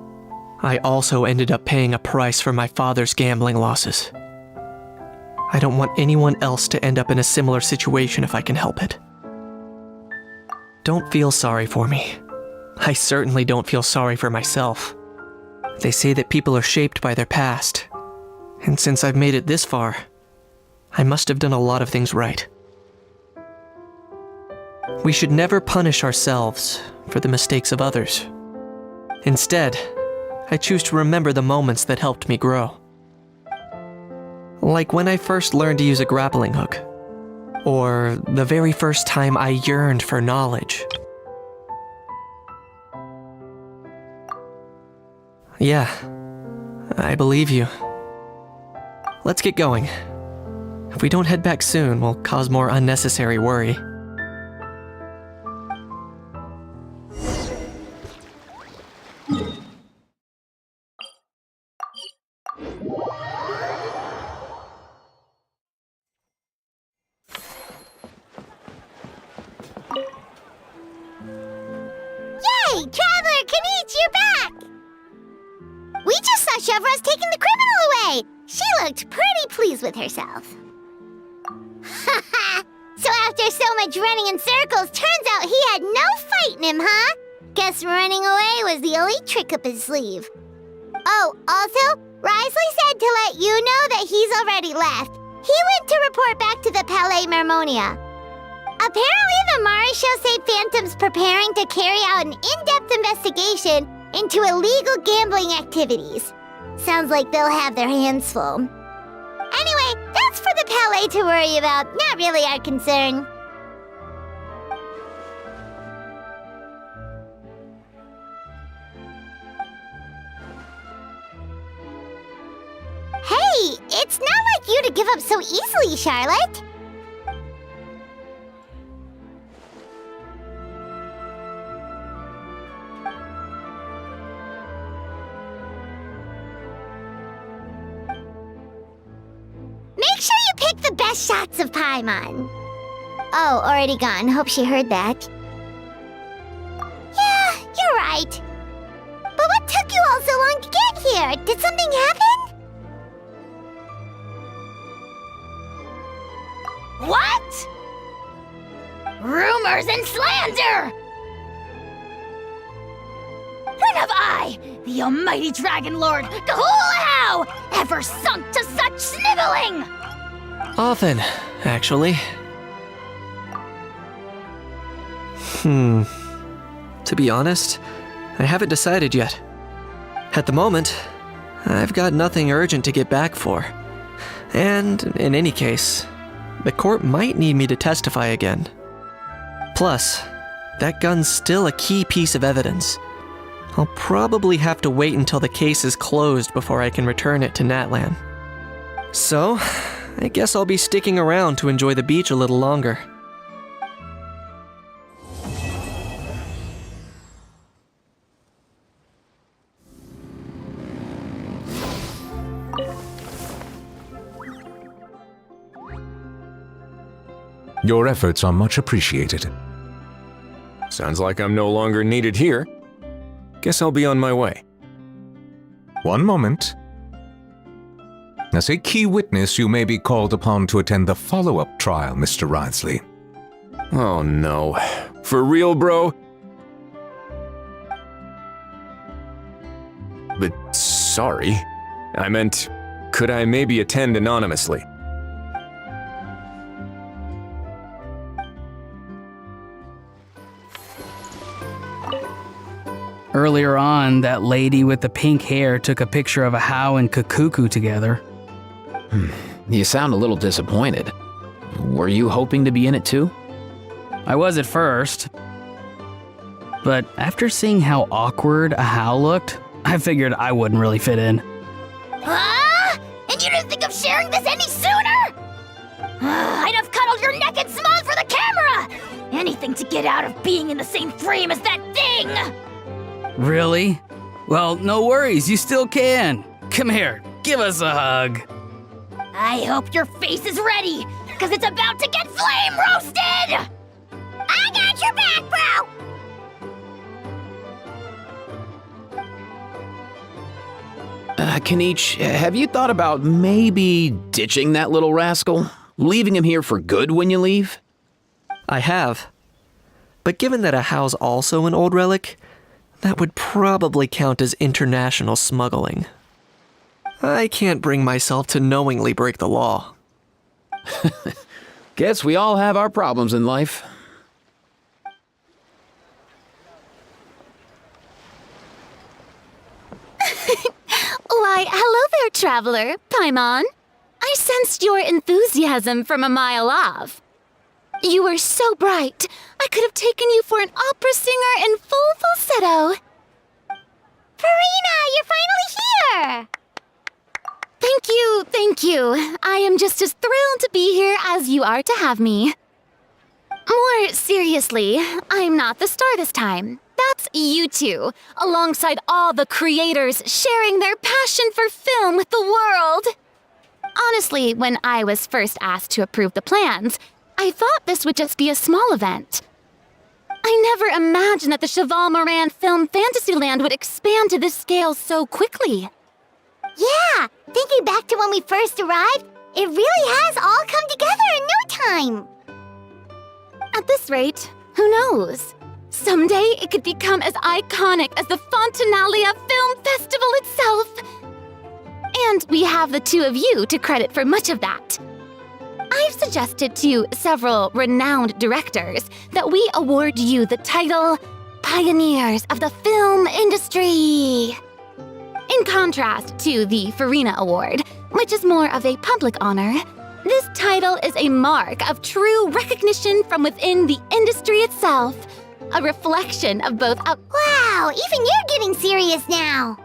I also ended up paying a price for my father's gambling losses. I don't want anyone else to end up in a similar situation if I can help it. Don't feel sorry for me. I certainly don't feel sorry for myself. They say that people are shaped by their past, and since I've made it this far, I must have done a lot of things right. We should never punish ourselves for the mistakes of others. Instead, I choose to remember the moments that helped me grow. Like when I first learned to use a grappling hook, or the very first time I yearned for knowledge. Yeah, I believe you. Let's get going. If we don't head back soon, we'll cause more unnecessary worry. Yay! Traveler Kniech, you're back! We just saw Chevro's taking the criminal away! She looked pretty pleased with herself. Haha! So after so much running in circles, turns out he had no fight in him, huh? Guess running away was the only trick up his sleeve. Oh, also, Risley said to let you know that he's already left. He went to report back to the Palais Mermonia. Apparently the Maréchal say Phantom's preparing to carry out an in-depth investigation into illegal gambling activities. Sounds like they'll have their hands full. Anyway, that's for the Palais to worry about, not really our concern. Hey, it's not like you to give up so easily, Charlotte. Make sure you pick the best shots of Paimon. Oh, already gone. Hope she heard that. Yeah, you're right. But what took you all so long to get here? Did something happen? What? Rumors and slander! When have I, the almighty Dragon Lord, Kahulahau, ever sunk to such sniveling? Often, actually. To be honest, I haven't decided yet. At the moment, I've got nothing urgent to get back for. And, in any case, the court might need me to testify again. Plus, that gun's still a key piece of evidence. I'll probably have to wait until the case is closed before I can return it to Natlan. So, I guess I'll be sticking around to enjoy the beach a little longer. Your efforts are much appreciated. Sounds like I'm no longer needed here. Guess I'll be on my way. One moment. As a key witness, you may be called upon to attend the follow-up trial, Mr. Wriothesley. Oh no. For real, bro? But sorry. I meant, could I maybe attend anonymously? Earlier on, that lady with the pink hair took a picture of a Hao and Kakuku together. You sound a little disappointed. Were you hoping to be in it too? I was at first. But after seeing how awkward a Hao looked, I figured I wouldn't really fit in. Huh? And you didn't think of sharing this any sooner? I'd have cuddled your neck and smiled for the camera! Anything to get out of being in the same frame as that thing! Really? Well, no worries, you still can. Come here, give us a hug. I hope your face is ready, because it's about to get flame roasted! I got your back, bro! Kanich, have you thought about maybe ditching that little rascal? Leaving him here for good when you leave? I have. But given that a Hao's also an old relic, that would probably count as international smuggling. I can't bring myself to knowingly break the law. Guess we all have our problems in life. Why, hello there, traveler, Paimon. I sensed your enthusiasm from a mile off. You were so bright, I could have taken you for an opera singer in full falsetto. Farina, you're finally here! Thank you. I am just as thrilled to be here as you are to have me. More seriously, I'm not the star this time. That's you two, alongside all the creators sharing their passion for film with the world. Honestly, when I was first asked to approve the plans, I thought this would just be a small event. I never imagined that the Chevalmarin Film Fantasyland would expand to this scale so quickly. Yeah, thinking back to when we first arrived, it really has all come together in no time. At this rate, who knows? Someday it could become as iconic as the Fontanalia Film Festival itself. And we have the two of you to credit for much of that. I've suggested to several renowned directors that we award you the title Pioneers of the Film Industry. In contrast to the Farina Award, which is more of a public honor, this title is a mark of true recognition from within the industry itself, a reflection of both Wow, even you're getting serious now.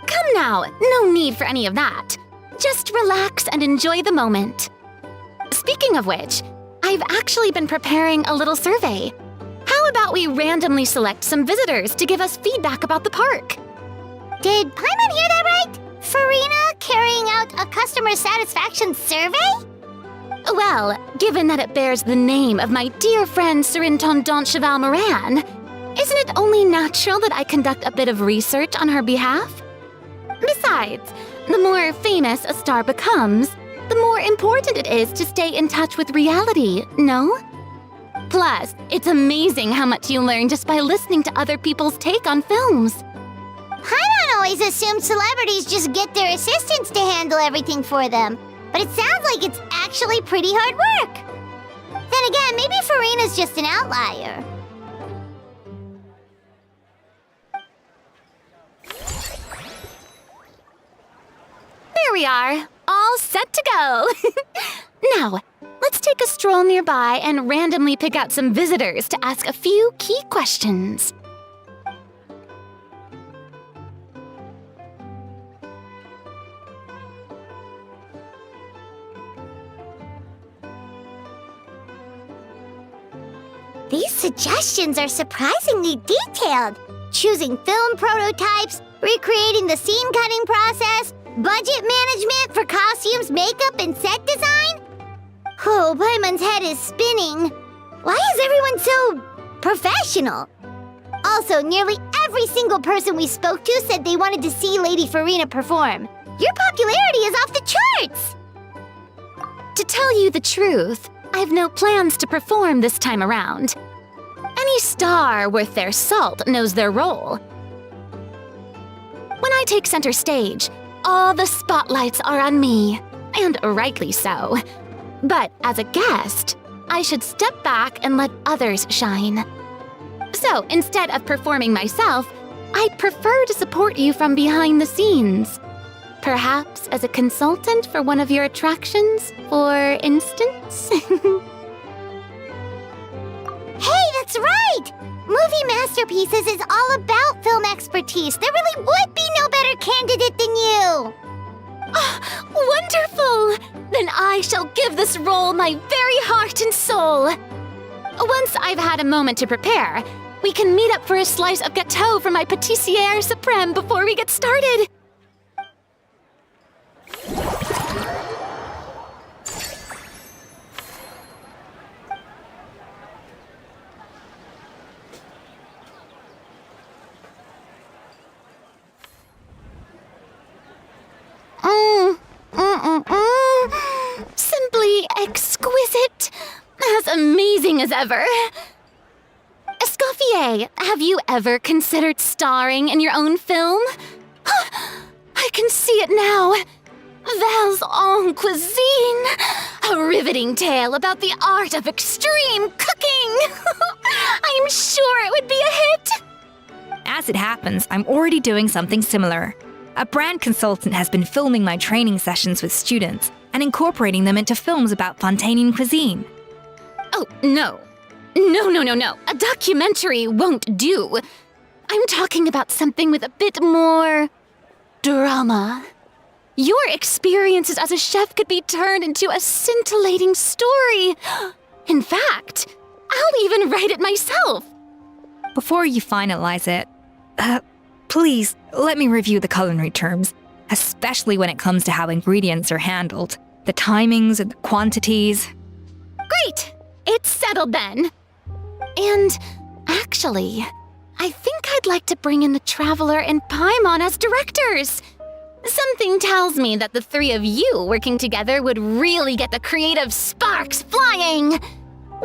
Come now, no need for any of that. Just relax and enjoy the moment. Speaking of which, I've actually been preparing a little survey. How about we randomly select some visitors to give us feedback about the park? Did Paimon hear that right? Farina carrying out a customer satisfaction survey? Well, given that it bears the name of my dear friend Surintendant Chevalmarin, isn't it only natural that I conduct a bit of research on her behalf? Besides, the more famous a star becomes, the more important it is to stay in touch with reality, no? Plus, it's amazing how much you learn just by listening to other people's take on films. I don't always assume celebrities just get their assistants to handle everything for them, but it sounds like it's actually pretty hard work. Then again, maybe Farina's just an outlier. There we are, all set to go. Now, let's take a stroll nearby and randomly pick out some visitors to ask a few key questions. These suggestions are surprisingly detailed. Choosing film prototypes, recreating the scene cutting process, budget management for costumes, makeup, and set design? Oh, Paimon's head is spinning. Why is everyone so professional? Also, nearly every single person we spoke to said they wanted to see Lady Farina perform. Your popularity is off the charts! To tell you the truth, I've no plans to perform this time around. Any star worth their salt knows their role. When I take center stage, all the spotlights are on me, and rightly so. But as a guest, I should step back and let others shine. So instead of performing myself, I'd prefer to support you from behind the scenes. Perhaps as a consultant for one of your attractions, for instance? Hey, that's right! Movie Masterpieces is all about film expertise. There really would be no better candidate than you! Oh, wonderful! Then I shall give this role my very heart and soul. Once I've had a moment to prepare, we can meet up for a slice of gâteau from my pâtissière suprême before we get started. Simply exquisite. As amazing as ever. Escoffier, have you ever considered starring in your own film? I can see it now. Val's en cuisine. A riveting tale about the art of extreme cooking. I'm sure it would be a hit. As it happens, I'm already doing something similar. A brand consultant has been filming my training sessions with students and incorporating them into films about Fontainian cuisine. Oh, no. No. A documentary won't do. I'm talking about something with a bit more drama. Your experiences as a chef could be turned into a scintillating story. In fact, I'll even write it myself. Before you finalize it, please let me review the culinary terms, especially when it comes to how ingredients are handled, the timings and the quantities. Great! It's settled then. And actually, I think I'd like to bring in the Traveler and Paimon as directors. Something tells me that the three of you working together would really get the creative sparks flying.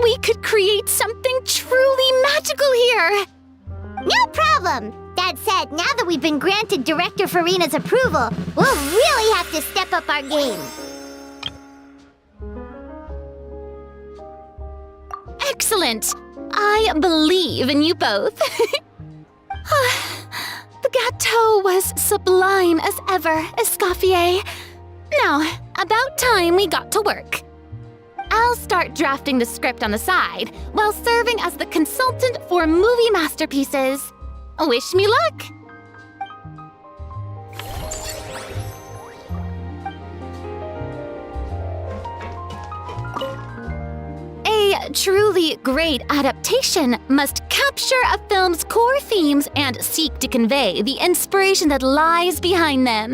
We could create something truly magical here. No problem. That said, now that we've been granted Director Farina's approval, we'll really have to step up our game. Excellent. I believe in you both. The gâteau was sublime as ever, Escoffier. Now, about time we got to work. I'll start drafting the script on the side while serving as the consultant for movie masterpieces. Wish me luck! A truly great adaptation must capture a film's core themes and seek to convey the inspiration that lies behind them.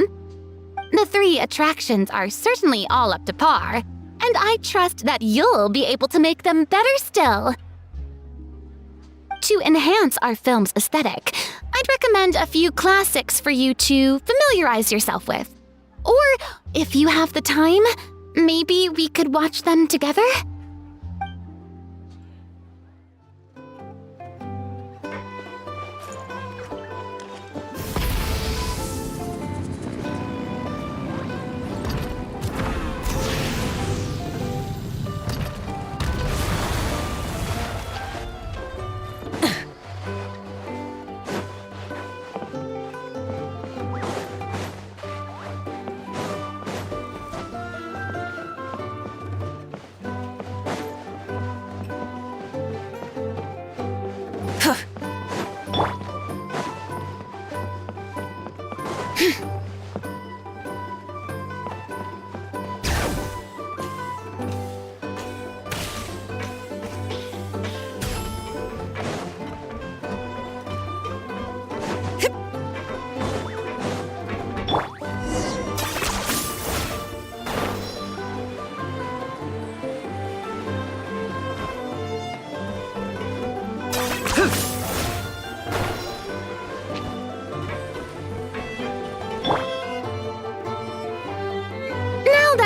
The three attractions are certainly all up to par, And I trust that you'll be able to make them better still. To enhance our film's aesthetic, I'd recommend a few classics for you to familiarize yourself with. Or, if you have the time, maybe we could watch them together?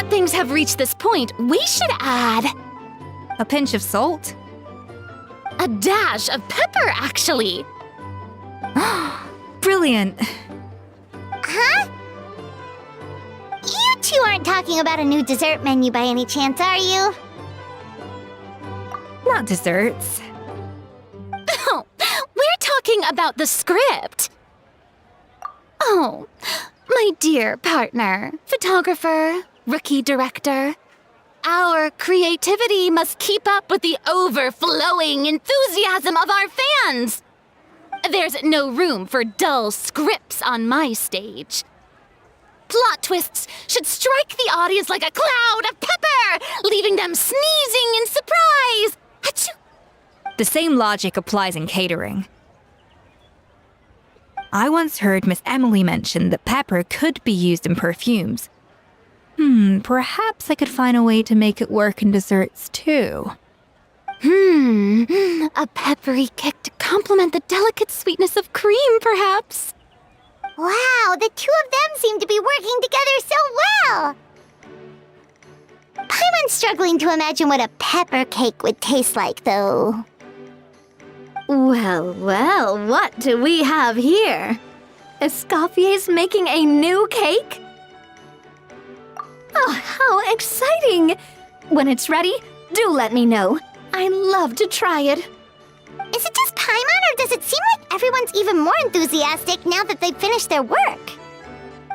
Things have reached this point, we should add... A pinch of salt? A dash of pepper, actually! Brilliant! Huh? You two aren't talking about a new dessert menu by any chance, are you? Not desserts. Oh, we're talking about the script! Oh, my dear partner, photographer, rookie director. Our creativity must keep up with the overflowing enthusiasm of our fans. There's no room for dull scripts on my stage. Plot twists should strike the audience like a cloud of pepper, leaving them sneezing in surprise. Achoo! The same logic applies in catering. I once heard Miss Emily mention that pepper could be used in perfumes. Perhaps I could find a way to make it work in desserts too. A peppery kick to complement the delicate sweetness of cream, perhaps. Wow, the two of them seem to be working together so well! Paimon's struggling to imagine what a pepper cake would taste like, though. Well, well, what do we have here? Escoffier's making a new cake? Oh, how exciting! When it's ready, do let me know. I'd love to try it. Is it just Paimon, or does it seem like everyone's even more enthusiastic now that they've finished their work?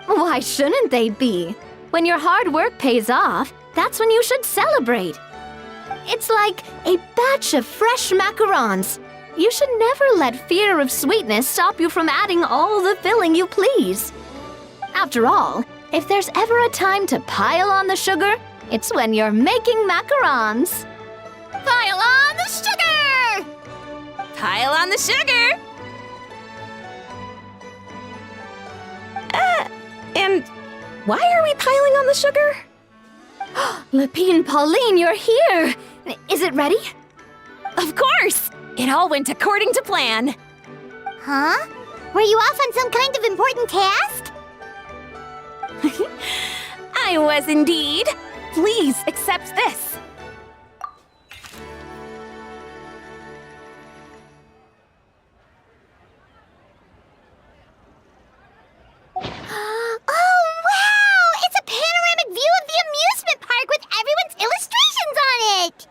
Why shouldn't they be? When your hard work pays off, that's when you should celebrate. It's like a batch of fresh macarons. You should never let fear of sweetness stop you from adding all the filling you please. After all, if there's ever a time to pile on the sugar, it's when you're making macarons. Pile on the sugar! Pile on the sugar! And why are we piling on the sugar? Lapine Pauline, you're here! Is it ready? Of course! It all went according to plan. Huh? Were you off on some kind of important task? I was indeed. Please accept this. Oh, wow! It's a panoramic view of the amusement park with everyone's illustrations on it!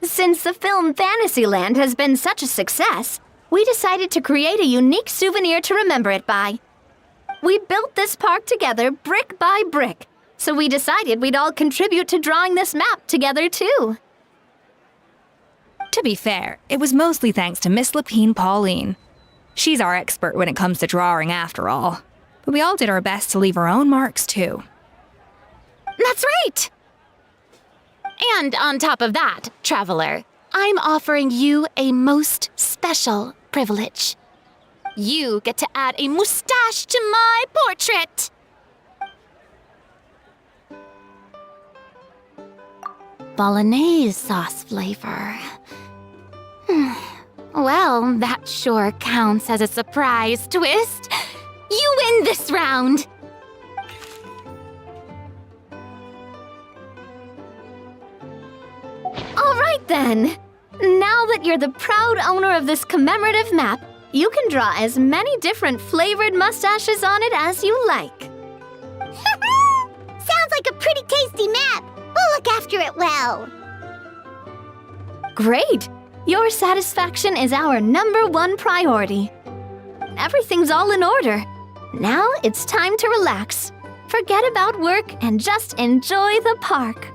Since the film Fantasyland has been such a success, we decided to create a unique souvenir to remember it by. We built this park together brick by brick, so we decided we'd all contribute to drawing this map together too. To be fair, it was mostly thanks to Miss Lapine Pauline. She's our expert when it comes to drawing after all. But we all did our best to leave our own marks too. That's right! And on top of that, Traveler, I'm offering you a most special privilege. You get to add a mustache to my portrait! bolognese sauce flavor. Well, that sure counts as a surprise twist. You win this round! Alright then! Now that you're the proud owner of this commemorative map, you can draw as many different flavored mustaches on it as you like. Sounds like a pretty tasty map. We'll look after it well. Great! Your satisfaction is our #1 priority. Everything's all in order. Now it's time to relax. Forget about work and just enjoy the park.